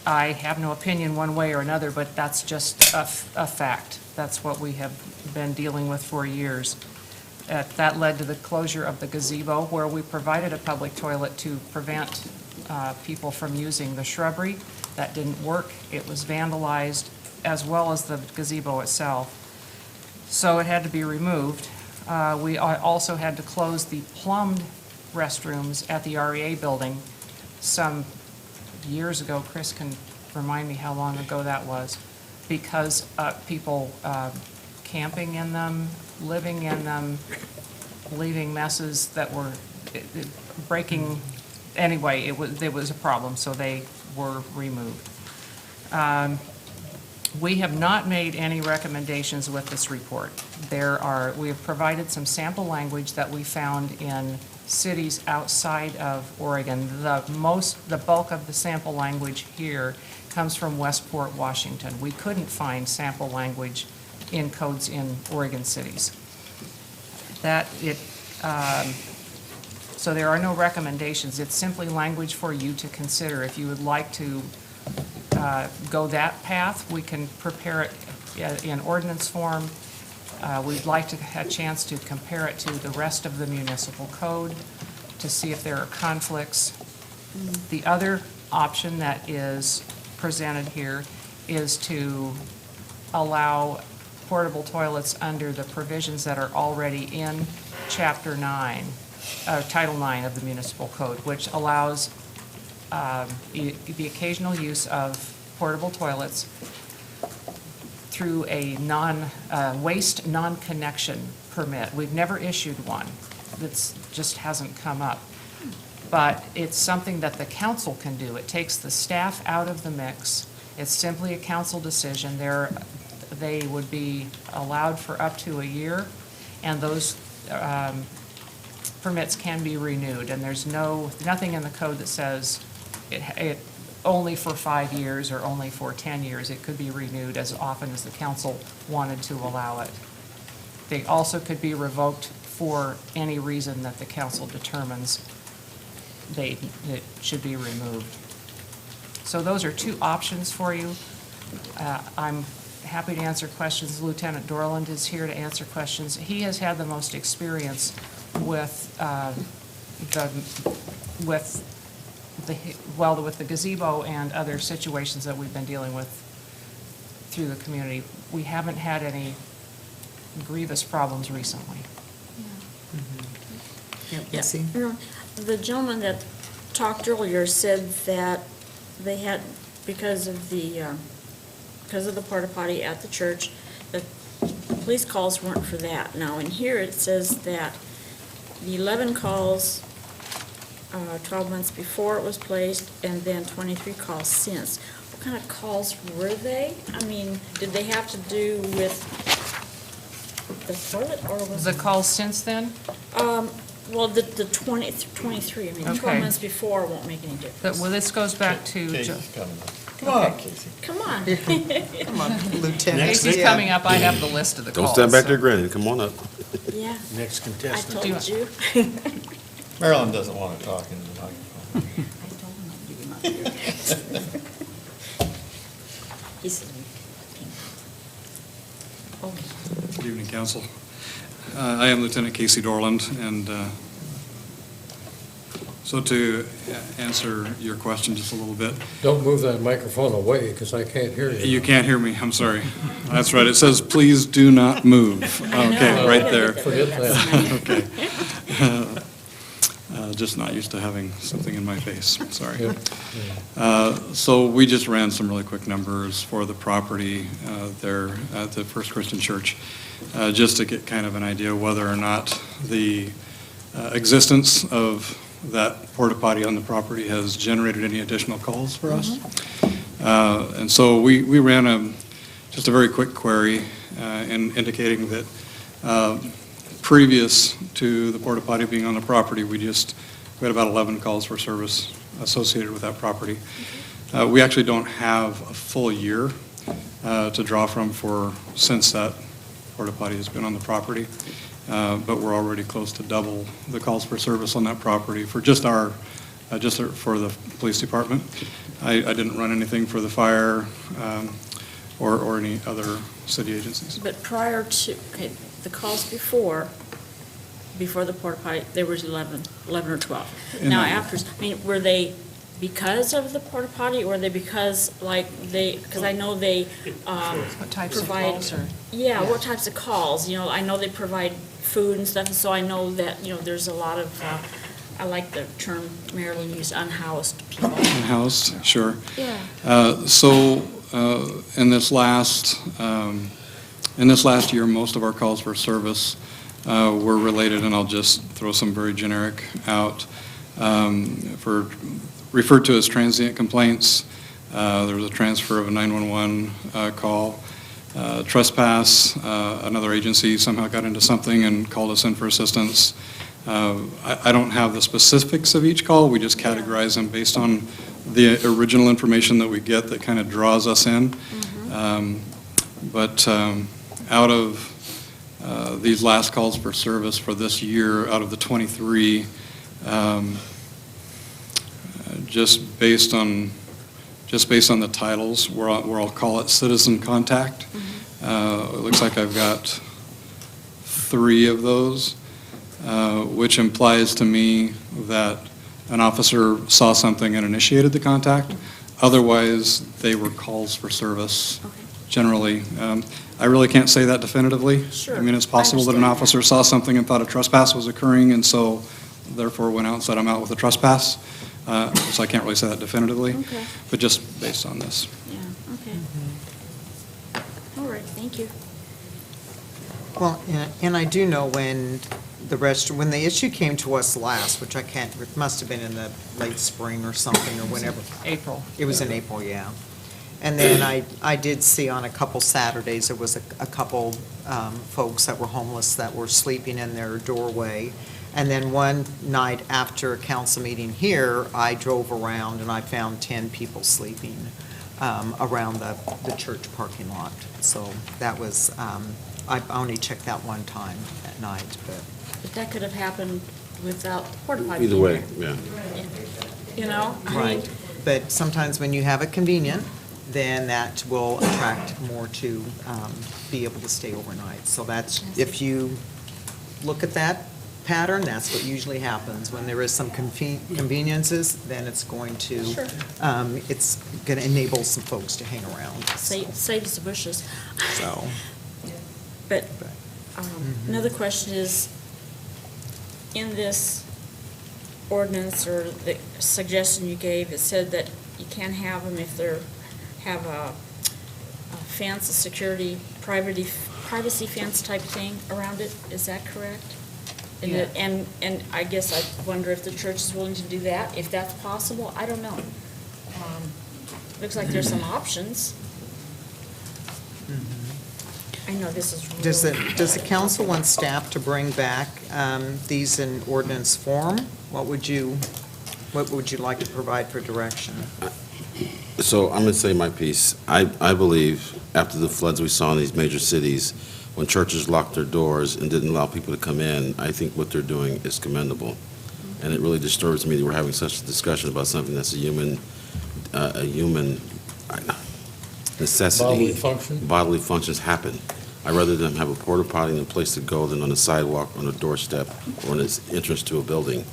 I have no opinion one way or another, but that's just a fact. That's what we have been dealing with for years. That led to the closure of the gazebo, where we provided a public toilet to prevent people from using the shrubbery. That didn't work. It was vandalized, as well as the gazebo itself. So it had to be removed. We also had to close the plumbed restrooms at the REA building some years ago. Chris can remind me how long ago that was, because people camping in them, living in them, leaving messes that were breaking. Anyway, it was a problem, so they were removed. We have not made any recommendations with this report. We have provided some sample language that we found in cities outside of Oregon. The bulk of the sample language here comes from Westport, Washington. We couldn't find sample language in codes in Oregon cities. So there are no recommendations. It's simply language for you to consider. If you would like to go that path, we can prepare it in ordinance form. We'd like to have a chance to compare it to the rest of the municipal code to see if there are conflicts. The other option that is presented here is to allow portable toilets under the provisions that are already in Chapter 9, Title 9 of the municipal code, which allows the occasional use of portable toilets through a waste non-connection permit. We've never issued one. That just hasn't come up. But it's something that the council can do. It takes the staff out of the mix. It's simply a council decision. They would be allowed for up to a year, and those permits can be renewed. And there's nothing in the code that says it only for 5 years or only for 10 years. It could be renewed as often as the council wanted to allow it. They also could be revoked for any reason that the council determines it should be removed. So those are two options for you. I'm happy to answer questions. Lieutenant Dorland is here to answer questions. He has had the most experience with the gazebo and other situations that we've been dealing with through the community. We haven't had any grievous problems recently. Yes. The gentleman that talked earlier said that they had, because of the porta potty at the church, the police calls weren't for that. Now, in here, it says that the 11 calls 12 months before it was placed, and then 23 calls since. What kind of calls were they? I mean, did they have to do with the toilet, or was The calls since then? Well, the 23, I mean, 12 Okay. months before won't make any difference. Well, this goes back to. Come on, Casey. Come on. Come on, Lieutenant. Casey's Yeah. coming up, I have the list of the Don't calls. stand back so- there grinning, come on up. Yeah, Next I contestant. told you. Marilyn doesn't want to talk into the microphone. He said, okay. Good evening, council. I am Lieutenant Casey Dorland, and so to answer your question just a little bit. Don't move that microphone away, because I can't hear you. You can't hear me, I'm sorry. That's right, it says, "Please do not move." Okay, right there. Forget that. Okay. Just not used to having something in my face, sorry. So we just ran some really quick numbers for the property there at the First Christian Church, just to get kind of an idea whether or not the existence of that porta potty on the property has generated any additional calls for us. And so we ran just a very quick query indicating that previous to the porta potty being on the property, we had about 11 calls for service associated with that property. We actually don't have a full year to draw from since that porta potty has been on the property, but we're already close to double the calls for service on that property for just for the police department. I didn't run anything for the fire or any other city agencies. But prior to, okay, the calls before the porta potty, there was 11 or 12. Now after, I mean, were they because of the porta potty, or were they because, because I know they What types of provide. calls are? Yeah, what types of calls, I know they provide food and stuff, and so I know that, there's a lot of, I like the term Marilyn used, unhoused people. In-house, sure. Yeah. So in this last year, most of our calls for service were related, and I'll just throw some very generic out, referred to as transient complaints. There was a transfer of a 911 call. Trespass, another agency somehow got into something and called us in for assistance. I don't have the specifics of each call. We just categorize them based on the original information that we get that kind of draws us in. But out of these last calls for service for this year, out of the 23, just based on just based on the titles, where I'll call it citizen contact. It looks like I've got 3 of those, which implies to me that an officer saw something and initiated the contact. Otherwise, they were calls for service, generally. I really can't say that definitively. Sure. I mean, it's possible that an officer saw something and thought a trespass was occurring, and so therefore went out and said, I'm out with a trespass. So I can't really say that definitively, Okay. but just based on this. Yeah, okay. All right, thank you. Well, and I do know when when the issue came to us last, which it must have been in the late spring or something, or whenever. April. It was in April, yeah. And then I did see on a couple Saturdays, there was a couple folks that were homeless that were sleeping in their doorway. And then one night after a council meeting here, I drove around and I found 10 people sleeping around the church parking lot. So that was, I only checked that one time at night, but. But that could have happened without the porta potty. Either way, yeah. You know? I mean, Right, but sometimes when you have it convenient, then that will attract more to be able to stay overnight. So that's, if you look at that pattern, that's what usually happens. When there is some conveniences, then it's going to, Sure. it's going to enable some folks to hang around. Saves the bushes. So, But another question is, in this ordinance or the suggestion you gave, it said that you can't have them if they're, have a fence, a security, privacy fence type thing around it. Is that correct? And Yeah. and I guess I wonder if the church is willing to do that, if that's possible. I don't know. Looks like there's some options. I know this is really. does the council want staff to bring back these in ordinance form? What would you like to provide for direction? So I'm going to say my piece. I believe after the floods we saw in these major cities, when churches locked their doors and didn't allow people to come in, I think what they're doing is commendable. And it really disturbs me that we're having such a discussion about something that's a human necessity. Bodily function? Bodily functions happen. I'd rather them have a porta potty and a place to go than on a sidewalk, on a doorstep, or on its entrance to a building.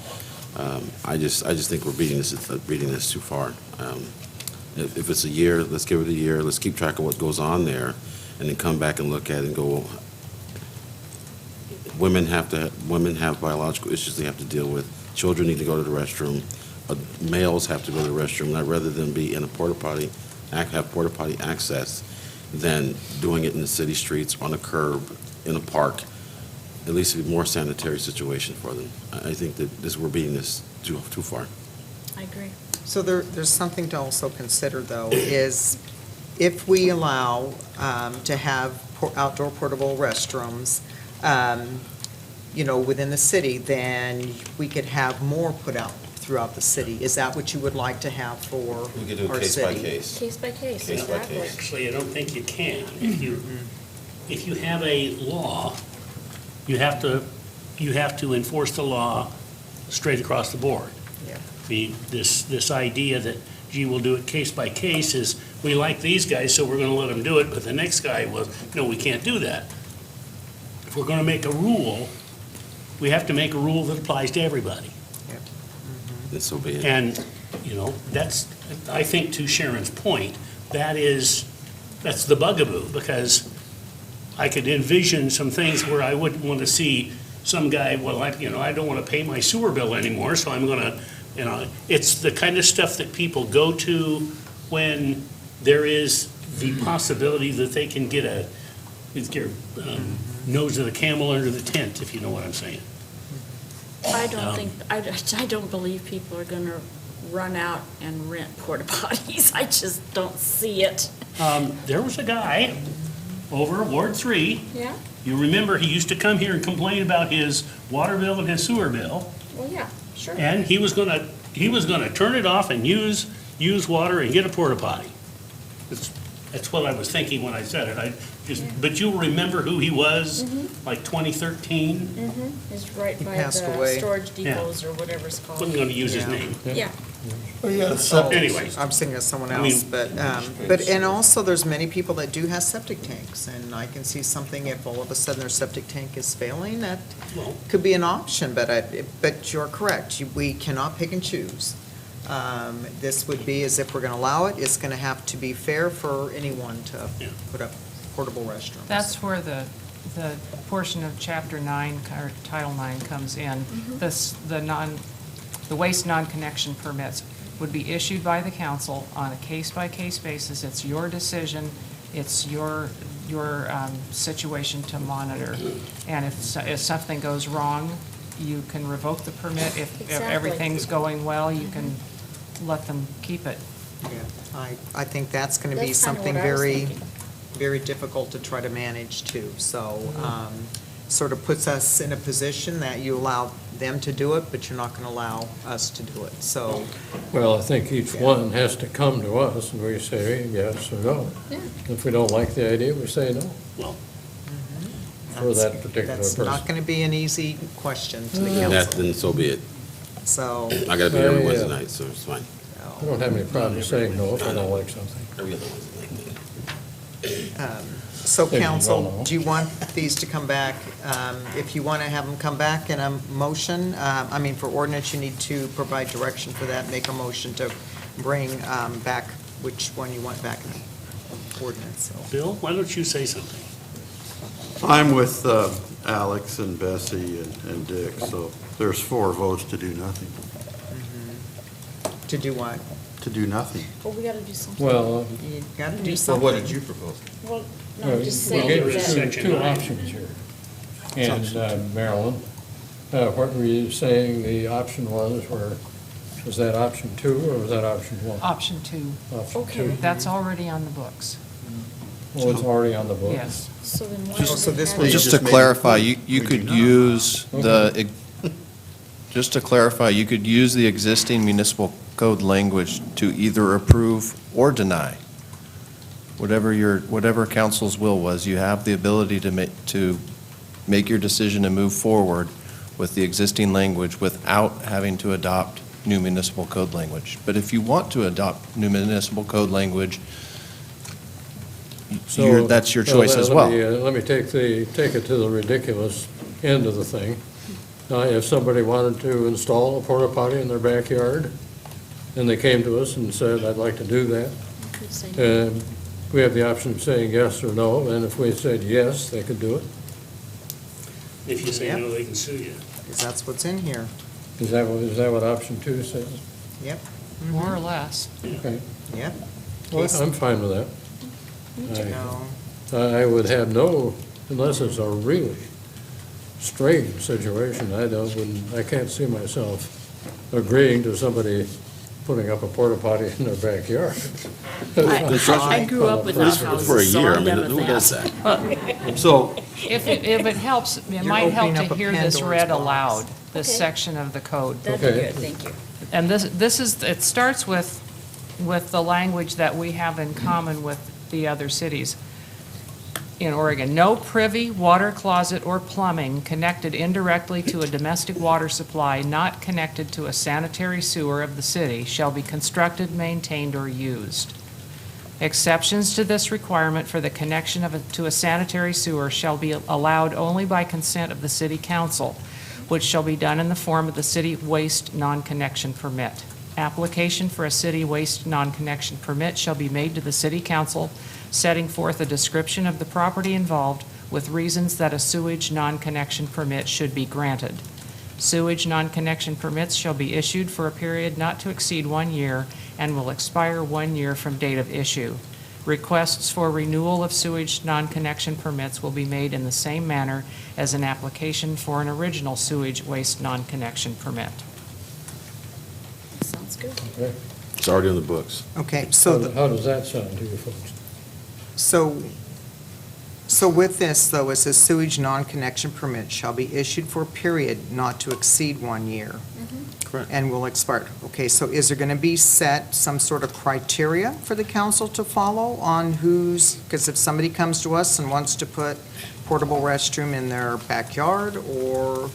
I just think we're beating this too far. If it's a year, let's give it a year. Let's keep track of what goes on there, and then come back and look at it and go, women have biological issues they have to deal with. Children need to go to the restroom. Males have to go to the restroom. And I'd rather them be in a porta potty, have porta potty access, than doing it in the city streets, on a curb, in a park. At least it'd be a more sanitary situation for them. I think that we're beating this too far. I agree. So there's something to also consider, though, is if we allow to have outdoor portable restrooms, within the city, then we could have more put out throughout the city. Is that what you would like to have for We could do our it case by city? case. Case by case, Case by exactly. case. Actually, I don't think you can. If you have a law, you have to enforce the law straight across the board. Yeah. This idea that, gee, we'll do it case by case is, we like these guys, so we're gonna let them do it, but the next guy was, no, we can't do that. If we're gonna make a rule, we have to make a rule that applies to everybody. And so be it. And, that's, I think to Sharon's point, that's the bugaboo, because I could envision some things where I wouldn't want to see some guy, well, I don't want to pay my sewer bill anymore, so I'm going to, it's the kind of stuff that people go to when there is the possibility that they can get their nose of the camel under the tent, if you know what I'm saying. I don't believe people are gonna run out and rent porta potties. I just don't see it. There was a guy over Ward 3. Yeah? You remember, he used to come here and complain about his water bill and his sewer bill, Well, yeah, sure. and he was gonna turn it off and use water and get a porta potty. That's what I was thinking when I said it. But you'll remember who he was, like 2013? It's right He by passed the away. storage depots or whatever it's called. Wasn't gonna use his Yeah. name. Yeah, Anyway. I'm thinking of someone I mean- else, and also there's many people that do have septic tanks, and I can see something if all of a sudden their septic tank is failing, that Well- could be an option, but you're correct, we cannot pick and choose. This would be, as if we're gonna allow it, it's gonna have to be fair for anyone to Yeah. put up portable restrooms. That's where the portion of Chapter 9, or Title 9 comes in. The waste non-connection permits would be issued by the council on a case-by-case basis. It's your decision, it's your situation to monitor. And if something goes wrong, you can revoke the permit. If Exactly. everything's going well, you can let them keep it. Yeah, I think that's gonna be That's kinda something what I was very, thinking. very difficult to try to manage too. So, sort of puts us in a position that you allow them to do it, but you're not gonna allow us to do it, so. Well, I think each one has to come to us and we say yes or no. Yeah. If we don't like the idea, we say no Well, for that particular That's person. not gonna be an easy question to the And that, council, then so be it. so. I gotta be here every Yeah. Wednesday night, so it's fine. I don't have any problem saying no if I don't like something. Every other Wednesday night. So As you well council, know. do you want these to come back? If you want to have them come back in a motion, for ordinance, you need to provide direction for that, make a motion to bring back which one you want back in the ordinance. So. Bill, why don't you say something? I'm with Alex and Bessie and Dick, so there's 4 votes to do nothing. To do what? To do nothing. Well, we gotta do something. Well, You got to do Well, something. what did you propose? Well, no, no, we just gave saying you that. Section two 9. options here. And Marilyn, what were you saying the option was that option 2 or was that option 1? Option 2, Option Okay. 2. that's already on the books. Oh, it's already on the books? Yes. So then why Just- does so it this have- was- Just to clarify, you could use just to clarify, you could use the existing municipal code language to either approve or deny. Whatever council's will was, you have the ability to make your decision and move forward with the existing language without having to adopt new municipal code language. But if you want to adopt new municipal code language, that's your choice as well. Let me take it to the ridiculous end of the thing. If somebody wanted to install a porta potty in their backyard, and they came to us and said, I'd like to do that, Could say no. we have the option of saying yes or no, and if we said yes, they could do it. If you say Yep. no, they can sue you. Because that's what's in here. Is that what option 2 says? Yep, More or less. Okay. yep. Well, I'm fine with that. No. I would have no, unless it's a really strange situation, I can't see myself agreeing to somebody putting up a porta potty in their backyard. I grew up with Just houses, for a so year, I I'm mean, done who with does that. that? So, If it helps, it You're might help opening to up a hear this Pandora's read box. aloud, this Okay. section of the code. That'd be Okay. good, thank you. And it starts with the language that we have in common with the other cities in Oregon. No privy, water closet, or plumbing connected indirectly to a domestic water supply not connected to a sanitary sewer of the city shall be constructed, maintained, or used. Exceptions to this requirement for the connection to a sanitary sewer shall be allowed only by consent of the city council, which shall be done in the form of the city waste non-connection permit. Application for a city waste non-connection permit shall be made to the city council, setting forth a description of the property involved with reasons that a sewage non-connection permit should be granted. Sewage non-connection permits shall be issued for a period not to exceed 1 year and will expire 1 year from date of issue. Requests for renewal of sewage non-connection permits will be made in the same manner as an application for an original sewage waste non-connection permit. Sounds good. Okay. It's already on the books. Okay, so, How does that sound to you folks? so with this, though, it says sewage non-connection permit shall be issued for a period not to exceed 1 year. Correct. And will expire. Okay, so is there going to be set some sort of criteria for the council to follow on because if somebody comes to us and wants to put portable restroom in their backyard, or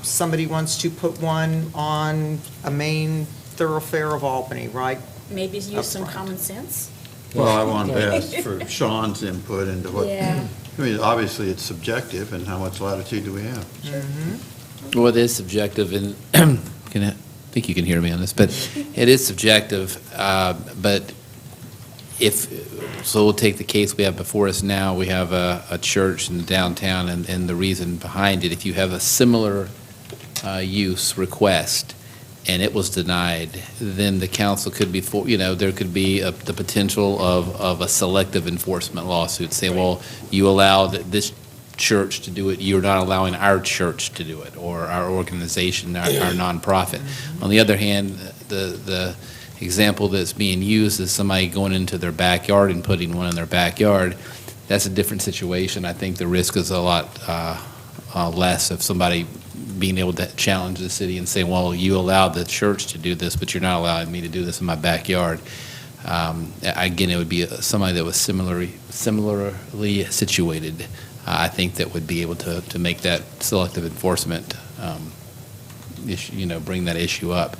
somebody wants to put one on a main thoroughfare of Albany, right? Maybe use some Upfront. common sense? Well, I wanted to ask for Sean's input into what, Yeah. I mean, obviously it's subjective, and how much latitude do we have? Well, it is subjective, and I think you can hear me on this, but it is subjective, but so we'll take the case we have before us now. We have a church in the downtown, and the reason behind it, if you have a similar use request, and it was denied, then the council could be, there could be the potential of a selective enforcement lawsuit, saying, well, you allowed this church to do it, you're not allowing our church to do it, or our organization, our nonprofit. On the other hand, the example that's being used is somebody going into their backyard and putting one in their backyard. That's a different situation. I think the risk is a lot less of somebody being able to challenge the city and say, well, you allowed the church to do this, but you're not allowing me to do this in my backyard. Again, it would be somebody that was similarly situated. I think that would be able to make that selective enforcement issue, bring that issue up.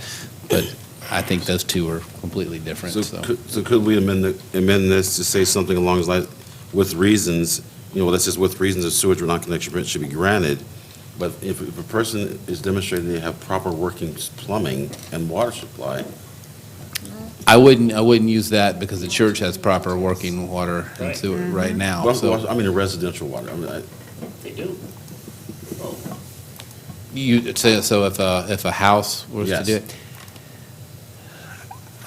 But I think those two are completely different. So could we amend this to say something along those lines, with reasons, that's just with reasons of sewage or non-connection permit should be granted, but if a person is demonstrating they have proper working plumbing and water supply. I wouldn't use that because the church has proper working water and sewer right now. Well, So I mean, residential water. They do. so if a house was to Yes. do it,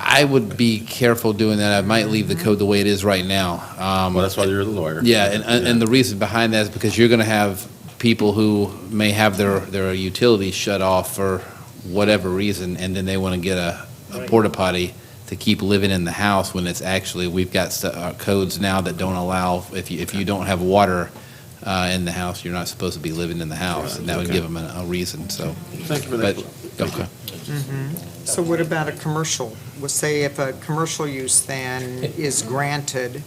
I would be careful doing that. I might leave the code the way it is right now. Well, that's why you're the lawyer. Yeah, and the reason behind that is because you're going to have people who may have their utilities shut off for whatever reason, and then they want to get a porta potty to keep living in the house when it's actually, we've got codes now that don't allow, if you don't have water in the house, you're not supposed to be living in the house, and that would give them a reason, so. Thank you for that. Okay. So what about a commercial? We'll say if a commercial use then is granted,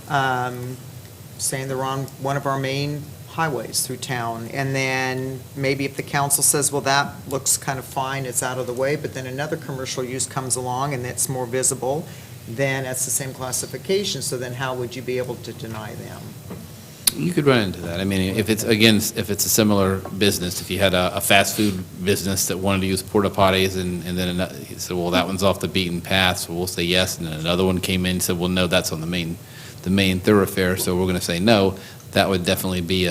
saying they're on one of our main highways through town, and then maybe if the council says, well, that looks kind of fine, it's out of the way, but then another commercial use comes along and it's more visible, then it's the same classification, so then how would you be able to deny them? You could run into that. I mean, if it's a similar business, if you had a fast food business that wanted to use porta potties and then he said, well, that one's off the beaten path, so we'll say yes, and then another one came in and said, well, no, that's on the main thoroughfare, so we're going to say no, that would definitely be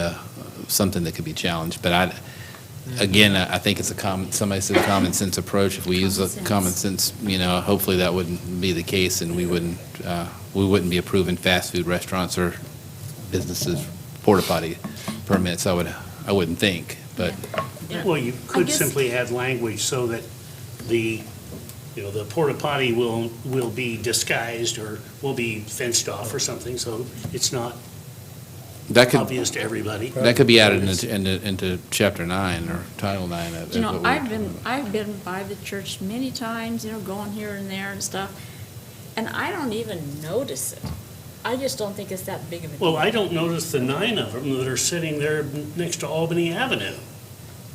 something that could be challenged. But I think it's somebody said a common sense approach. If we use a common sense, hopefully that wouldn't be the case, and we wouldn't be approving fast food restaurants or businesses porta potty permits. I wouldn't think, but. Well, you could simply add language so that the porta potty will be disguised or will be fenced off or something, so it's not obvious to everybody. That could be added into Chapter 9 or Title 9. I've been by the church many times, going here and there and stuff, and I don't even notice it. I just don't think it's that big of a deal. Well, I don't notice the 9 of them that are sitting there next to Albany Avenue.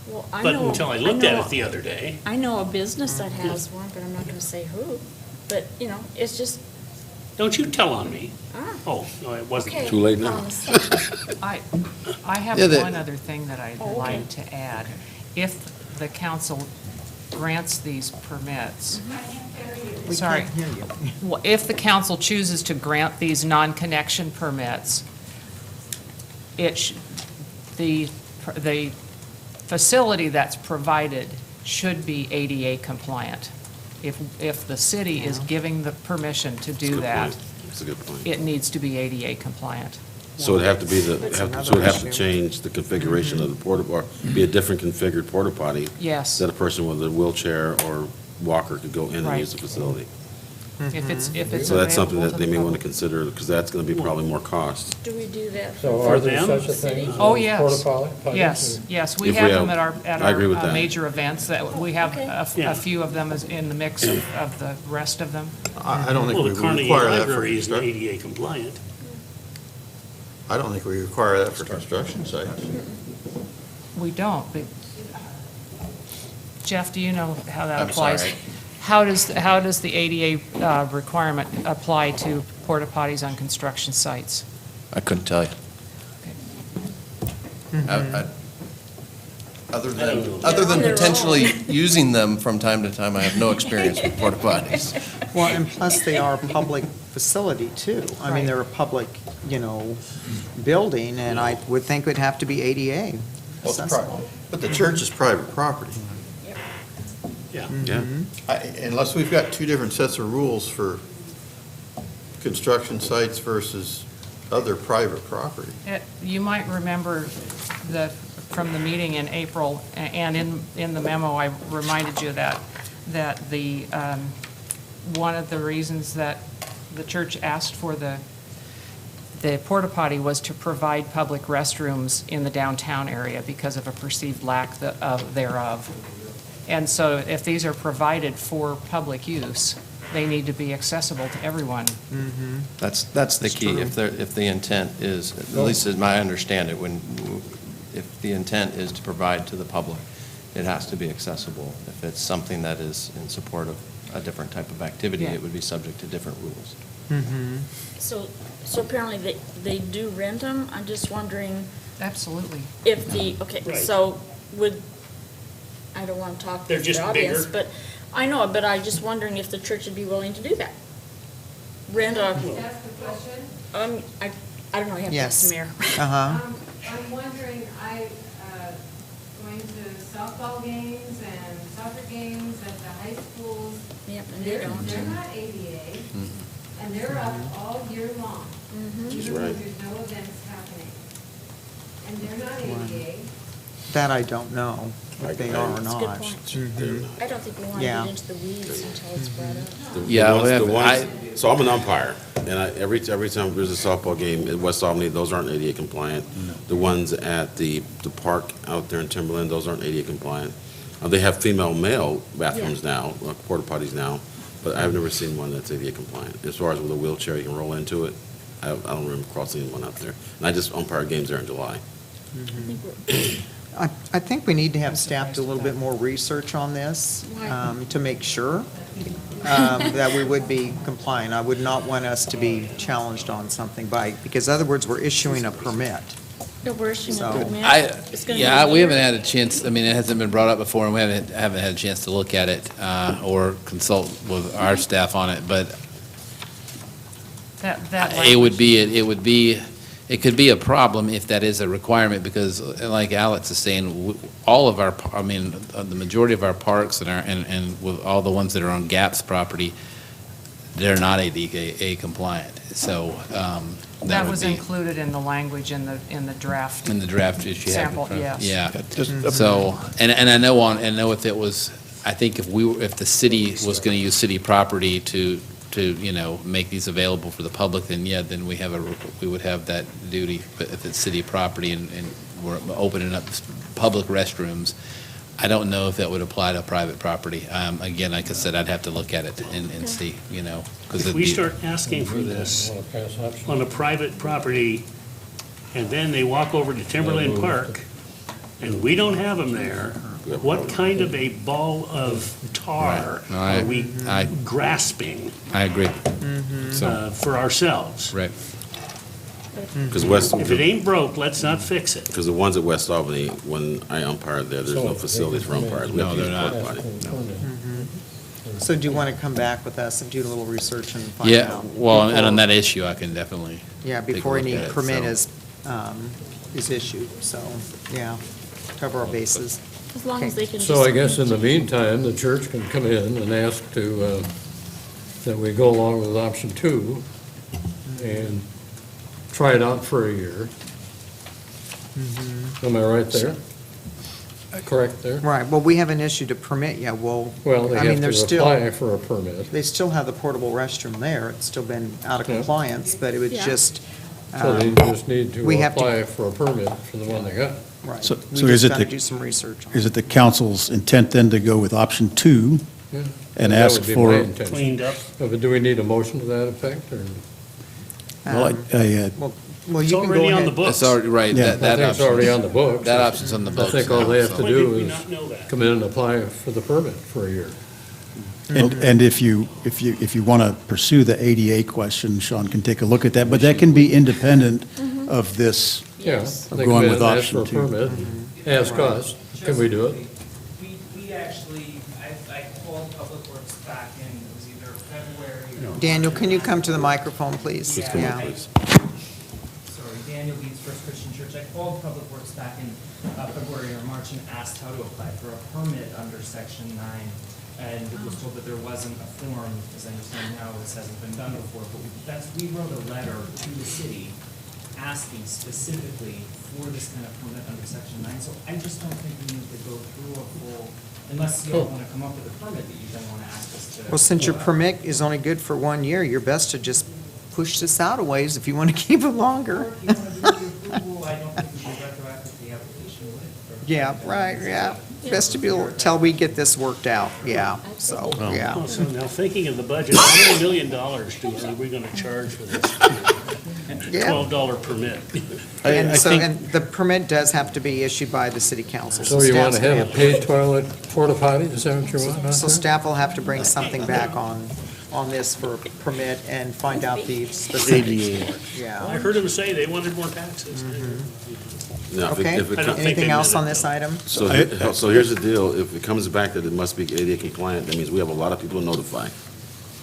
Well, But until I looked at it the other day. I know a business that has one, but I'm not going to say who. But, it's just. Don't you tell on me. Oh, no, it wasn't. Okay, Too late now. promise. I have one other thing that I'd like to add. If the council grants these permits. We Sorry. can't hear you. Well, if the council chooses to grant these non-connection permits, the facility that's provided should be ADA compliant. If the city is giving the permission to do that, That's a good point. it needs to be ADA compliant. So it'd have to be so it'd have to issue. change the configuration of the porta, or be a different configured porta potty. Yes. That a person with a wheelchair or walker could go in and Right. use the facility. If it's So that's something available that to they the may want to public. consider, because that's going to be probably more cost. Do we do that So for are there them? such a thing as Oh, yes. porta potties? Yes, we If have we them have- at I agree with our that. major events, that we have Yeah. a few of them in the mix of the rest of them. I don't think Well, we the would Carnegie require that for Library is construction. ADA compliant. I don't think we require that for construction sites. We don't, but Jeff, do you know how that I'm applies? sorry. How does the ADA requirement apply to porta potties on construction sites? I couldn't tell you. Other than potentially using them from time to time, I have no experience with porta potties. Well, and plus they are a public facility too. I mean, Right. they're a public, building, and I would think it'd have to be ADA accessible. But the church is private property. Yeah. Yeah. Unless we've got two different sets of rules for construction sites versus other private property. You might remember from the meeting in April, and in the memo, I reminded you that the, one of the reasons that the church asked for the porta potty was to provide public restrooms in the downtown area because of a perceived lack thereof. And so if these are provided for public use, they need to be accessible to everyone. That's the key. If the intent is, at least as I understand it, if the intent is to provide to the public, it has to be accessible. If it's something that is in support of a different type of activity, Yeah. it would be subject to different rules. So apparently they do rent them. I'm just wondering Absolutely. if okay, Right. so I don't want to talk They're to just the audience, bigger. but I know, but I'm just wondering if the church would be willing to do that. Rent a, Ask the question? I don't know, you have to ask Yes. the mayor. Uh-huh. I'm wondering, going to softball games and soccer games at the high schools. Yep, and they don't. They're not ADA, and they're up all year long. Even when right. there's no events happening. And they're not ADA. That I don't know, if they are or That's a good not. point. They're not. I don't think we want to Yeah. get into the weeds until it's brought up. The Yeah, ones- the well, ones- So I'm an umpire, and every time there's a softball game in West Albany, those aren't ADA compliant. The ones at the park out there in Timberland, those aren't ADA compliant. They have female-male bathrooms now, porta potties now, but I've never seen one that's ADA compliant. As far as with a wheelchair, you can roll into it. I don't remember crossing one out there. And I just umpire games there in July. I think we need to have staff do a little bit more research on this to make sure that we would be compliant. I would not want us to be challenged on something because in other words, we're issuing a permit. No, we're issuing So- a permit. It's gonna be We later. haven't had a chance, I mean, it hasn't been brought up before, and we haven't had a chance to look at it or consult with our staff on it, but That it could be a problem if that is a requirement, because like Alex is saying, all of our, the majority of our parks and with all the ones that are on GAP's property, they're not ADA compliant, so That would was be included in the language in the draft. in the draft issue. Sample, yes. Yeah, so, and I know if it was, I think if the city was gonna use city property to make these available for the public, then we would have that duty. But if it's city property and we're opening up public restrooms, I don't know if that would apply to private property. Again, like I said, I'd have to look at it and see, because If we start asking for this on a private property, and then they walk over to Timberland Park, and we don't have them there, what kind of a ball of tar Right. No, are we grasping I agree. for ourselves? Right. Because West, If it ain't broke, let's not fix it. because the ones at West Albany, when I umpired there, there's no facilities for umpires. We have to use No, porta potty. So do you want to come back with us and do a little research and find out? Yeah, well, and on before- that issue, I can definitely. Yeah, take a before look any at it, permit so. is issued, so, yeah, cover our bases. As long as they can just. So I guess in the meantime, the church can come in and ask that we go along with option 2 and try it out for a year. Am I right there? Correct there? Right, well, we haven't issued a permit yet, Well, they I mean, have there's to still, apply for a permit. they still have the portable restroom there, it's still been out of Yeah. compliance, but it would Yeah. just. So they just need to we have to- apply for a permit for the one they got. Right, So we is just it got to the- do some research on Is it the council's intent then to go with option 2 Yeah. and That ask would be for? my intention. Cleaned up. But do we need a motion to that effect, or? Well, Um, I, Well, Well, It's you can go already on ahead. the books. It's already, right, Yeah. that I think it's option. already on the books. That option's on the books I think all now, they have so. to Why did do we is not know that? come in and apply for the permit for a year. And if you want to pursue the ADA question, Sean can take a look at that, but that can be independent of this. Yeah. Of They going come in with and ask for option a two. permit, ask us, can we do it? We actually, I called Public Works back in, it was either February or. Daniel, can you come to the microphone, please? Yeah. Yeah. Sorry, Daniel Leeds, First Christian Church. I called Public Works back in February or March and asked how to apply for a permit under Section 9. And was told that there wasn't a form, as I understand now, this hasn't been done before. But we wrote a letter to the city asking specifically for this kind of permit under Section 9. So I just don't think we need to go through a full, unless you want to come up with a permit that you then want to ask us to. Well, since your permit is only good for 1 year, you're best to just push this out a ways if you want to keep it longer. Or if you want to do the approval, I don't think it would be retroactive to the application, would it? Or- Yeah, right, yeah. Best to be able, till we get this worked out, yeah, so, yeah. Oh, so now, thinking of the budget, how many $1 million are we gonna charge for this? Yeah. $12 permit. And so, and the permit does have to be issued by the city council. So you want staff's to gonna have a paid toilet porta potty, is that what you want? out So there? staff will have to bring something back on this for a permit and find out the specifics. I Yeah. heard him say they wanted more taxes. Now, if it- Okay, if it I don't comes- think anything they else meant on it, this though. item? So here's the deal, if it comes back that it must be ADA compliant, that means we have a lot of people to notify.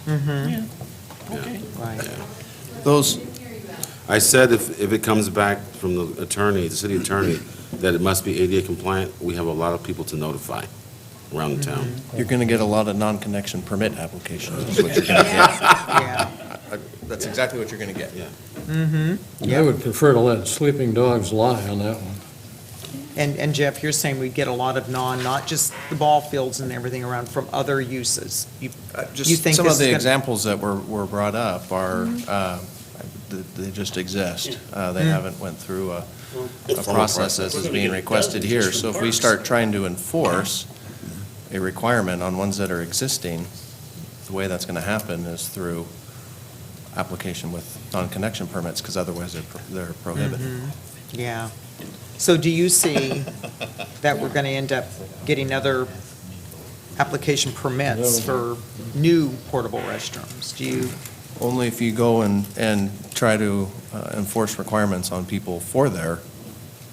Mm-hmm, Okay. right. Those, I said if it comes back from the attorney, the city attorney, that it must be ADA compliant, we have a lot of people to notify around the town. You're going to get a lot of non-connection permit applications, is what you're going to get. Yeah, That's exactly what you're going to get. Yeah. mm-hmm. I would prefer to let sleeping dogs lie on that one. And Jeff, you're saying we get a lot of not just the ball fields and everything around, from other uses. You Just think some this of is the gonna- examples that were brought up are, they just exist. They haven't went through a process as is being requested here. So if we start trying to enforce a requirement on ones that are existing, the way that's going to happen is through application with non-connection permits, because otherwise they're prohibited. Yeah. So do you see that we're going to end up getting other application permits for new portable restrooms? Do you, Only if you go and try to enforce requirements on people for their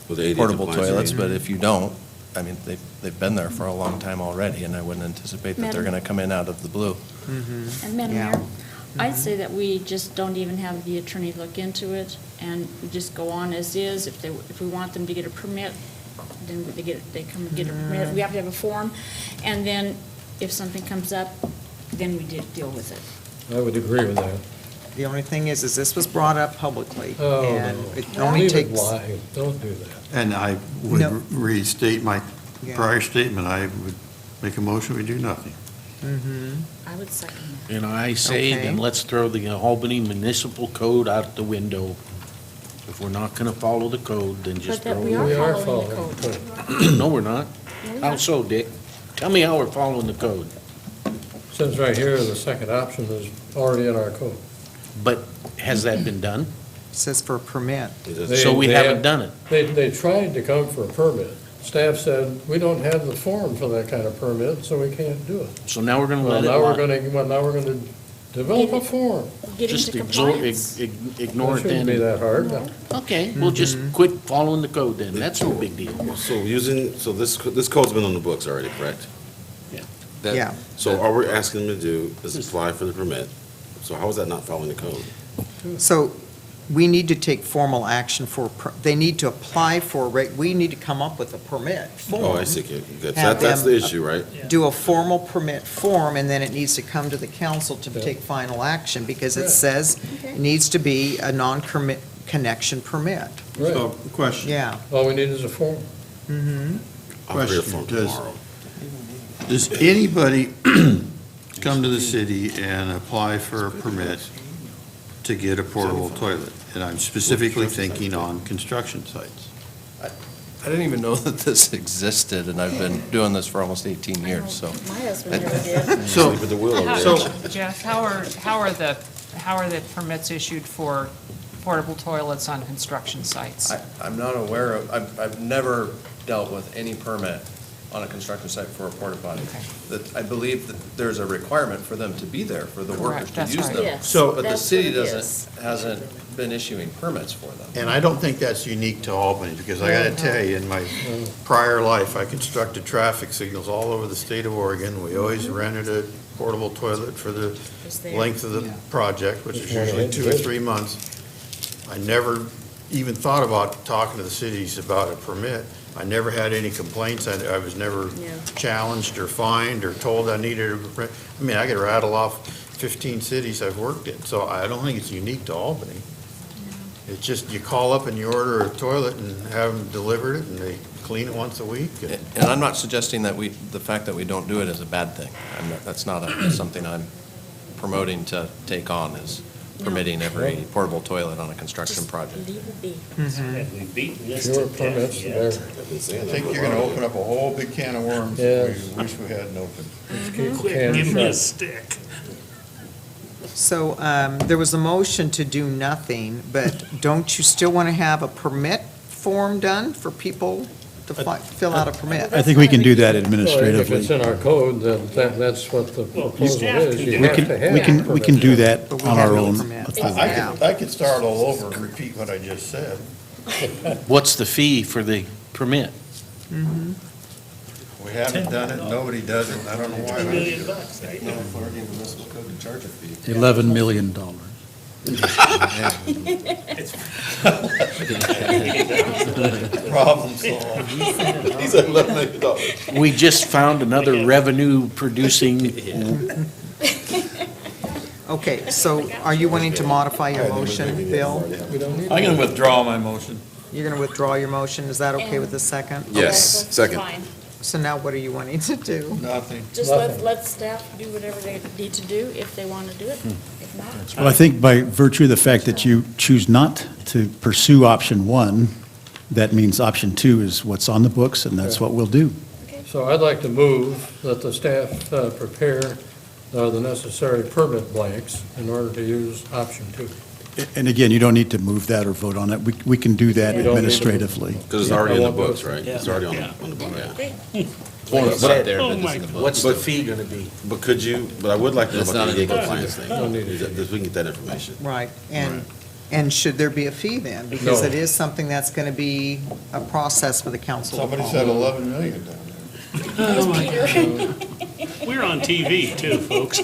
With ADA portable compliance, toilets, yeah. but if you don't, I mean, they've been there for a long time already, and I wouldn't anticipate that they're Madam- going to come in out of the blue. And Madam Yeah. Mayor, I'd say that we just don't even have the attorney look into it, and we just go on as is. If we want them to get a permit, then they come and get a permit. We have to have a form, and then if something comes up, then we deal with it. I would agree with that. the only thing is this was brought up publicly, Oh, and no. it only Leave it takes. lie. Don't do that. And I No. would restate my Yeah. prior statement. I would make a motion, we do nothing. Mhm. I would second that. And I say, Okay. then let's throw the Albany Municipal Code out the window. If we're not gonna follow the code, then just But that throw we it. are We are following the following code. the code. No, we're not. How so, Dick? Tell me how we're following the code. Says right here, the second option is already in our code. But has that been done? It says for a permit. So we They haven't have- done it. They tried to come for a permit. Staff said, we don't have the form for that kind of permit, so we can't do it. So now we're gonna Well, let it now we're lie. now we're gonna develop a form. Get Just into ignore compliance. it Shouldn't be then. that hard. Okay, we'll just quit following the code then. That's no big deal. So this code's been on the books already, correct? Yeah. That- Yeah. So all we're asking them to do is apply for the permit. So how is that not following the code? So we need to take formal action they need to apply for, we need to come up with a permit form. Oh, I see, okay, good. So Have that's the them, issue, right? Do a formal permit form, and then it needs to come to the council to take final action, because it Right. says it needs to be a non-connection permit. Right. So, question. Yeah. All we need is a form. Mm-hmm. I'll create a Question, form does- tomorrow. Does anybody come to the city and apply for a permit to get a portable toilet? And I'm specifically thinking on construction sites. I didn't even know that this existed, and I've been doing this for almost 18 years, so. My husband never did. So, Sleep at the wheel over there. so, Jeff, how are the permits issued for portable toilets on construction sites. I'm not aware of, I've never dealt with any permit on a construction site for a porta potty. That, I believe that there's a requirement for them to be there for the workers Correct, to that's use right. them. Yes, But the that's city what it hasn't been issuing permits for them. And I don't think that's unique to Albany, because I gotta tell you, in my prior life, I constructed traffic signals all over the state of Oregon. We always rented a portable toilet for the length of the project, which is usually 2 or 3 months. I never even thought about talking to the cities about a permit. I never had any complaints. I was never challenged or fined or told I needed a permit. I mean, I could rattle off 15 cities I've worked in, so I don't think it's unique to Albany. It's just, you call up and you order a toilet and have them delivered it, and they clean it once a week. And I'm not suggesting that the fact that we don't do it is a bad thing. That's not something I'm promoting to take on, is permitting every portable toilet on a construction project. Have we beaten this Fewer to permits death there. yet? I think you're gonna open up a whole big can of worms that we wish we hadn't opened. Quick, give me a stick. So there was a motion to do nothing, but don't you still want to have a permit form done for people to fill out a permit? I think we can do that Well, if administratively. it's in our code, then that's what the proposal staff is. can You do We have can, to have we a can, we can permit. do that But we on have our no own. permit. authority. I could start all over and repeat what I just said. What's the fee for the permit? We haven't done it, nobody does it, I don't know why. $2 we million do it. bucks, right? No, Florida Municipal Code to charge a fee. $11 million. Problem solved. He said $11 million. We just found another revenue-producing, Okay, so are you wanting to modify your motion, Bill? I'm gonna withdraw my motion. You're going to withdraw your motion, is that okay with the second? Yes, second. So now what are you wanting to do? Nothing. Just let staff do whatever they need to do if they want to do it. If not, Well, I think by virtue of the fact that you choose not to pursue option one, that means option two is what's on the books, and that's what we'll do. So I'd like to move that the staff prepare the necessary permit blanks in order to use option two. And again, you don't need to move that or vote on it. We can do that We don't need to. administratively. Because it's already in the books, right? It's already on the book, yeah. great. Well, it's not there, Oh but it's my in the book. what's the fee gonna be? But could you, but I would like to know It's about not the in the ADA book. compliance thing. Don't need it. If we can get that information. Right, and should there be a fee then? Because No. it is something that's going to be a process for the council. to Somebody follow. said 11 million down there. Oh, my God. We're on TV too, folks.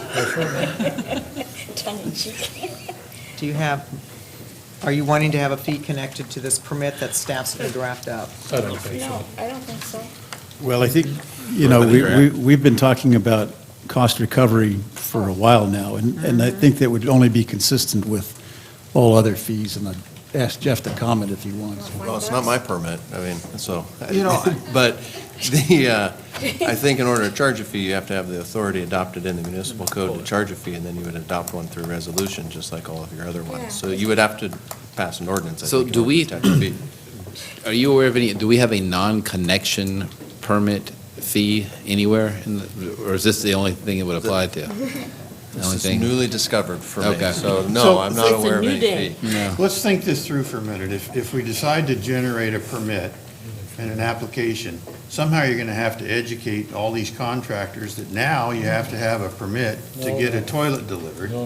Tongue in cheek. Do you have, are you wanting to have a fee connected to this permit that staff's going to draft up? I don't think so. No, I don't think so. Well, I think, we've been talking about cost recovery for a while now, and I think that would only be consistent with all other fees, and I'd ask Jeff to comment if he wants. Well, it's not my permit, I mean, so. You know, But I think in order to charge a fee, you have to have the authority adopted in the municipal code to charge a fee, and then you would adopt one through resolution, just like all of your other Yeah. ones. So you would have to pass an ordinance, I So think, in do order we- to attach a fee. Are you aware of any, do we have a non-connection permit fee anywhere? Or is this the only thing it would apply to? The This only is thing? newly discovered for me, Okay. so So- no, I'm not It's a aware of new any day. fee. No. Let's think this through for a minute. If we decide to generate a permit and an application, somehow you're gonna have to educate all these contractors that now you have to have a permit to get a toilet delivered. No.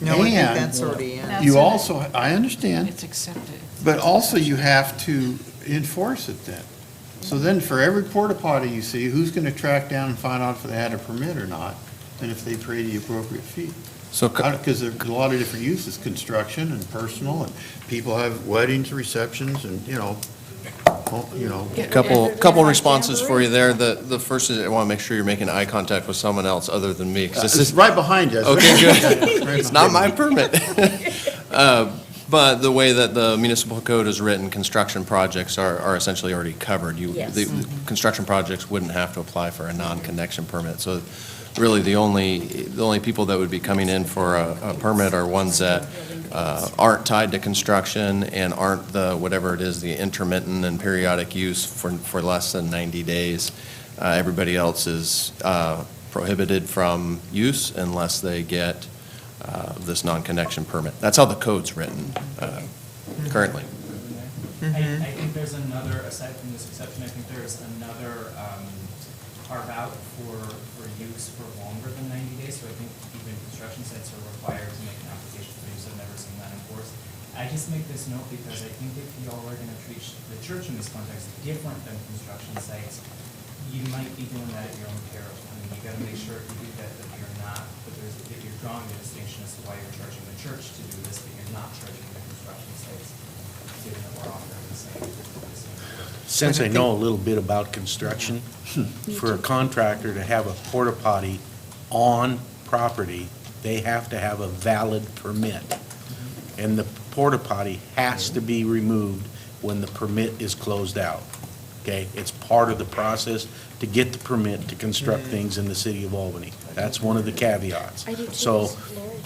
no, I think And that's already in. That's You in it. also, I understand, It's accepted. but also you have to enforce it then. So then for every porta potty you see, who's gonna track down and find out if they had a permit or not, and if they pay the appropriate fee? So Because there's a lot of different uses, construction and personal, and people have weddings, receptions, and, you know. Couple responses for you there. The first is, I want to make sure you're making eye contact with someone else other than me, 'cause this It's is, right behind you. okay, good. It's not my permit. But the way that the municipal code is written, construction projects are essentially already covered. Yes. The construction projects wouldn't have to apply for a non-connection permit. So really, the only people that would be coming in for a permit are ones that aren't tied to construction and aren't whatever it is, the intermittent and periodic use for less than 90 days. Everybody else is prohibited from use unless they get this non-connection permit. That's how the code's written. currently. I think there's another, aside from this exception, I think there's another carve-out for use for longer than 90 days. So I think even construction sites are required to make an application for use. I've never seen that enforced. I just make this note because I think if y'all are going to treat the church in this context different than construction sites, you might be doing that at your own peril. I mean, you got to make sure if you do that, that you're not, if you're drawing a distinction as to why you're charging the church to do this, but you're not charging the construction sites, given that we're offering the same. Since I know a little bit about construction, for a contractor to have a porta potty on property, they have to have a valid permit. And the porta potty has to be removed when the permit is closed out. Okay? It's part of the process to get the permit to construct things in the city of Albany. That's one of the caveats. So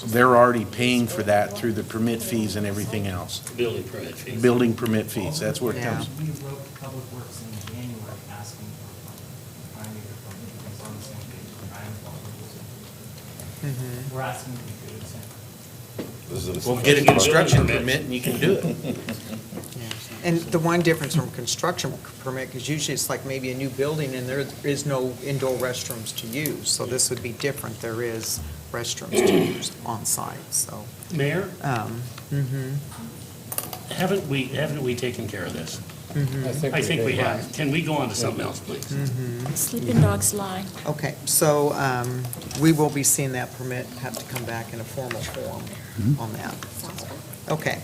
they're already paying for that through the permit fees and everything else. Building permit fees. Building permit fees, that's where it comes. We wrote Public Works in January asking for primary permit, because on the same page, we're trying to follow the rules. We're asking if we could. Well, get a construction permit and you can do it. And the one difference from construction permit, because usually it's like maybe a new building and there is no indoor restrooms to use. So this would be different. There is restrooms to use on site, so. Mayor, mhm. haven't we taken care of this? Mhm. I think we have. Can we go on to something else, please? Sleeping dogs lie. Okay, so we will be seeing that permit have to come back in a formal form on that. Okay.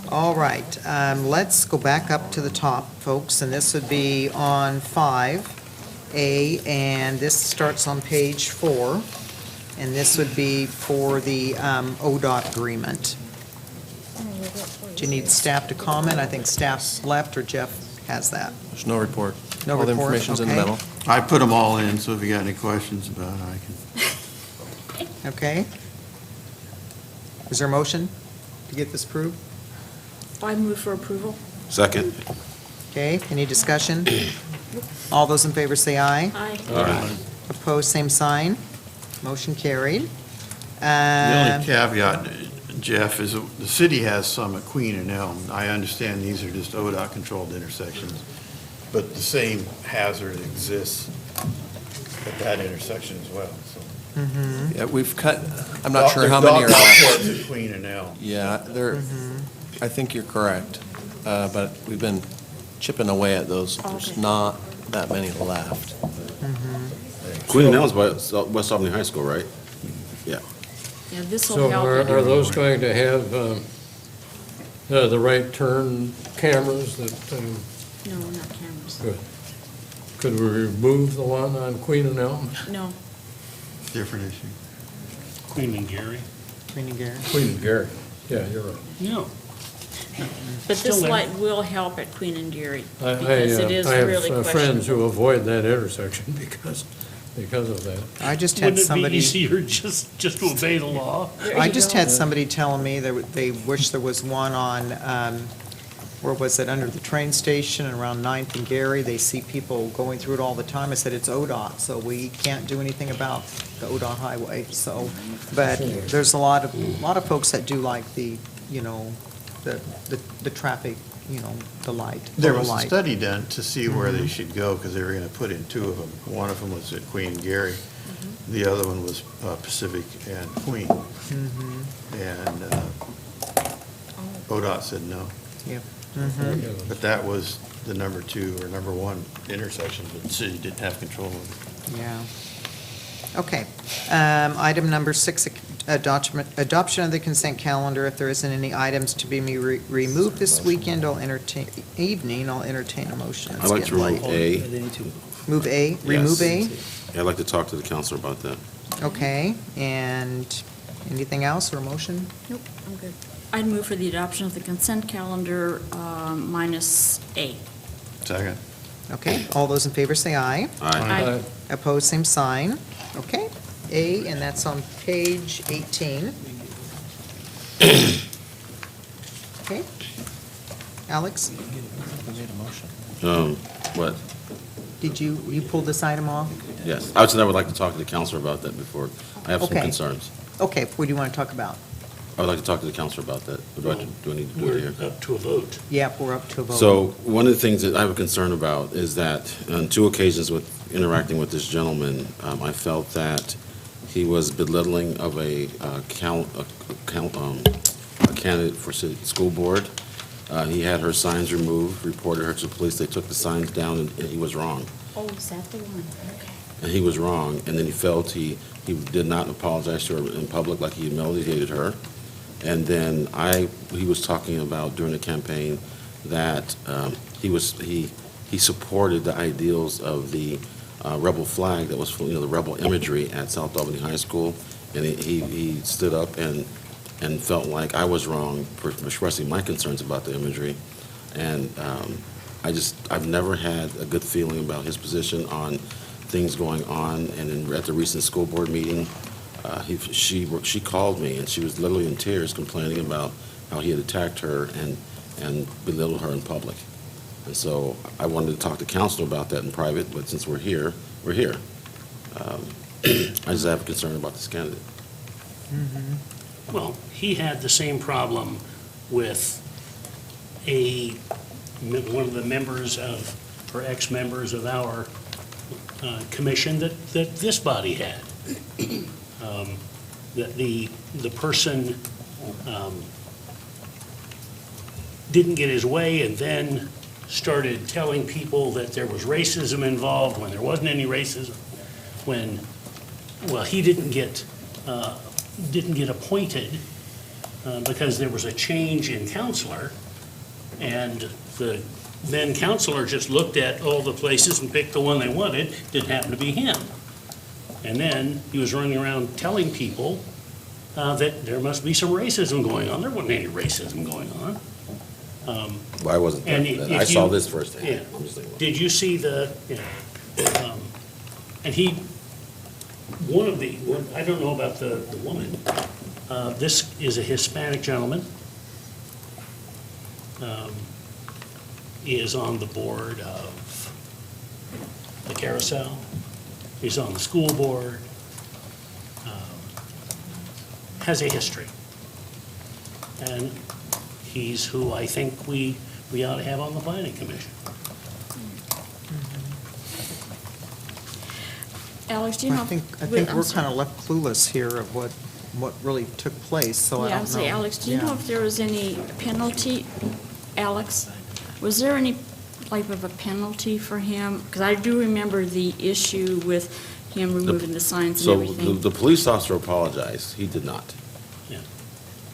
All right, let's go back up to the top, folks, and this would be on 5A, and this starts on page 4, and this would be for the ODOT agreement. Do you need staff to comment? I think staff's left, or Jeff has that. There's no report. No All the report, information's in the okay. memo. I put them all in, so if you got any questions about it, I can. Okay. Is there a motion to get this approved? I move for approval. Second. Okay, any discussion? All those in favor say aye. Aye. Opposed, same sign. Motion carried. The only caveat, Jeff, is the city has some at Queen and Elm. I understand these are just ODOT-controlled intersections, but the same hazard exists at that intersection as well, so. Yeah, we've cut, I'm not sure how many are There's dog left. parks at Queen and Elm. Yeah, there, I think you're correct, but we've been chipping away at those. There's Okay. not that many left. Queen and Elm's by West Albany High School, right? Yeah. Yeah, this will So help. are those going to have the right turn cameras that, No, not cameras. good. Could we remove the one on Queen and Elm? No. Different issue. Queen and Gary? Queen and Gary. Queen and Gary, yeah, you're right. No. But Still this there. light will help at Queen and Gary, I because it is really have friends who questionable. avoid that intersection because of that. I just had Wouldn't it be somebody, easier just to obey the law? I just had somebody telling me that they wish there was one on, where was it, under the train station and around 9th and Gary. They see people going through it all the time. I said, it's ODOT, so we can't do anything about the ODOT highway, so. But there's a lot of folks that do like the, you know, the traffic, you know, the light. There the was a light. study done to see where they should go, because they were going to put in two of them. One of them was at Queen and Gary. The other one was Pacific and Queen. And ODOT said no. Yep. But that was the number 2 or number 1 intersection that the city didn't have control of. Yeah. Okay. Item number 6, adoption of the consent calendar. If there isn't any items to be removed this weekend, I'll entertain a motion. I'd like to remove A. Move A, remove A? Yeah, I'd like to talk to the council about that. Okay, and anything else or a motion? Nope, I'm good. I'd move for the adoption of the consent calendar minus A. Second. Okay, all those in favor say aye. Aye. Opposed, same sign. Okay, A, and that's on page 18. Okay. Alex, What? did you pull this item off? Yes. I would like to talk to the council about that before. I have some Okay. concerns. Okay, what do you want to talk about? I would like to talk to the counselor about that. Do I need to do it here? We're up to a vote. Yep, we're up to a vote. So one of the things that I have a concern about is that on 2 occasions with interacting with this gentleman, I felt that he was belittling of a candidate for city school board. He had her signs removed, reported her to the police. They took the signs down, and he was wrong. Oh, is that the one? Okay. And he was wrong, and then he felt he did not apologize to her in public like he humiliated her. And then he was talking about during the campaign that he supported the ideals of the rebel flag that was, the rebel imagery at South Albany High School, and he stood up and felt like I was wrong for expressing my concerns about the imagery. And I've never had a good feeling about his position on things going on. And at the recent school board meeting, she called me, and she was literally in tears complaining about how he had attacked her and belittled her in public. And so I wanted to talk to counsel about that in private, but since we're here, we're here. I just have a concern about this candidate. Well, he had the same problem with one of the members of, or ex-members of our commission that this body had. That the person didn't get his way and then started telling people that there was racism involved when there wasn't any racism. He didn't get appointed because there was a change in counselor, and the then counselor just looked at all the places and picked the one they wanted. Didn't happen to be him. And then he was running around telling people that there must be some racism going on. There wasn't any racism going on. Well, I wasn't there. I saw this firsthand. Yeah. I'm just saying. Did you see and I don't know about the woman. This is a Hispanic gentleman. He is on the board of the Carousel. He's on the school board. Has a history. And he's who I think we ought to have on the planning commission. Alex, do you know? I think we're kind of left clueless here of what really took place, so I Yeah, don't I would say, know. Alex, do you know Yeah. if there was any penalty, Alex, was there any type of a penalty for him? Because I do remember the issue with him removing the signs and So everything. the police officer apologized. He did not.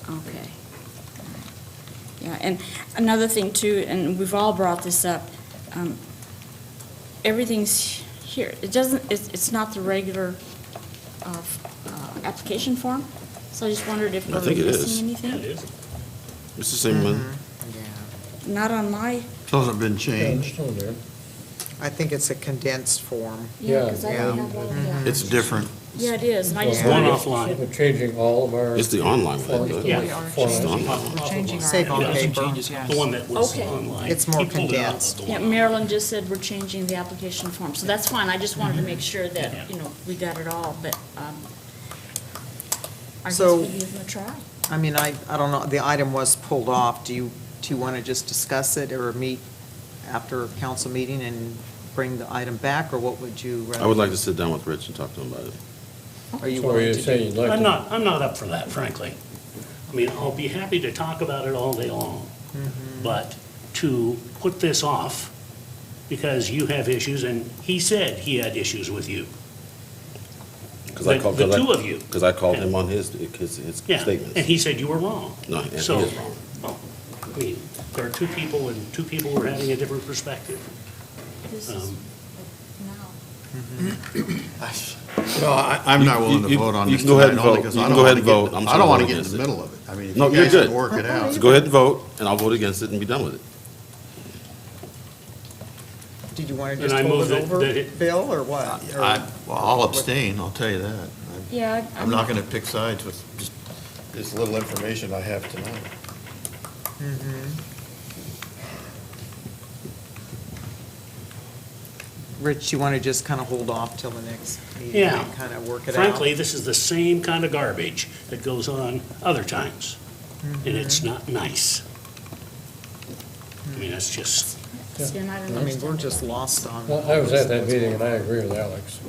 Okay. Yeah, and another thing too, and we've all brought this up, everything's here. It's not the regular application form, so I just wondered if I we're think it is. missing anything? It is. It's the same one. Not on my, Hasn't been changed. I think it's a condensed form. yeah, because I Yeah. don't have all the. It's different. Yeah, it is, and I just One wondered. offline. We're changing all of our. It's the online one. forms isn't to it? the Yeah. form. It's the online one. We're changing our. Save on Yeah, paper. The one that was Okay. online. It's more He pulled it out of condensed. the Yeah, one. Marilyn just said we're changing the application form, so that's fine. I just wanted to make sure Yeah. that, we got it all, but I guess So- we give them a try. I mean, I don't know, the item was pulled off. Do you want to just discuss it or meet after a council meeting and bring the item back, or what would you rather? I would like to sit down with Rich and talk to him about it. Are you So are willing you to saying do? you'd like I'm to? not up for that, frankly. I mean, I'll be happy to talk about it all day long, but to put this off because you have issues, and he said he had issues with you. The two of you. Because I called him on his Yeah, statements. and he said you were wrong. No, and he is So, wrong. well, I mean, there are two people, and two people were having a different perspective. This is Um, now. No, I'm not willing to You- vote on you this can go ahead and tonight, only vote. 'cause You I can don't go wanna ahead and get- vote. I'm I sorry, don't want to vote get in against the it. middle of it. I mean, if No, you you're guys good. can work it out. So go ahead and vote, and I'll vote against it and be done with it. Did you want to And just I hold move it that- over, that it- Bill, or what? Or- Well, I'll abstain, I'll tell you that. Yeah. I'm not going to pick sides with just this little information I have tonight. Rich, you want to just kind of hold off till the next meeting Yeah. and kind of work it out? Frankly, this is the same kind of garbage that goes on other times, and it's not nice. I mean, that's just, See, and I don't I mean, we're understand just what that lost on. Well, I was at that meeting, and I agree with Alex.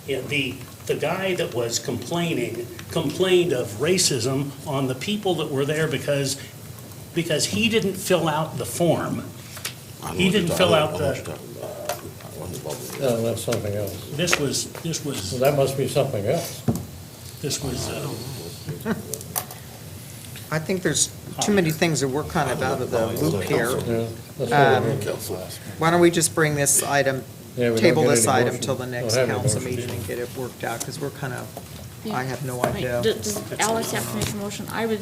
yeah, the guy that was complaining, complained of racism on the people that were there because he didn't fill out the form. He didn't fill out the, No, that's something else. this was, Well, that must be something else. this was, I think there's too many things that we're kind of out of the loop here. Yeah, that's what Why don't we just bring this item, Yeah, we don't table get this any item motion. till the Don't next have any council motion. meeting and get it worked out, because we're kind of, Yeah. I have no Right. idea. Does Alex have to make a motion? I would,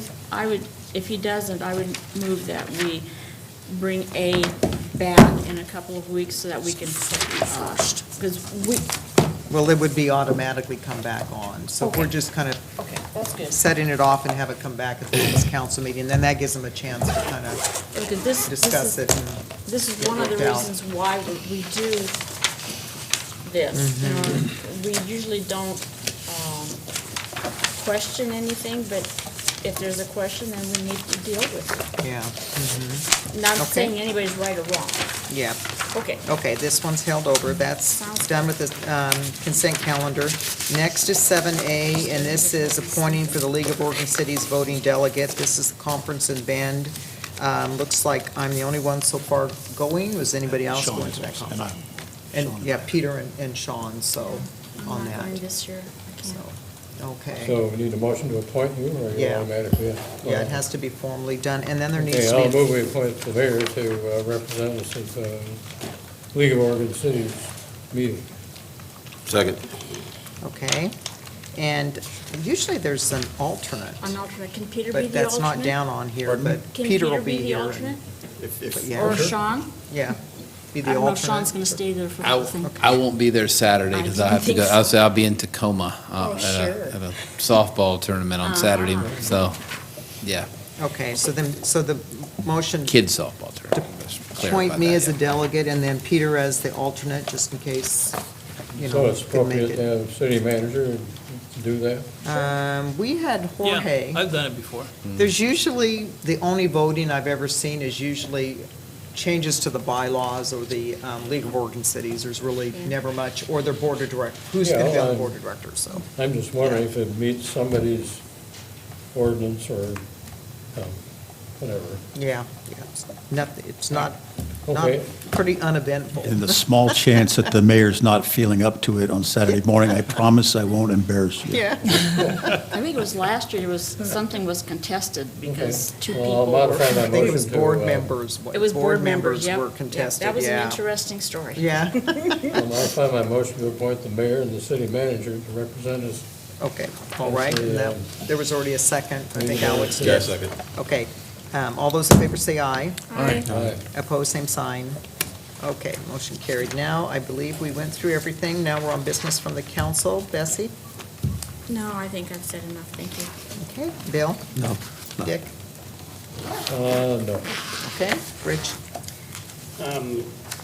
if he doesn't, I would move that we bring A back in a couple of weeks so that we can, because we, Well, it would be automatically come back on, so if we're Okay. just kind of okay, that's good. setting it off and have it come back at the next council meeting, then that gives them a chance to kind of Because this discuss is, it and this is get one of the worked out. reasons why we do this. You know, we usually don't question anything, but if there's a question, then we need to deal with it. Yeah. Not Okay. saying anybody's right or wrong. Yeah. Okay. Okay, this one's held over. That's Sounds done with the consent calendar. Next is 7A, and this is appointing for the League of Oregon Cities voting delegate. This is the conference and band. Looks like I'm the only one so far going. Was anybody else Sean going is to that also, conference? and And, yeah, Peter and Sean, so, on I'm not going that. this year. I can't. Okay. So we need a motion to appoint you, or you Yeah. automatically? Yeah, it has to be formally done, and then there needs Okay, to I'll be. move we appoint the mayor to represent us at the League of Oregon Cities meeting. Second. Okay, and usually there's an alternate, An alternate. Can Peter be but the that's alternate? not down on here, but Can Peter will be the here. alternate? But yeah, Or Sean? Yeah, be the I don't know if alternate. Sean's going to stay there for the whole thing. I won't be there Saturday because I have to go, I'll be in Tacoma Oh, at sure. at a softball tournament on Saturday. So, yeah, Okay, so the motion, kids softball tournament. Let's clarify appoint me that, as the yeah. delegate, and then Peter as the alternate, just in case, you So know, it's could make appropriate to it. have city manager do that? We had Jorge. Yeah, I've done it before. There's usually, the only voting I've ever seen is usually changes to the bylaws or the League of Oregon Cities. There's really never much, or their board of directors, who's going to be on the Yeah, board of directors, so. I'm just wondering if it meets somebody's ordinance or whatever. Yeah, it's not Okay. pretty uneventful. In the small chance that the mayor's not feeling up to it on Saturday morning, I promise I won't embarrass you. Yeah. I think it was last year, something was contested because two Well, I'll people were. modify my I think it was motion to, board members. It was board members, yep. were Yep, contested, that was an yeah. interesting story. Yeah, I'll modify my motion to appoint the mayor and the city manager to represent us. okay, all right. And that- there was already a second, I think Alex did. Yeah, second. Okay, all those in favor say aye. Aye. Opposed, same sign. Okay, motion carried. Now, I believe we went through everything. Now we're on business from the council. Bessie? No, I think I've said enough, thank you. Okay, Bill? No. Dick? No. Okay, Rich?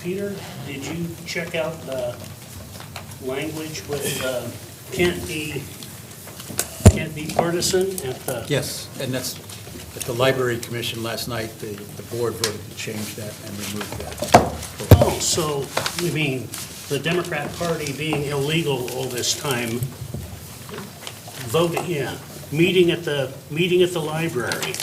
Peter, did you check out the language with can't be partisan at the? Yes, and that's, at the Library Commission last night, the board voted to change that and remove that. Oh, so, you mean, the Democrat Party being illegal all this time, voting, yeah, meeting at the library,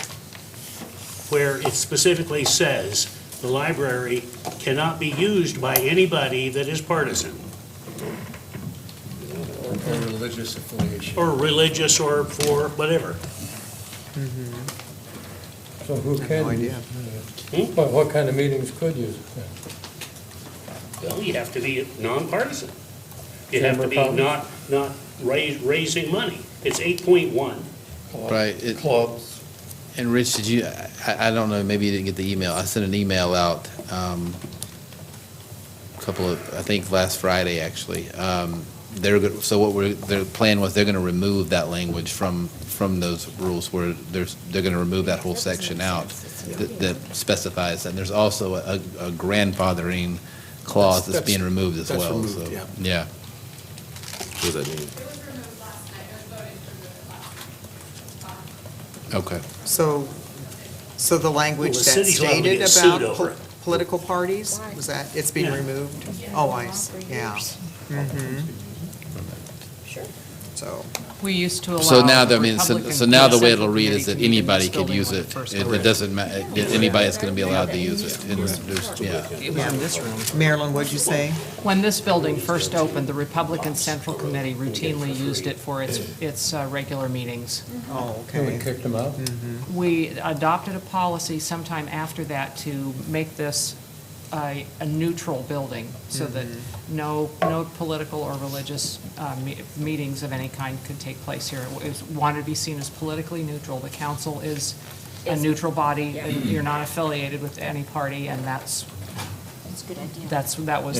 where it specifically says the library cannot be used by anybody that is partisan, Or religious affiliation. or religious, or for whatever. So who can? no idea. What kind of meetings could use it? Well, you have to be nonpartisan. You have to Chamber be of not raising money. It's 8.1. Right. Clubs. And Rich, did you, I don't know, maybe you didn't get the email. I sent an email out a couple of, I think last Friday, actually, so their plan was they're going to remove that language from those rules where they're going to remove that whole section out that specifies that. And there's also a grandfathering clause that's being removed as well. removed, So, yeah. yeah. What does that mean? Okay. So the language Well, the that city's liable to stated get sued about over it. political parties, was that, it's being Yeah. removed? Oh, I see, yeah. Mhm. So, We used to allow. So now, I mean, so Republican now the way Central it'll read Committee is that to meet in anybody this could building use when it. first It opened. doesn't matter, anybody's going to be allowed to use it. And there's, yeah. It was in this room. Marilyn, what'd you say? When this building first opened, the Republican Central Committee routinely used it for its regular meetings. Oh, And we okay. kicked them out? We adopted a policy sometime after that to make this a neutral building, so that no political or religious meetings of any kind could take place here. It wanted to be seen as politically neutral. The council is a neutral body, and you're not affiliated with any party, and that was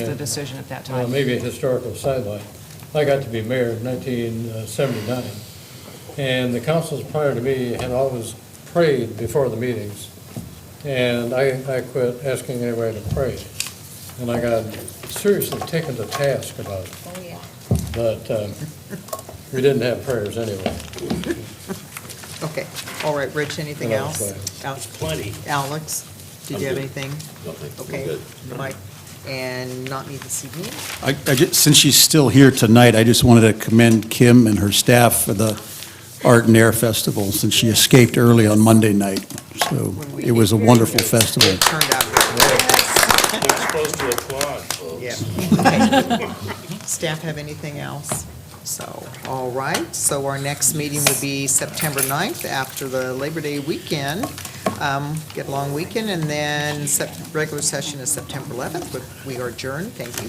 Yeah. the decision at that Well, time. maybe a historical sideline. I got to be mayor in 1979, and the councils prior to me had always prayed before the meetings, and I quit asking anybody to pray, and I got seriously taken to task about it. Oh, yeah. But we didn't have prayers anyway. Okay, all right, Rich, anything No, that's else? fine. Alex? Plenty. Alex, did you have anything? No, thank you. I'm Okay, good. Mike, and not me this evening? Since she's still here tonight, I just wanted to commend Kim and her staff for the Art and Air Festival, since she escaped early on Monday night. So it was a wonderful festival. It turned out good. You're supposed to applaud, folks. Yeah. Okay. Staff have anything else? So, all right, so our next meeting would be September 9th after the Labor Day weekend. Get a long weekend, and then regular session is September 11th. We are adjourned. Thank you.